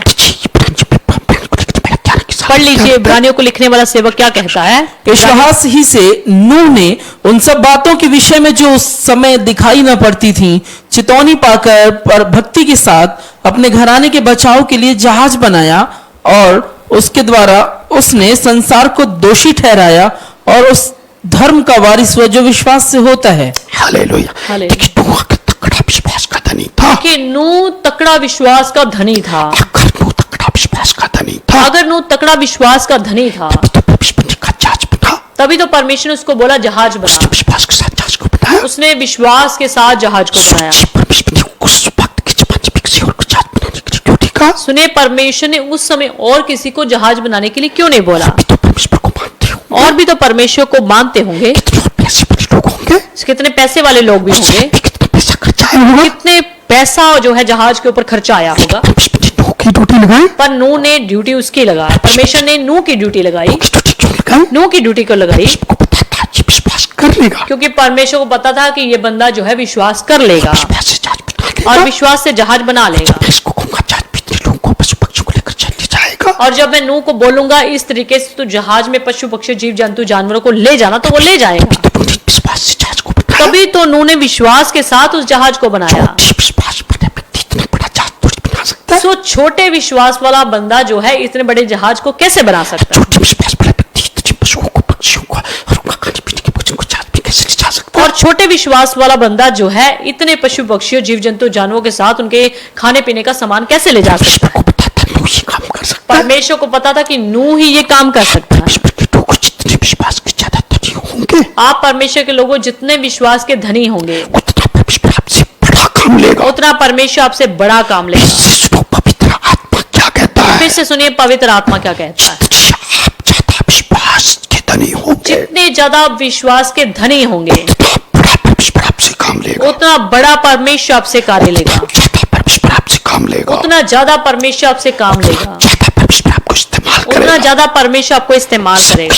पढ़ लीजिए इब्रानियों को लिखने वाला सेवक क्या कहता है। विश्वास ही से नूह ने उन सब बातों के विषय में जो उस समय दिखाई न पड़ती थी चितौनी पाकर पर भक्ति के साथ अपने घराने के बचाव के लिए जहाज बनाया, और उसके द्वारा उसने संसार को दोषी ठहराया और उस धर्म का वारिस हुआ जो विश्वास से होता है। हालेलुया। हालेलुया। लेकिन नूह का तकड़ा विश्वास का धनी था। कि नूह तकड़ा विश्वास का धनी था। अगर नूह तकड़ा विश्वास का धनी था, अगर नूह तकड़ा विश्वास का धनी था तो परमेश्वर ने कहा जहाज बना। तभी तो परमेश्वर ने उसको बोला जहाज उसने बना। विश्वास के साथ जहाज को बनाया। उसने विश्वास के साथ जहाज को बनाया। सोचिए, परमेश्वर ने उस वक्त के जमाने में किसी और को जहाज बनाने के लिए क्यों नहीं कहा? सुने, परमेश्वर ने उस समय और किसी को जहाज बनाने के लिए क्यों नहीं बोला? अभी तो परमेश्वर को मानते हो, और भी तो परमेश्वर को मानते होंगे। कितने और पैसे वाले लोग होंगे, कितने पैसे वाले लोग भी उस होंगे, टाइम पे कितना पैसा खर्चा आया होगा। कितने पैसा जो है जहाज के ऊपर खर्चा आया होगा। परमेश्वर ने नूह की ड्यूटी लगाई। पर नूह ने ड्यूटी उसकी लगाई। परमेश्वर ने नूह की ड्यूटी लगाई। उसकी ड्यूटी क्यों लगाई? नूह की ड्यूटी को लगाई परमेश्वर को पता था ये विश्वास कर लेगा, क्योंकि परमेश्वर को पता था कि ये बंदा जो है विश्वास कर लेगा विश्वास से जहाज बना लेगा। और विश्वास से जहाज बना लेगा। मैं इसको कहूंगा जहाज में इतने लोगों को, पशु पक्षियों को लेकर चले जाएगा। और जब मैं नूह को बोलूंगा इस तरीके से तो जहाज में पशु पक्षी जीव जंतु जानवरों को ले जाना, तो वो ले जाएगा। तो नूह ने विश्वास से जहाज को बनाया। तभी तो नूह ने विश्वास के साथ उस जहाज को बनाया। छोटे विश्वास वाला व्यक्ति इतना बड़ा जहाज थोड़ी बना सकता है। सो छोटे विश्वास वाला बंदा जो है इतने बड़े जहाज को कैसे बना सकता है? छोटे विश्वास वाला व्यक्ति इतने पशुओं को, पक्षियों को और उनका खाने पीने के भोजन को जहाज में कैसे ले जा सकता है? और छोटे विश्वास वाला बंदा जो है इतने पशु पक्षियों जीव जंतु जानवरों के साथ उनके खाने पीने का सामान कैसे ले जा सकता है? परमेश्वर को पता था नूह ये काम कर सकता है। परमेश्वर को पता था कि नूह ही ये काम कर सकता है। परमेश्वर के लोग जितने विश्वास के ज्यादा धनी होंगे, होंगे, आप परमेश्वर के लोगों जितने विश्वास के धनी होंगे, उतना परमेश्वर आपसे बड़ा काम लेगा। उतना परमेश्वर आपसे बड़ा काम लेगा। इससे सुनो पवित्र आत्मा क्या कहता है। फिर से सुनिए पवित्र आत्मा क्या कहता है। आप ज्यादा विश्वास के धनी होंगे, जितने ज्यादा विश्वास के धनी होंगे, उतना बड़ा परमेश्वर आपसे काम लेगा। उतना बड़ा परमेश्वर आपसे कार्य लेगा, ज्यादा परमेश्वर आपसे काम लेगा, उतना ज्यादा परमेश्वर आपसे काम लेगा, ज्यादा परमेश्वर आपको इस्तेमाल उतना करेगा। ज्यादा परमेश्वर आपको इस्तेमाल करेगा।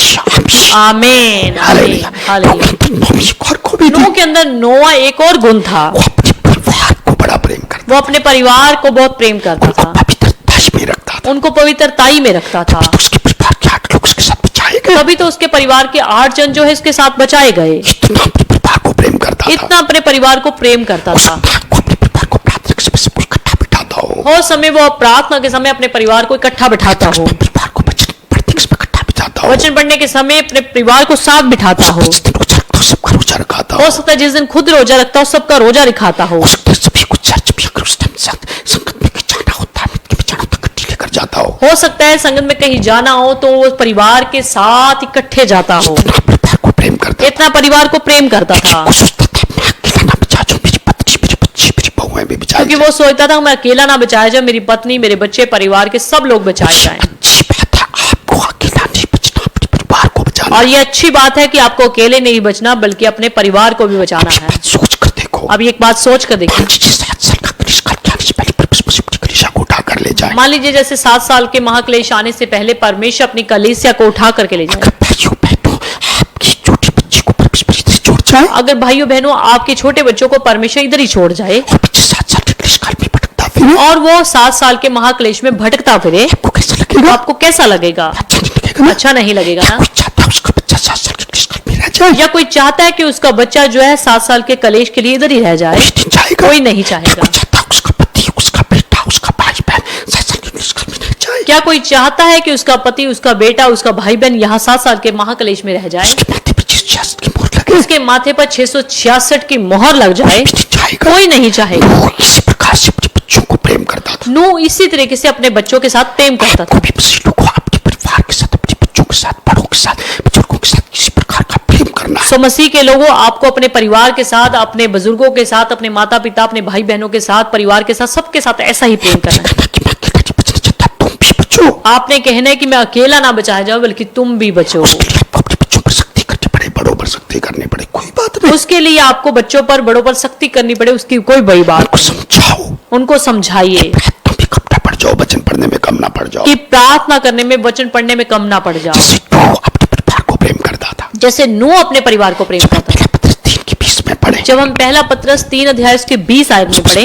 आमीन, हालेलुया। आमीन, हालेलुया। एक और को भी नूह के अंदर नोआ एक और गुण था, वो अपने परिवार को बड़ा प्रेम करता, वो अपने परिवार को बहुत प्रेम करता उनको था, पवित्रता में रखता था। उनको पवित्रताई में रखता था। तो उसके परिवार के 8 लोग उसके साथ बचाए गए। तभी तो उसके परिवार के 8 जन जो है उसके साथ बचाए गए। इतना अपने परिवार को प्रेम करता था, इतना अपने परिवार को प्रेम करता था। वो अपने परिवार को प्रार्थना के समय सब इकट्ठा बिठाता हो, हो समय वो प्रार्थना के समय अपने परिवार को इकट्ठा बिठाता हो, परिवार को वचन पढ़ने के समय इकट्ठा बिठाता हो, वचन पढ़ने के समय अपने परिवार को साथ बिठाता हो। जिस दिन रोजा रखता हो सबका रोजा रखाता हो सकता है जिस दिन खुद रोजा रखता हो सबका रोजा दिखाता हो। हो सकता है सभी को चर्च भी अगर उस टाइम संगत में जाना होता है मित्र में जाना होता है, गड्डी लेकर जाता हो सकता है संगत में कहीं जाना हो तो वो परिवार के साथ इकट्ठे जाता हो। इतना परिवार को प्रेम करता इतना परिवार को प्रेम करता था वो सोचता था मैं अकेला ना बचा जो मेरी पत्नी मेरे बच्चे मेरी बहुएं भी बचाई क्योंकि वो सोचता था मैं अकेला ना बचाया जाए, मेरी पत्नी मेरे बच्चे परिवार के सब लोग बचाए जाएं। अच्छी बात है, आपको अकेला नहीं बचना, अपने परिवार को बचाना। और ये अच्छी बात है कि आपको अकेले नहीं बचना बल्कि अपने परिवार को भी बचाना है। बात सोच कर देखो, अब एक बात सोच कर देखिए, 7 साल का कलिशा आने से पहले परमेश्वर अपनी कलीसिया को उठा कर ले जाए। मान लीजिए जैसे 7 साल के महाक्लेश आने से पहले परमेश्वर अपनी कलीसिया को उठा करके ले जाए। अगर भाइयों बहनों आपकी छोटी बच्ची को परमेश्वर इधर छोड़ जाए अगर भाइयों बहनों आपके छोटे बच्चों को परमेश्वर इधर ही छोड़ जाए और बच्चे 7 साल के कलिशा में भटकता फिरे, और वो 7 साल के महाक्लेश में भटकता फिरे, आपको कैसा लगेगा? आपको कैसा लगेगा? अच्छा नहीं लगेगा ना? अच्छा नहीं लगेगा ना? कोई चाहता है उसका बच्चा 7 साल के कलिशा में रह जाए, या कोई चाहता है कि उसका बच्चा जो है 7 साल के कलेश के लिए इधर ही रह जाए? कोई नहीं चाहेगा। कोई नहीं चाहेगा। कोई चाहता है उसका पति उसका बेटा उसका भाई बहन 7 साल के कलिशा में रह जाए, क्या कोई चाहता है कि उसका पति उसका बेटा उसका भाई बहन यहाँ 7 साल के महाक्लेश में रह जाए, उसके माथे पर 66 की मोहर लगे, उसके माथे पर 666 की मोहर लग जाए? कोई नहीं चाहेगा। कोई नहीं चाहेगा। वो इसी प्रकार से अपने बच्चों को प्रेम करता था। नूह इसी तरीके से अपने बच्चों के साथ प्रेम करता था। आपको भी मसीह को अपने परिवार के साथ अपने बच्चों के साथ बड़ों के साथ बुजुर्गों के साथ किसी प्रकार का प्रेम करना है। सो मसीह के लोगों आपको अपने परिवार के साथ, अपने बुजुर्गों के साथ, अपने माता पिता, अपने भाई बहनों के साथ, परिवार के साथ, सबके साथ ऐसा ही प्रेम करना है। कहना कि मैं अकेला नहीं बचना चाहता, तुम भी बचो। आपने कहना है कि मैं अकेला ना बचाया जाऊं बल्कि तुम भी बचो। उसके लिए आपको अपने बच्चों पर सख्ती करनी पड़े, बड़ों पर सख्ती करनी पड़े, कोई बात नहीं। उसके लिए आपको बच्चों पर बड़ों पर सख्ती करनी पड़े, उसकी कोई बड़ी बात उनको समझाओ, उनको समझाइए तुम भी कम ना पड़ जाओ, वचन पढ़ने में कम ना पड़ जाओ। कि प्रार्थना करने में, वचन पढ़ने में कम ना पड़ जाओ। जैसे नूह अपने परिवार को प्रेम करता था, जैसे नूह अपने परिवार को प्रेम करता था। पहला पत्रस 3 के 20 में पढ़े, जब हम पहला पत्रस 3 अध्याय उसके 20 आयत में पढ़े,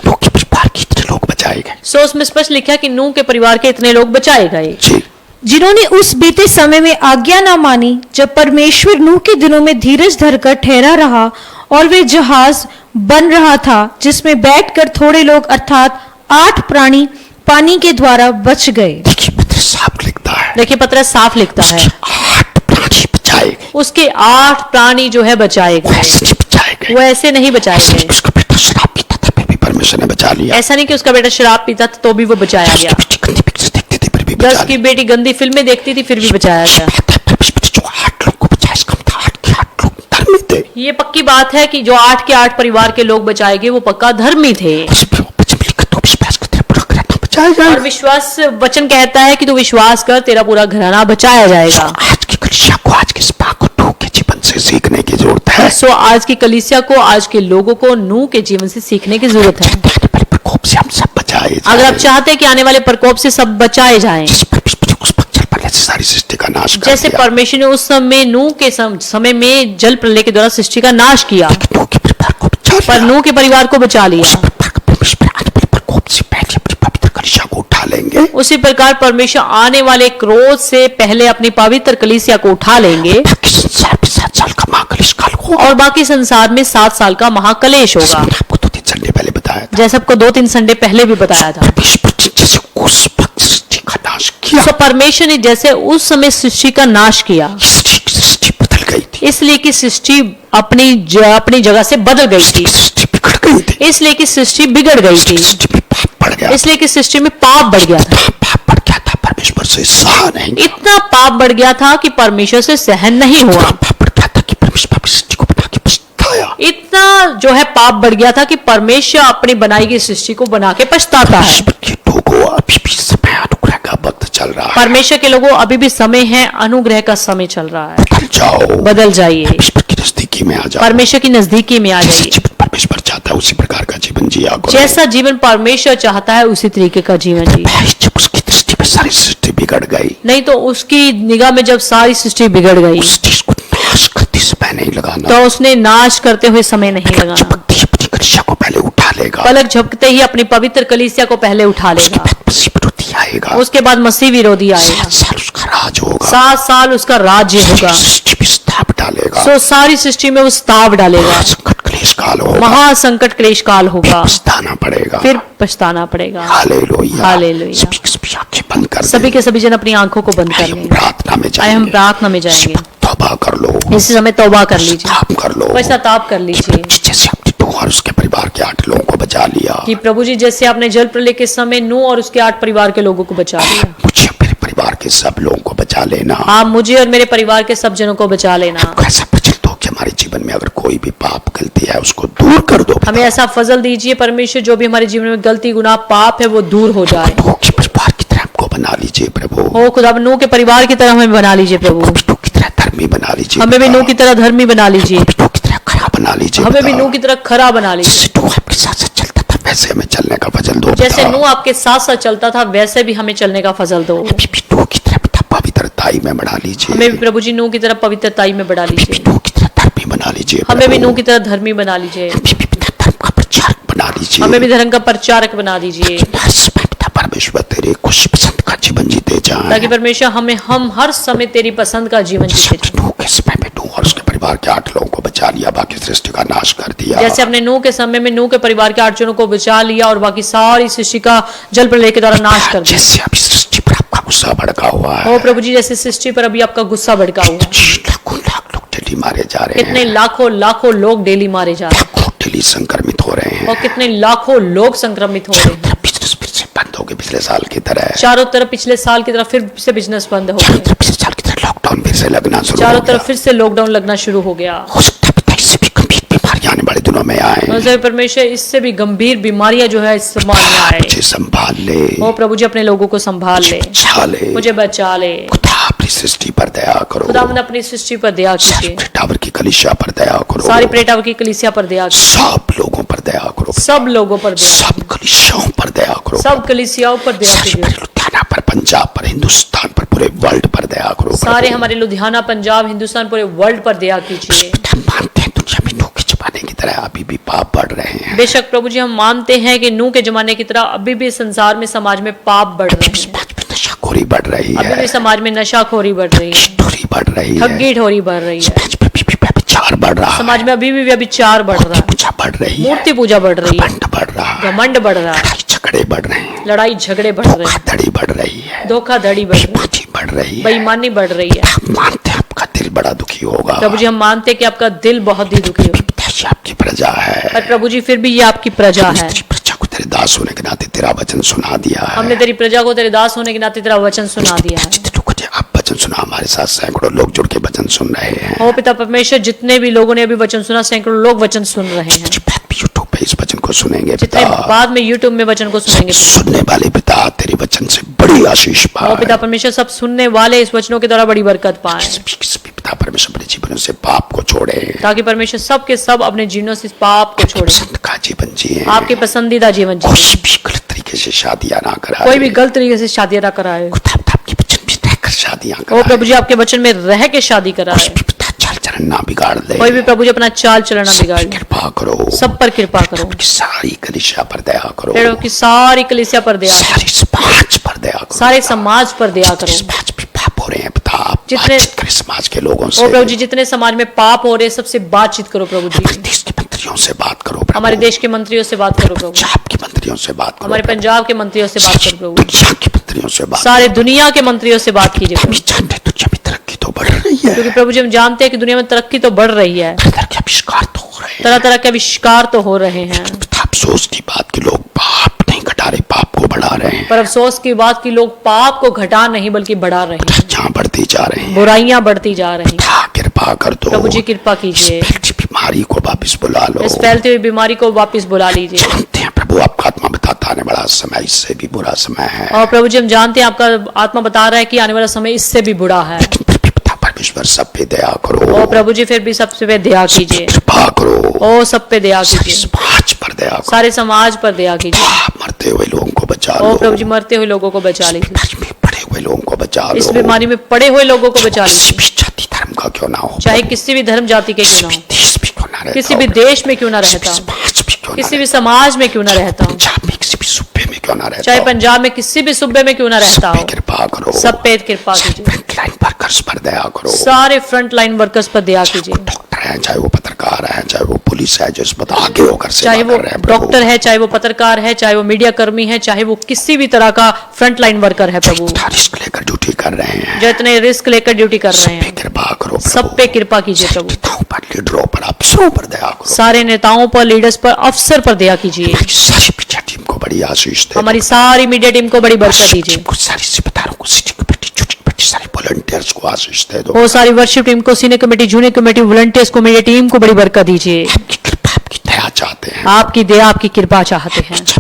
नूह के परिवार के इतने लोग बचाए गए। सो उसमें स्पष्ट लिखा कि नूह के परिवार के इतने लोग बचाए गए जी, जिन्होंने उस बीते समय में आज्ञा न मानी जब परमेश्वर नूह के दिनों में धीरज धरकर ठहरा रहा और वे जहाज बन रहा था जिसमें बैठकर थोड़े लोग अर्थात 8 प्राणी पानी के द्वारा बच गए। देखिए पत्रस साफ लिखता है, देखिए पत्रस साफ लिखता है 8 प्राणी बचाए गए, उसके 8 प्राणी जो है बचाए वो गए। ऐसे नहीं बचाए गए। वो ऐसे नहीं बचाए ऐसे नहीं गए। कि उसका बेटा शराब पीता था फिर भी परमेश्वर ने बचा लिया, ऐसा नहीं कि उसका बेटा शराब पीता था तो भी वो बचाया उसकी गया, बेटी गंदी पिक्चर देखती थी फिर भी या बचा उसकी लिया। बेटी गंदी फिल्में देखती थी फिर भी बचाया गया। बात है, परमेश्वर ने जो 8 लोग को बचाया इसका मतलब 8 के 8 लोग धर्मी थे। ये पक्की बात है कि जो 8 के 8 परिवार के लोग बचाए गए वो पक्का धर्मी थे। उसी पे वो वचन में लिखा, तो विश्वास कर तेरा पूरा घराना बचाया और जाएगा। विश्वास वचन कहता है कि तू विश्वास कर तेरा पूरा घराना बचाया जाएगा। आज की कलीसिया को आज के सभा को नूह के जीवन से सीखने की जरूरत है। सो आज की कलीसिया को, आज के लोगों को नूह के जीवन से सीखने की जरूरत है। आने वाले प्रकोप से हम सब बचाए अगर आप जाएं। चाहते हैं कि आने वाले प्रकोप से सब बचाए जाएं, जैसे परमेश्वर ने उस पत्थर पर ऐसे सारी सृष्टि का नाश कर जैसे दिया, परमेश्वर ने उस समय नूह के समय में जल प्रलय के द्वारा सृष्टि का नाश किया, लेकिन नूह के परिवार को बचा पर लिया। नूह के परिवार को बचा लिया। उस परिवार का परमेश्वर आने वाले प्रकोप से पहले अपनी पवित्र कलीसिया को उठा लेंगे। उसी प्रकार परमेश्वर आने वाले क्रोध से पहले अपनी पवित्र कलीसिया को उठा लेंगे बाकी संसार में 7 साल का महाकलिश काल होगा। और बाकी संसार में 7 साल का महाकलेश होगा। मैंने आपको 2-3 संडे पहले बताया था, जैसे आपको 2-3 संडे पहले भी बताया था। परमेश्वर ने जैसे उस वक्त सृष्टि का नाश किया, तो परमेश्वर ने जैसे उस समय सृष्टि का नाश किया, सृष्टि बदल गई थी, इसलिए कि सृष्टि अपनी जगह से बदल गई थी, सृष्टि बिगड़ गई थी, इसलिए कि सृष्टि बिगड़ गई थी, सृष्टि में पाप बढ़ गया, इसलिए कि सृष्टि में पाप बढ़ गया था। पाप बढ़ गया था, परमेश्वर से सहा नहीं, इतना पाप बढ़ गया था कि परमेश्वर से सहन नहीं हुआ। पाप बढ़ गया था कि इस पापी सृष्टि को बना के पछताया। इतना जो है पाप बढ़ गया था कि परमेश्वर अपनी बनाई गई सृष्टि को बना के पछताता है। ईश्वर के लोगों अभी भी समय अनुग्रह का वक्त चल रहा है। परमेश्वर के लोगों अभी भी समय है, अनुग्रह का समय चल रहा है। बदल जाओ, बदल जाइए, ईश्वर की नजदीकी में आ जाओ। परमेश्वर की नजदीकी में आ जैसे जाइए। जीवन परमेश्वर चाहता है उसी प्रकार का जीवन जिया करो। जैसा जीवन परमेश्वर चाहता है उसी तरीके का जीवन जी। जब उसकी दृष्टि में सारी सृष्टि बिगड़ गई, नहीं तो उसकी निगाह में जब सारी सृष्टि बिगड़ गई उस चीज को नाश करते समय नहीं लगाना। तो उसने नाश करते हुए समय नहीं लगाना। चपकती अपनी कलिसिया को पहले उठा लेगा, पलक झपकते ही अपनी पवित्र कलीसिया को पहले उठा उसके लेगा। बाद मसीह विरोधी आएगा, उसके बाद मसीह विरोधी आएगा। 7 साल उसका राज होगा, 7 साल उसका राज्य होगा। सृष्टि में स्ताप डालेगा, सो सारी सृष्टि में वो स्ताव डालेगा। संकट क्लेश काल होगा, महासंकट क्लेश काल होगा, पछताना पड़ेगा। फिर पछताना पड़ेगा। Hallelujah, hallelujah. सभी की सभी आंखें बंद कर सभी दें। के सभी जन अपनी आंखों को बंद कर आइए हम लें। प्रार्थना में आइए हम जाएंगे, प्रार्थना में जाएंगे। तौबा कर लो, इस समय तौबा कर लीजिए, काम कर लो। पश्चाताप कर लीजिए जैसे अपने नूह और उसके परिवार के 8 लोगों को बचा लिया, कि प्रभु जी जैसे आपने जल प्रलय के समय नूह और उसके 8 परिवार के लोगों को बचा लिया, मुझे मेरे परिवार के सब लोगों को बचा लेना। आप मुझे और मेरे परिवार के सब जनों को बचा लेना। ऐसा वचन दो कि हमारे जीवन में अगर कोई भी पाप गलती है उसको दूर कर दो। हमें ऐसा फजल दीजिए परमेश्वर, जो भी हमारे जीवन में गलती गुनाह पाप है वो दूर हो जाए। नूह के परिवार की तरह हमको बना लीजिए प्रभु, हो खुदा नूह के परिवार की तरह हमें बना लीजिए प्रभु। नूह की तरह धर्मी बना लीजिए, हमें भी नूह की तरह धर्मी बना लीजिए, नूह की तरह खरा बना लीजिए। हमें भी नूह की तरह खरा बना लीजिए। जैसे नूह अपने साथ साथ चलता था वैसे हमें चलने का वचन दो। जैसे नूह आपके साथ साथ चलता था वैसे भी हमें चलने का फजल दो। अभी भी नूह की तरह पिता पवित्रताई में बढ़ा लीजिए, हमें भी प्रभु जी नूह की तरह पवित्रताई में बढ़ा लीजिए। नूह की तरह धर्मी बना लीजिए, हमें भी प्रभु। नूह की तरह धर्मी बना लीजिए। हमें भी पिता धर्म का प्रचारक बना लीजिए, हमें भी धर्म का प्रचारक बना दीजिए, हर समय पिता परमेश्वर तेरे खुश पसंद का जीवन जीते जाएं। ताकि परमेश्वर हम हर समय तेरी पसंद का जीवन जीते जाएं। नूह के समय में नूह और उसके परिवार के 8 लोगों को बचा लिया, बाकी सृष्टि का नाश कर दिया। जैसे अपने नूह के समय में नूह के परिवार के 8 जनों को बचा लिया और बाकी सारी सृष्टि का जल प्रलय के द्वारा नाश कर दिया। जैसे अभी सृष्टि पर आपका गुस्सा भड़का हुआ है, ओ प्रभु जी जैसे सृष्टि पर अभी आपका गुस्सा भड़का हुआ है। लाखों लाख लोग डेली मारे जा रहे कितने हैं, लाखों लाखों लोग डेली मारे जा रहे हैं लाखों डेली संक्रमित हो रहे हैं। और कितने लाखों लोग संक्रमित हो रहे हैं। बिजनेस फिर से बंद हो गए पिछले साल की तरह, चारों तरफ पिछले साल की तरफ फिर से बिजनेस बंद हो चारों गया। तरफ पिछले साल की तरह लॉकडाउन फिर से लगना शुरू हो चारों गया। तरफ फिर से लॉकडाउन लगना शुरू हो गया। हो सकता है पिता इससे भी गंभीर बीमारियां आने वाले दिनों में आए। और परमेश्वर इससे भी गंभीर बीमारियां जो है इस समाज में आए। मुझे संभाल ले, ओ प्रभु जी अपने लोगों को संभाल ले, बचा ले, मुझे बचा ले। खुदा अपनी सृष्टि पर दया करो, खुदावंद अपनी सृष्टि पर दया सारी कीजिए, टावर की कलिसिया पर दया करो, सारी प्रेटावर की कलीसिया पर दया कीजिए, सब लोगों पर दया करो, सब लोगों पर दया, सब कलिसियाओं पर दया करो, सब कलीसियाओं पर दया सारी कीजिए। पूरे लुधियाना पर, पंजाब पर, हिंदुस्तान पर, पूरे वर्ल्ड पर दया करो। सारे हमारे लुधियाना पंजाब हिंदुस्तान पूरे वर्ल्ड पर दया कीजिए। हम मानते हैं दुनिया में नूह के जमाने की तरह अभी भी पाप बढ़ रहे हैं, बेशक प्रभु जी हम मानते हैं कि नूह के जमाने की तरह अभी भी संसार में समाज में पाप बढ़ रहे हैं, समाज में नशाखोरी बढ़ रही अभी भी है, समाज में नशाखोरी बढ़ रही है, ठगी बढ़ रही है, ठगी ठोरी बढ़ रही है, समाज में अभी भी व्यभिचार बढ़ रहा है, समाज में अभी भी व्यभिचार बढ़ रहा है, पूजा बढ़ रही है, मूर्ति पूजा बढ़ रही है, घमंड बढ़ रहा है, घमंड बढ़ रहा है, लड़ाई झगड़े बढ़ रहे हैं, लड़ाई झगड़े बढ़ रहे हैं, धोखाधड़ी बढ़ रही है, धोखाधड़ी बढ़ रही है, बेईमानी बढ़ रही है। बेईमानी बढ़ रही है। हम मानते हैं आपका दिल बड़ा दुखी होगा, प्रभु जी हम मानते हैं कि आपका दिल बहुत ही दुखी हो, पिताजी आपकी प्रजा है, पर प्रभु जी फिर भी ये आपकी प्रजा है। तेरी प्रजा को तेरे दास होने के नाते तेरा वचन सुना दिया है। हमने तेरी प्रजा को तेरे दास होने के नाते तेरा वचन सुना दिया है। जितने लोगों ने आप वचन सुना, हमारे साथ सैकड़ों लोग जुड़ के वचन सुन रहे हैं। ओ पिता परमेश्वर जितने भी लोगों ने अभी वचन सुना, सैकड़ों लोग वचन सुन रहे हैं। जितने बाद भी यूट्यूब पे इस वचन को सुनेंगे जितने पिता, बाद में यूट्यूब में वचन को सुनेंगे, सुनने वाले पिता तेरे वचन से बड़ी आशीष ओ पाए। पिता परमेश्वर सब सुनने वाले इस वचनों के द्वारा बड़ी बरकत पाए, सभी पिता परमेश्वर अपने जीवनों से पाप को छोड़े, ताकि परमेश्वर सब के सब अपने जीवनों से इस पाप को छोड़े, पसंद का जीवन जिए, आपके पसंदीदा जीवन कोई जिए, भी गलत तरीके से शादियां ना कराए, कोई भी गलत तरीके से शादियां ना कराए। खुदा आपके वचन में रहकर शादियां ओ कराए, प्रभु जी आपके वचन में रह के शादी कराए, कोई भी पिता चाल चलन ना बिगाड़ दे, कोई भी प्रभु जी अपना चाल चलना बिगाड़े, कृपा करो, सब पर कृपा करो, की सारी कलिसिया पर दया करो, पेड़ों की सारी कलीसिया पर दया करो, सारी समाज पर दया करो, सारे समाज पर दया करो। समाज में पाप हो रहे हैं पिता, आप जितने- बातचीत करें समाज के लोगों ओ से, प्रभु जी जितने समाज में पाप हो रहे हैं सबसे बातचीत करो प्रभु जी, हमारे देश के मंत्रियों से बात करो प्रभु, हमारे देश के मंत्रियों से बात करो प्रभु, पंजाब के मंत्रियों से बात करो, हमारे पंजाब के मंत्रियों से बात करो प्रभु, दुनिया के मंत्रियों से बात सारे दुनिया के मंत्रियों से बात कीजिए हम प्रभु, जानते हैं दुनिया में तरक्की तो बढ़ रही है, क्योंकि प्रभु जी हम जानते हैं कि दुनिया में तरक्की तो बढ़ रही है, तरह के आविष्कार तो हो रहे हैं, तरह तरह के आविष्कार तो हो रहे हैं, पिता अफसोस की बात कि लोग पाप नहीं घटा रहे, पाप को बढ़ा रहे हैं, पर अफसोस की बात कि लोग पाप को घटा नहीं बल्कि बढ़ा रहे हैं, जहाँ बढ़ती जा रहे हैं, बुराइयां बढ़ती जा रही हैं। पिता कृपा कर दो। प्रभु जी कृपा कीजिए, इस फैलती बीमारी को वापस बुला लो। इस फैलती हुई बीमारी को वापस बुला लीजिए। जानते हैं प्रभु आपका आत्मा बताता आने वाला समय इससे भी बुरा समय है, और प्रभु जी हम जानते हैं आपका आत्मा बता रहा है कि आने वाला समय इससे भी बुरा है। लेकिन फिर भी पिता परमेश्वर सब पे दया करो। ओ प्रभु जी फिर भी सबसे पे दया कीजिए, कृपा करो। ओ सब पे दया सारे कीजिए, समाज पर दया करो। सारे समाज पर दया कीजिए। मरते हुए लोगों को बचा ओ लो। प्रभु जी मरते हुए लोगों को बचा लीजिए, बीमारी में पड़े हुए लोगों को बचा लो। इस बीमारी में पड़े हुए लोगों को बचा किसी लीजिए, भी जाति धर्म का क्यों ना हो, चाहे किसी भी धर्म जाति के क्यों ना हो, देश में क्यों ना रहता किसी हो, भी देश में क्यों ना किसी भी रहता हूँ, समाज में क्यों ना किसी भी रहता समाज में क्यों ना रहता हो, हूँ, पंजाब में किसी भी सूबे में क्यों ना रहता चाहे हो, पंजाब में किसी भी सूबे में क्यों ना रहता सब पे हो, कृपा करो। सब पे कृपा कीजिए। फ्रंटलाइन वर्कर्स पर दया करो। सारे फ्रंट लाइन वर्कर्स पर दया कीजिए, डॉक्टर हैं, चाहे वो पत्रकार हैं, चाहे वो पुलिस है, जो इस बात आगे होकर सेवा चाहे वो कर रहे हैं प्रभु। डॉक्टर है, चाहे वो पत्रकार है, चाहे वो मीडिया कर्मी है, चाहे वो किसी भी तरह का फ्रंट लाइन वर्कर है प्रभु, इतना रिस्क लेकर ड्यूटी कर रहे हैं, जो इतने रिस्क लेकर ड्यूटी कर रहे सब पे हैं, कृपा करो प्रभु। सब पे कृपा कीजिए प्रभु। नेताओं पर, लीडरों पर, अफसरों पर दया करो। सारे नेताओं पर, लीडर्स पर, अफसर पर दया कीजिए। सारी मीडिया टीम को बड़ी आशीष दे। हमारी सारी मीडिया टीम को बड़ी बरकत दीजिए। कुछ सारी जिम्मेदारों को, सिटी कमेटी, छुट्टी कमेटी, सारे वॉलंटियर्स को आशीष दे दो। वो सारी वर्शिप टीम को, senior committee, junior committee, volunteers को, मीडिया टीम को बड़ी बरकत दीजिए। आपकी कृपा, आपकी दया चाहते हैं। आपकी दया, आपकी कृपा चाहते हैं। जब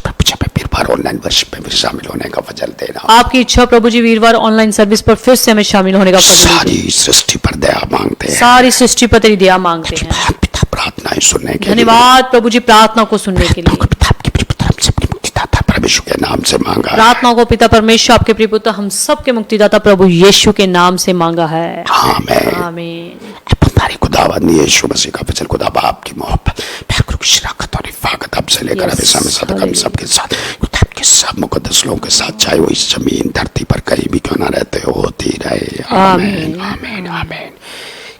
फिर बार ऑनलाइन वर्शिप में भी शामिल होने का वजन देना। आपकी इच्छा प्रभु जी, वीरवार ऑनलाइन सर्विस पर फिर से हमें शामिल होने का फल दीजिए। सारी सृष्टि पर दया मांगते हैं। सारी सृष्टि पर तेरी दया मांगते हैं। धन्यवाद पिता, प्रार्थनाएं सुनने के लिए। धन्यवाद प्रभु जी, प्रार्थना को सुनने के लिए। पिता आपके प्रिय पुत्र हम सबके मुक्तिदाता परमेश्वर के नाम से मांगा है। प्रार्थना को पिता परमेश्वर आपके प्रिय पुत्र हम सबके मुक्तिदाता प्रभु यीशु के नाम से मांगा है। आमीन। आमीन। हमारे खुदावंद यीशु मसीह का वचन, खुदा बाप की मोहब्बत, पिता की शराकत और हिफाजत अब से लेकर हमेशा में सदा हम सबके साथ, खुदा के सब मुकद्दस लोगों के साथ, चाहे वो इस जमीन धरती पर कहीं भी क्यों ना रहते हो, होती रहे। आमीन आमीन आमीन।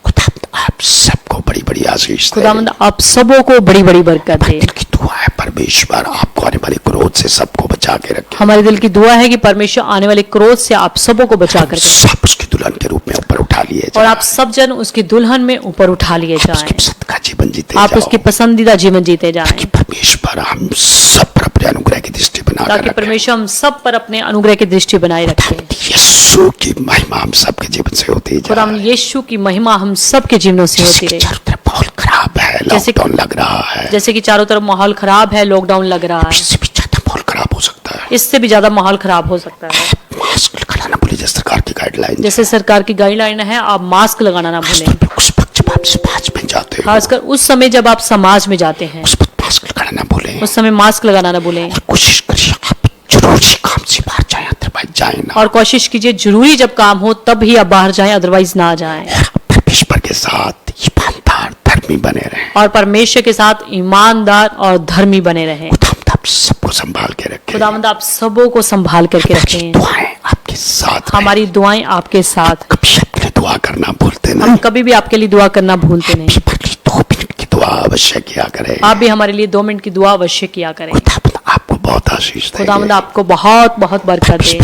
खुदा आप सबको बड़ी बड़ी आशीष दे। खुदावंद आप सबों को बड़ी बड़ी बरकत दे। दिल की दुआ है परमेश्वर आपको आने वाले क्रोध से सबको बचा के रखे। हमारे दिल की दुआ है कि परमेश्वर आने वाले क्रोध से आप सबों को बचा कर रखे। सब उसकी दुल्हन के रूप में ऊपर उठा लिए और आप सब जन उसकी दुल्हन में ऊपर उठा लिए जाएं। उसकी पसंद का जीवन जीते आप जाओ। उसकी पसंदीदा जीवन जीते जाएं, ताकि परमेश्वर हम सब पर अपने अनुग्रह की दृष्टि बना ताकि परमेश्वर हम सब पर अपने अनुग्रह की दृष्टि बनाए रखे। यीशु की महिमा हम सबके जीवन से होती खुदा जाए। यीशु की महिमा हम सबके जीवनों से होती रहे। चारों तरफ माहौल खराब है, जैसे कि- लॉकडाउन लग रहा है, जैसे कि चारों तरफ माहौल खराब है, लॉकडाउन लग रहा है, इससे भी ज्यादा माहौल खराब हो सकता है। इससे भी ज्यादा माहौल खराब हो सकता है। मास्क लगाना भूलिए, जैसे सरकार की गाइडलाइन। जैसे सरकार की गाइडलाइन है, आप मास्क लगाना ना भूलें। उस वक्त जब आप समाज में जाते हो, खासकर उस समय जब आप समाज में जाते हैं, उस वक्त मास्क लगाना ना भूलें। उस समय मास्क लगाना ना भूलें। और कोशिश करिए आप जरूरी काम से बाहर जाए, अदरवाइज जाए ना। और कोशिश कीजिए जरूरी जब काम हो तब ही आप बाहर जाएं, अदरवाइज ना जाएं। परमेश्वर के साथ ईमानदार धर्मी बने रहें। और परमेश्वर के साथ ईमानदार और धर्मी बने रहें। खुदावंद आप सबको संभाल के रखें। खुदावंद आप सबों को संभाल करके हमारी रखें। दुआएं आपके साथ रहें। हमारी दुआएं आपके साथ। कभी अपने लिए दुआ करना भूलते हम नहीं। कभी भी आपके लिए दुआ करना भूलते नहीं। हमारे लिए 2 मिनट की दुआ अवश्य किया करें। आप भी हमारे लिए 2 मिनट की दुआ अवश्य किया करें। खुदावंद आपको बहुत आशीष दे। खुदावंद आपको बहुत बहुत बरकत दे।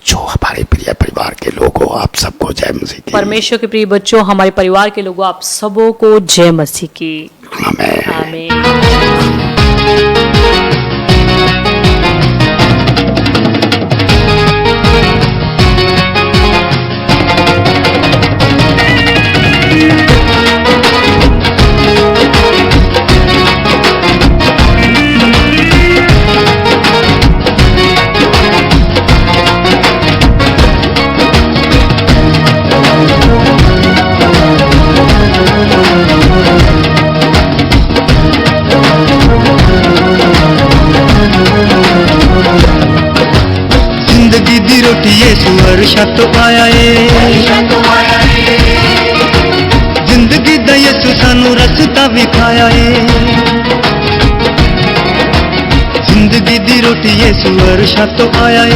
जो हमारे प्रिय परिवार के लोगों, आप सबको जय मसीह की। परमेश्वर के प्रिय बच्चों, हमारे परिवार के लोगों, आप सबों को जय मसीह की। आमीन। आमीन। जिंदगी दी रोटी यीशु अर्शा तो आया ए। जिंदगी दा यीशु सानू रस्ता विखाया ए। जिंदगी दी रोटी यीशु अर्शा तो आया ए।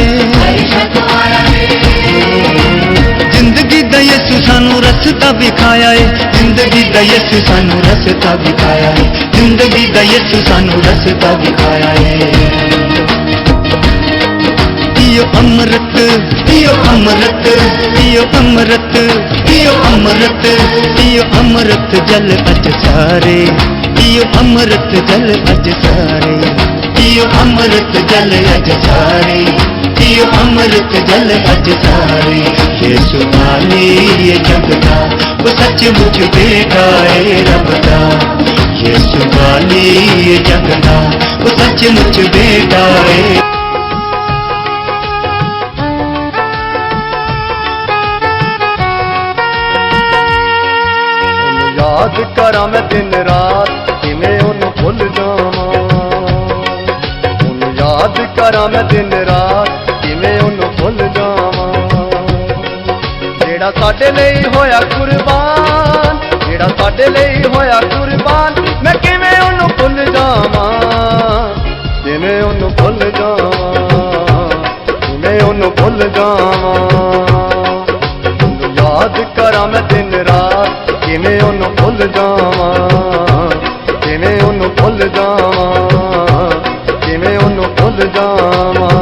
जिंदगी दा यीशु सानू रस्ता विखाया ए। जिंदगी दा यीशु सानू रस्ता विखाया ए। जिंदगी दा यीशु सानू रस्ता विखाया ए। पियो अमृत, पियो अमृत, पियो अमृत, पियो अमृत, पियो अमृत जल अज सारे। पियो अमृत जल अज सारे। पियो अमृत जल अज सारे। पियो अमृत जल अज सारे। यीशु माली ये जगदा वो सच सचमुच बेटा ए रब दा यीशु वाली ये जग दा वो सचमुच बेटा ए याद करा मैं दिन रात किवें उन्हें भुल जावां याद करा मैं दिन रात किवें उन्हें भुल जावां जेड़ा साडे लई होया कुर्बान जेड़ा साडे लई होया कुर्बान मैं किवें उन्हें भुल जावां किवें उन्हें भुल जावां किवें उन्हें भुल जावां याद करा मैं दिन रात किवें उन्हें भुल जावां किवें उन्हें भुल जावां किवें उन्हें भुल जावां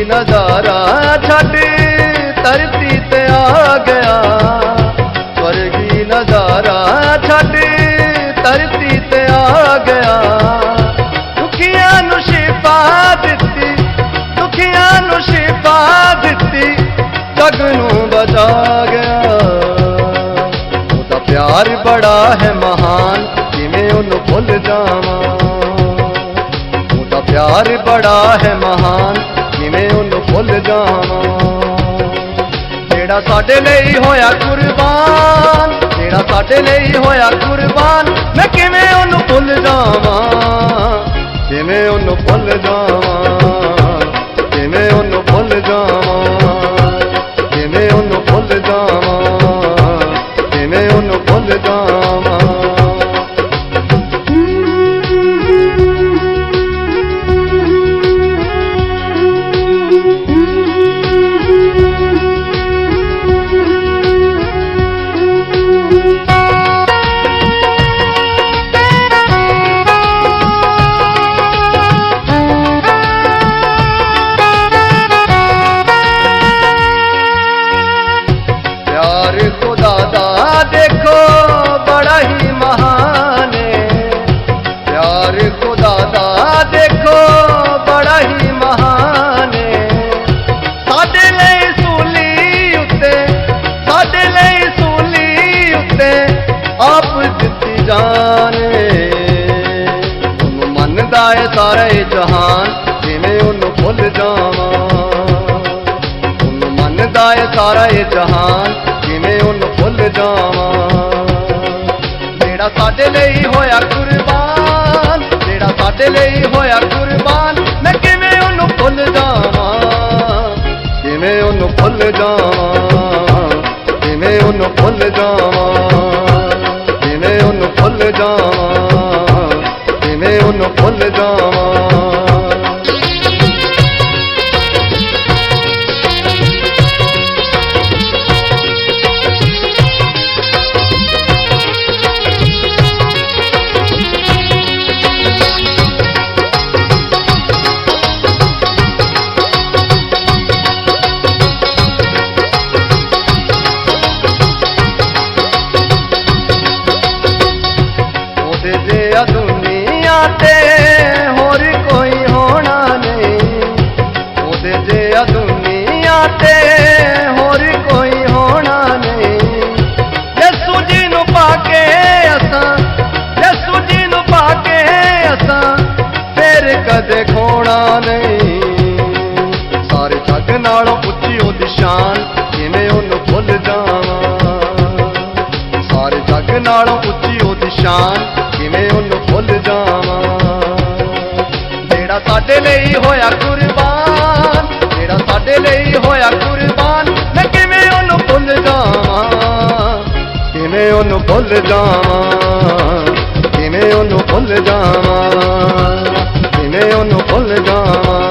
नजारा छड़ धरती ते आ गया स्वर्गी नजारा छड़ धरती ते आ गया दुखियां नूं शिफा दित्ती दुखियां नूं शिफा दित्ती जग नूं बचा गया ओदा प्यार बड़ा है महान किवें उन्हें भुल जावां ओदा प्यार बड़ा है महान किवें उन्हें भुल जावां जेड़ा साडे लई होया कुर्बान जेड़ा साडे लई होया कुर्बान मैं किवें उन्हें भुल जावां किवें उन्हें भुल जावां किवें उन्हें भुल जावां किवें उन्हें भुल जावां किवें उन्हें भुल जावां खुदा दा देखो बड़ा ही महान प्यार खुदा दा देखो बड़ा ही महान साडे लई सूली उत्ते साडे लई सूली उत्ते आप दित्ती जान उन्होंने मनदा है सारा जहान किवें उन्होंने भुल जावां उन्होंने मनदा है सारा जहान किवें उन्हें भुल जावां जेड़ा साडे लई होया कुर्बान जेड़ा साडे लई होया कुर्बान मैं किवें उन्हें भुल जावां किवें उन्हें भुल जावां किवें उन्हें भुल जावां किवें उन्हें भुल जावां किवें उन्हें भुल जावां दुनिया ते होर कोई होना नहीं ओदे जिहा दुनिया ते होर कोई होना नहीं यसू जी नूं पाके असां यसू जी नूं पाके असां फिर कदे खोना नहीं सारे जग नालों उच्ची ओदी शान किवें उन्हें भुल जावां सारे जग नालों उच्ची ओदी शान किवें उन्हें भुल जावां जेड़ा साडे लई होया कुर्बान जेड़ा साडे लई होया कुर्बान मैं किवें उन्हें भुल जावां किवें उन्हें भुल जावां किवें उन्हें भुल जावां किवें उन्हें भुल जावां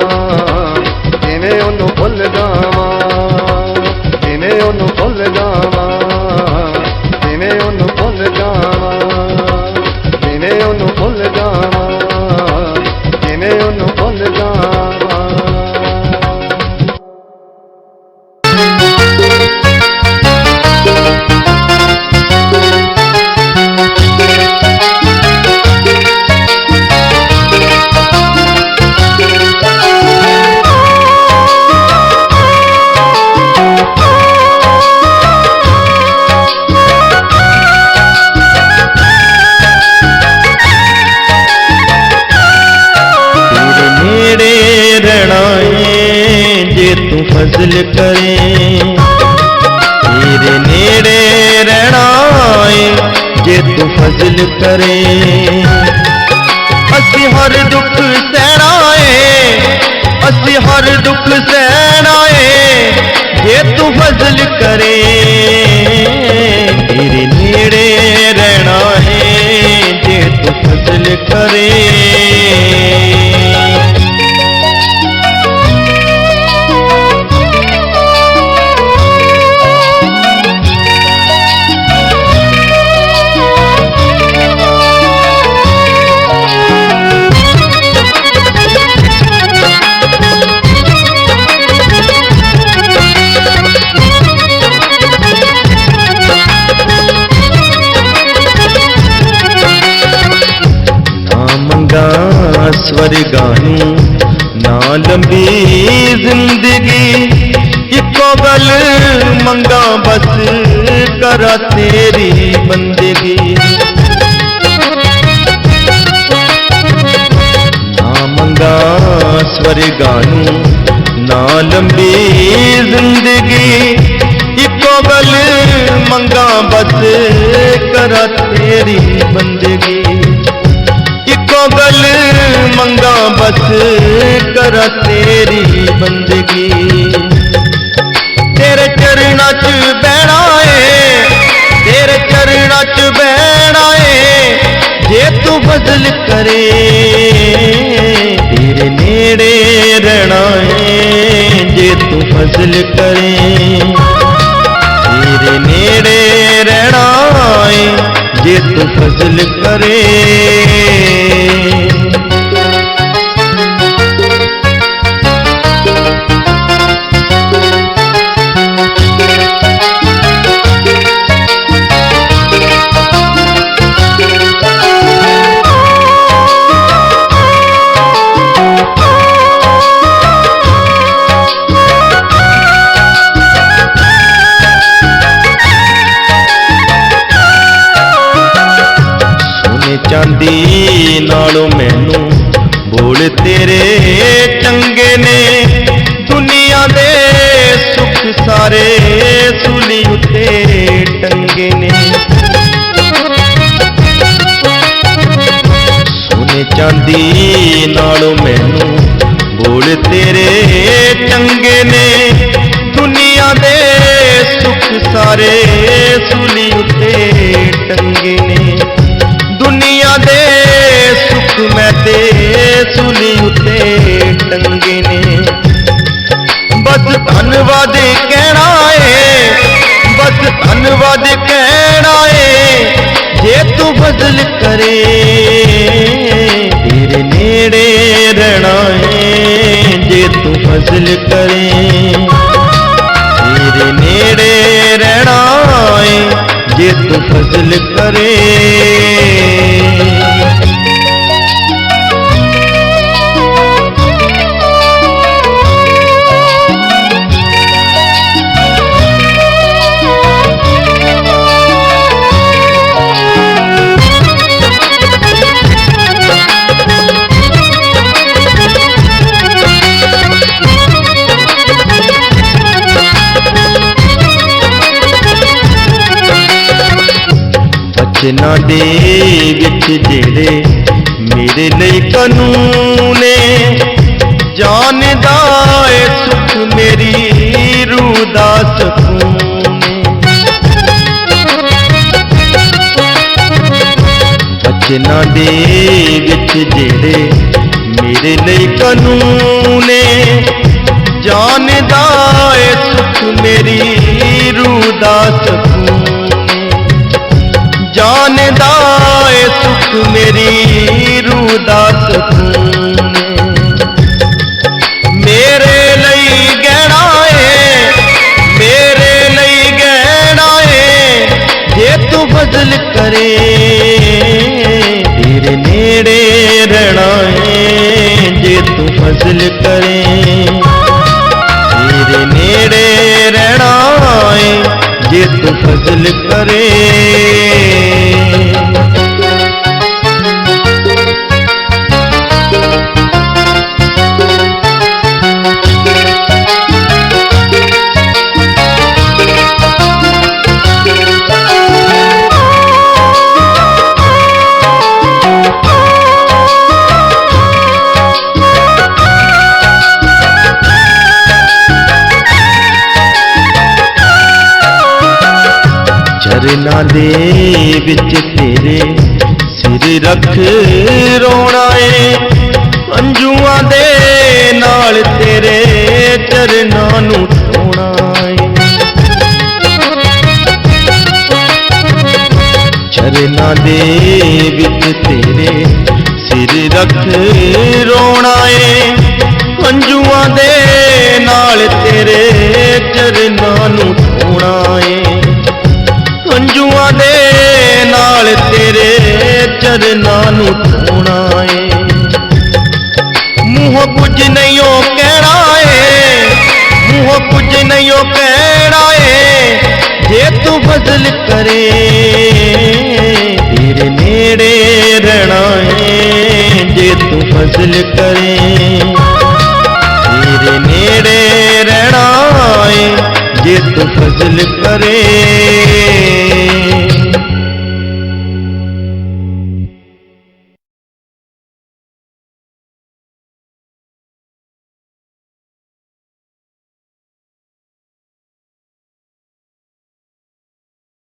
किवें उन्हें भुल जावां किवें उन्हें भुल जावां किवें उन्हें भुल जावां किवें उन्हें भुल जावां तू फजल करे। असी हर दुख सहना है, असी हर दुख सहना है जे तू फजल करे। तेरे नेड़े रहना है जे तू फजल करे। स्वर्गानू ना लंबी जिंदगी, इको गल मंगा बस करा तेरी बंदगी। ना मंगा स्वर्गानू ना लंबी जिंदगी, इको गल मंगा बस करा तेरी बंदगी। गल मंगा बस कर तेरी बंदगी। तेरे चरणा च बहना है, तेरे चरणा च बहना है जे तू फजल करे। तेरे नेड़े रहना है जे तू फजल करे। तेरे नेड़े रहना है जे तू फजल करे। चांदी नालों मैनू बोल तेरे चंगे ने। दुनिया दे सुख सारे सूली उत्ते टंगे ने। सोने चांदी नालों मैनू बोल तेरे चंगे ने। दुनिया दे सुख सारे सूली उत्ते टंगे ने। दुनिया दे सुख मैं ते सूली उत्ते टंगे ने। बस धन्नवाद कहना है, बस धन्नवाद कहना है जे तू फजल करे। तेरे नेड़े रहना है जे तू फजल करे। तेरे नेड़े रहना है जे तू फजल करे। बचना दे विच जेड़े मेरे लिए कानून ने। जानदा है सुख मेरी रूह दा सकून। बचना दे विच जेड़े मेरे लिए कानून ने। जानदा है सुख मेरी रूह दा सकून। जानदा है सुख मेरी रूह दा सकून। मेरे लिए गहना है, मेरे लिए गहना है जे तू फजल करे। तेरे नेड़े रहना है जे तू फजल करे। तेरे नेड़े रहना है जे तू फजल करे। ਚਰਨਾਂ ਦੇ ਵਿੱਚ ਤੇਰੇ ਸਿਰ ਰੱਖ ਰੋਣਾ ਏ ਅੰਜੂਆਂ ਦੇ ਨਾਲ ਤੇਰੇ ਚਰਨਾਂ ਨੂੰ ਧੋਣਾ ਏ ਚਰਨਾਂ ਦੇ ਵਿੱਚ ਤੇਰੇ ਸਿਰ ਰੱਖ ਰੋਣਾ ਏ ਅੰਜੂਆਂ ਦੇ ਨਾਲ ਤੇਰੇ ਚਰਨਾਂ ਨੂੰ ਧੋਣਾ ਏ ਅੰਜੂਆਂ ਦੇ ਨਾਲ ਤੇਰੇ ਚਰਨਾਂ ਨੂੰ ਧੋਣਾ ਏ ਮੂੰਹੋਂ ਕੁਝ ਨਹੀਂ ਉਹ ਕਹਿਣਾ ਏ ਮੂੰਹੋਂ ਕੁਝ ਨਹੀਂ ਉਹ ਕਹਿਣਾ ਏ ਜੇ ਤੂੰ ਫਜ਼ਲ ਕਰੇ ਤੇਰੇ ਨੇੜੇ ਰਹਿਣਾ ਏ ਜੇ ਤੂੰ ਫਜ਼ਲ ਕਰੇ ਤੇਰੇ ਨੇੜੇ ਰਹਿਣਾ ਏ ਜੇ ਤੂੰ ਫਜ਼ਲ ਕਰੇ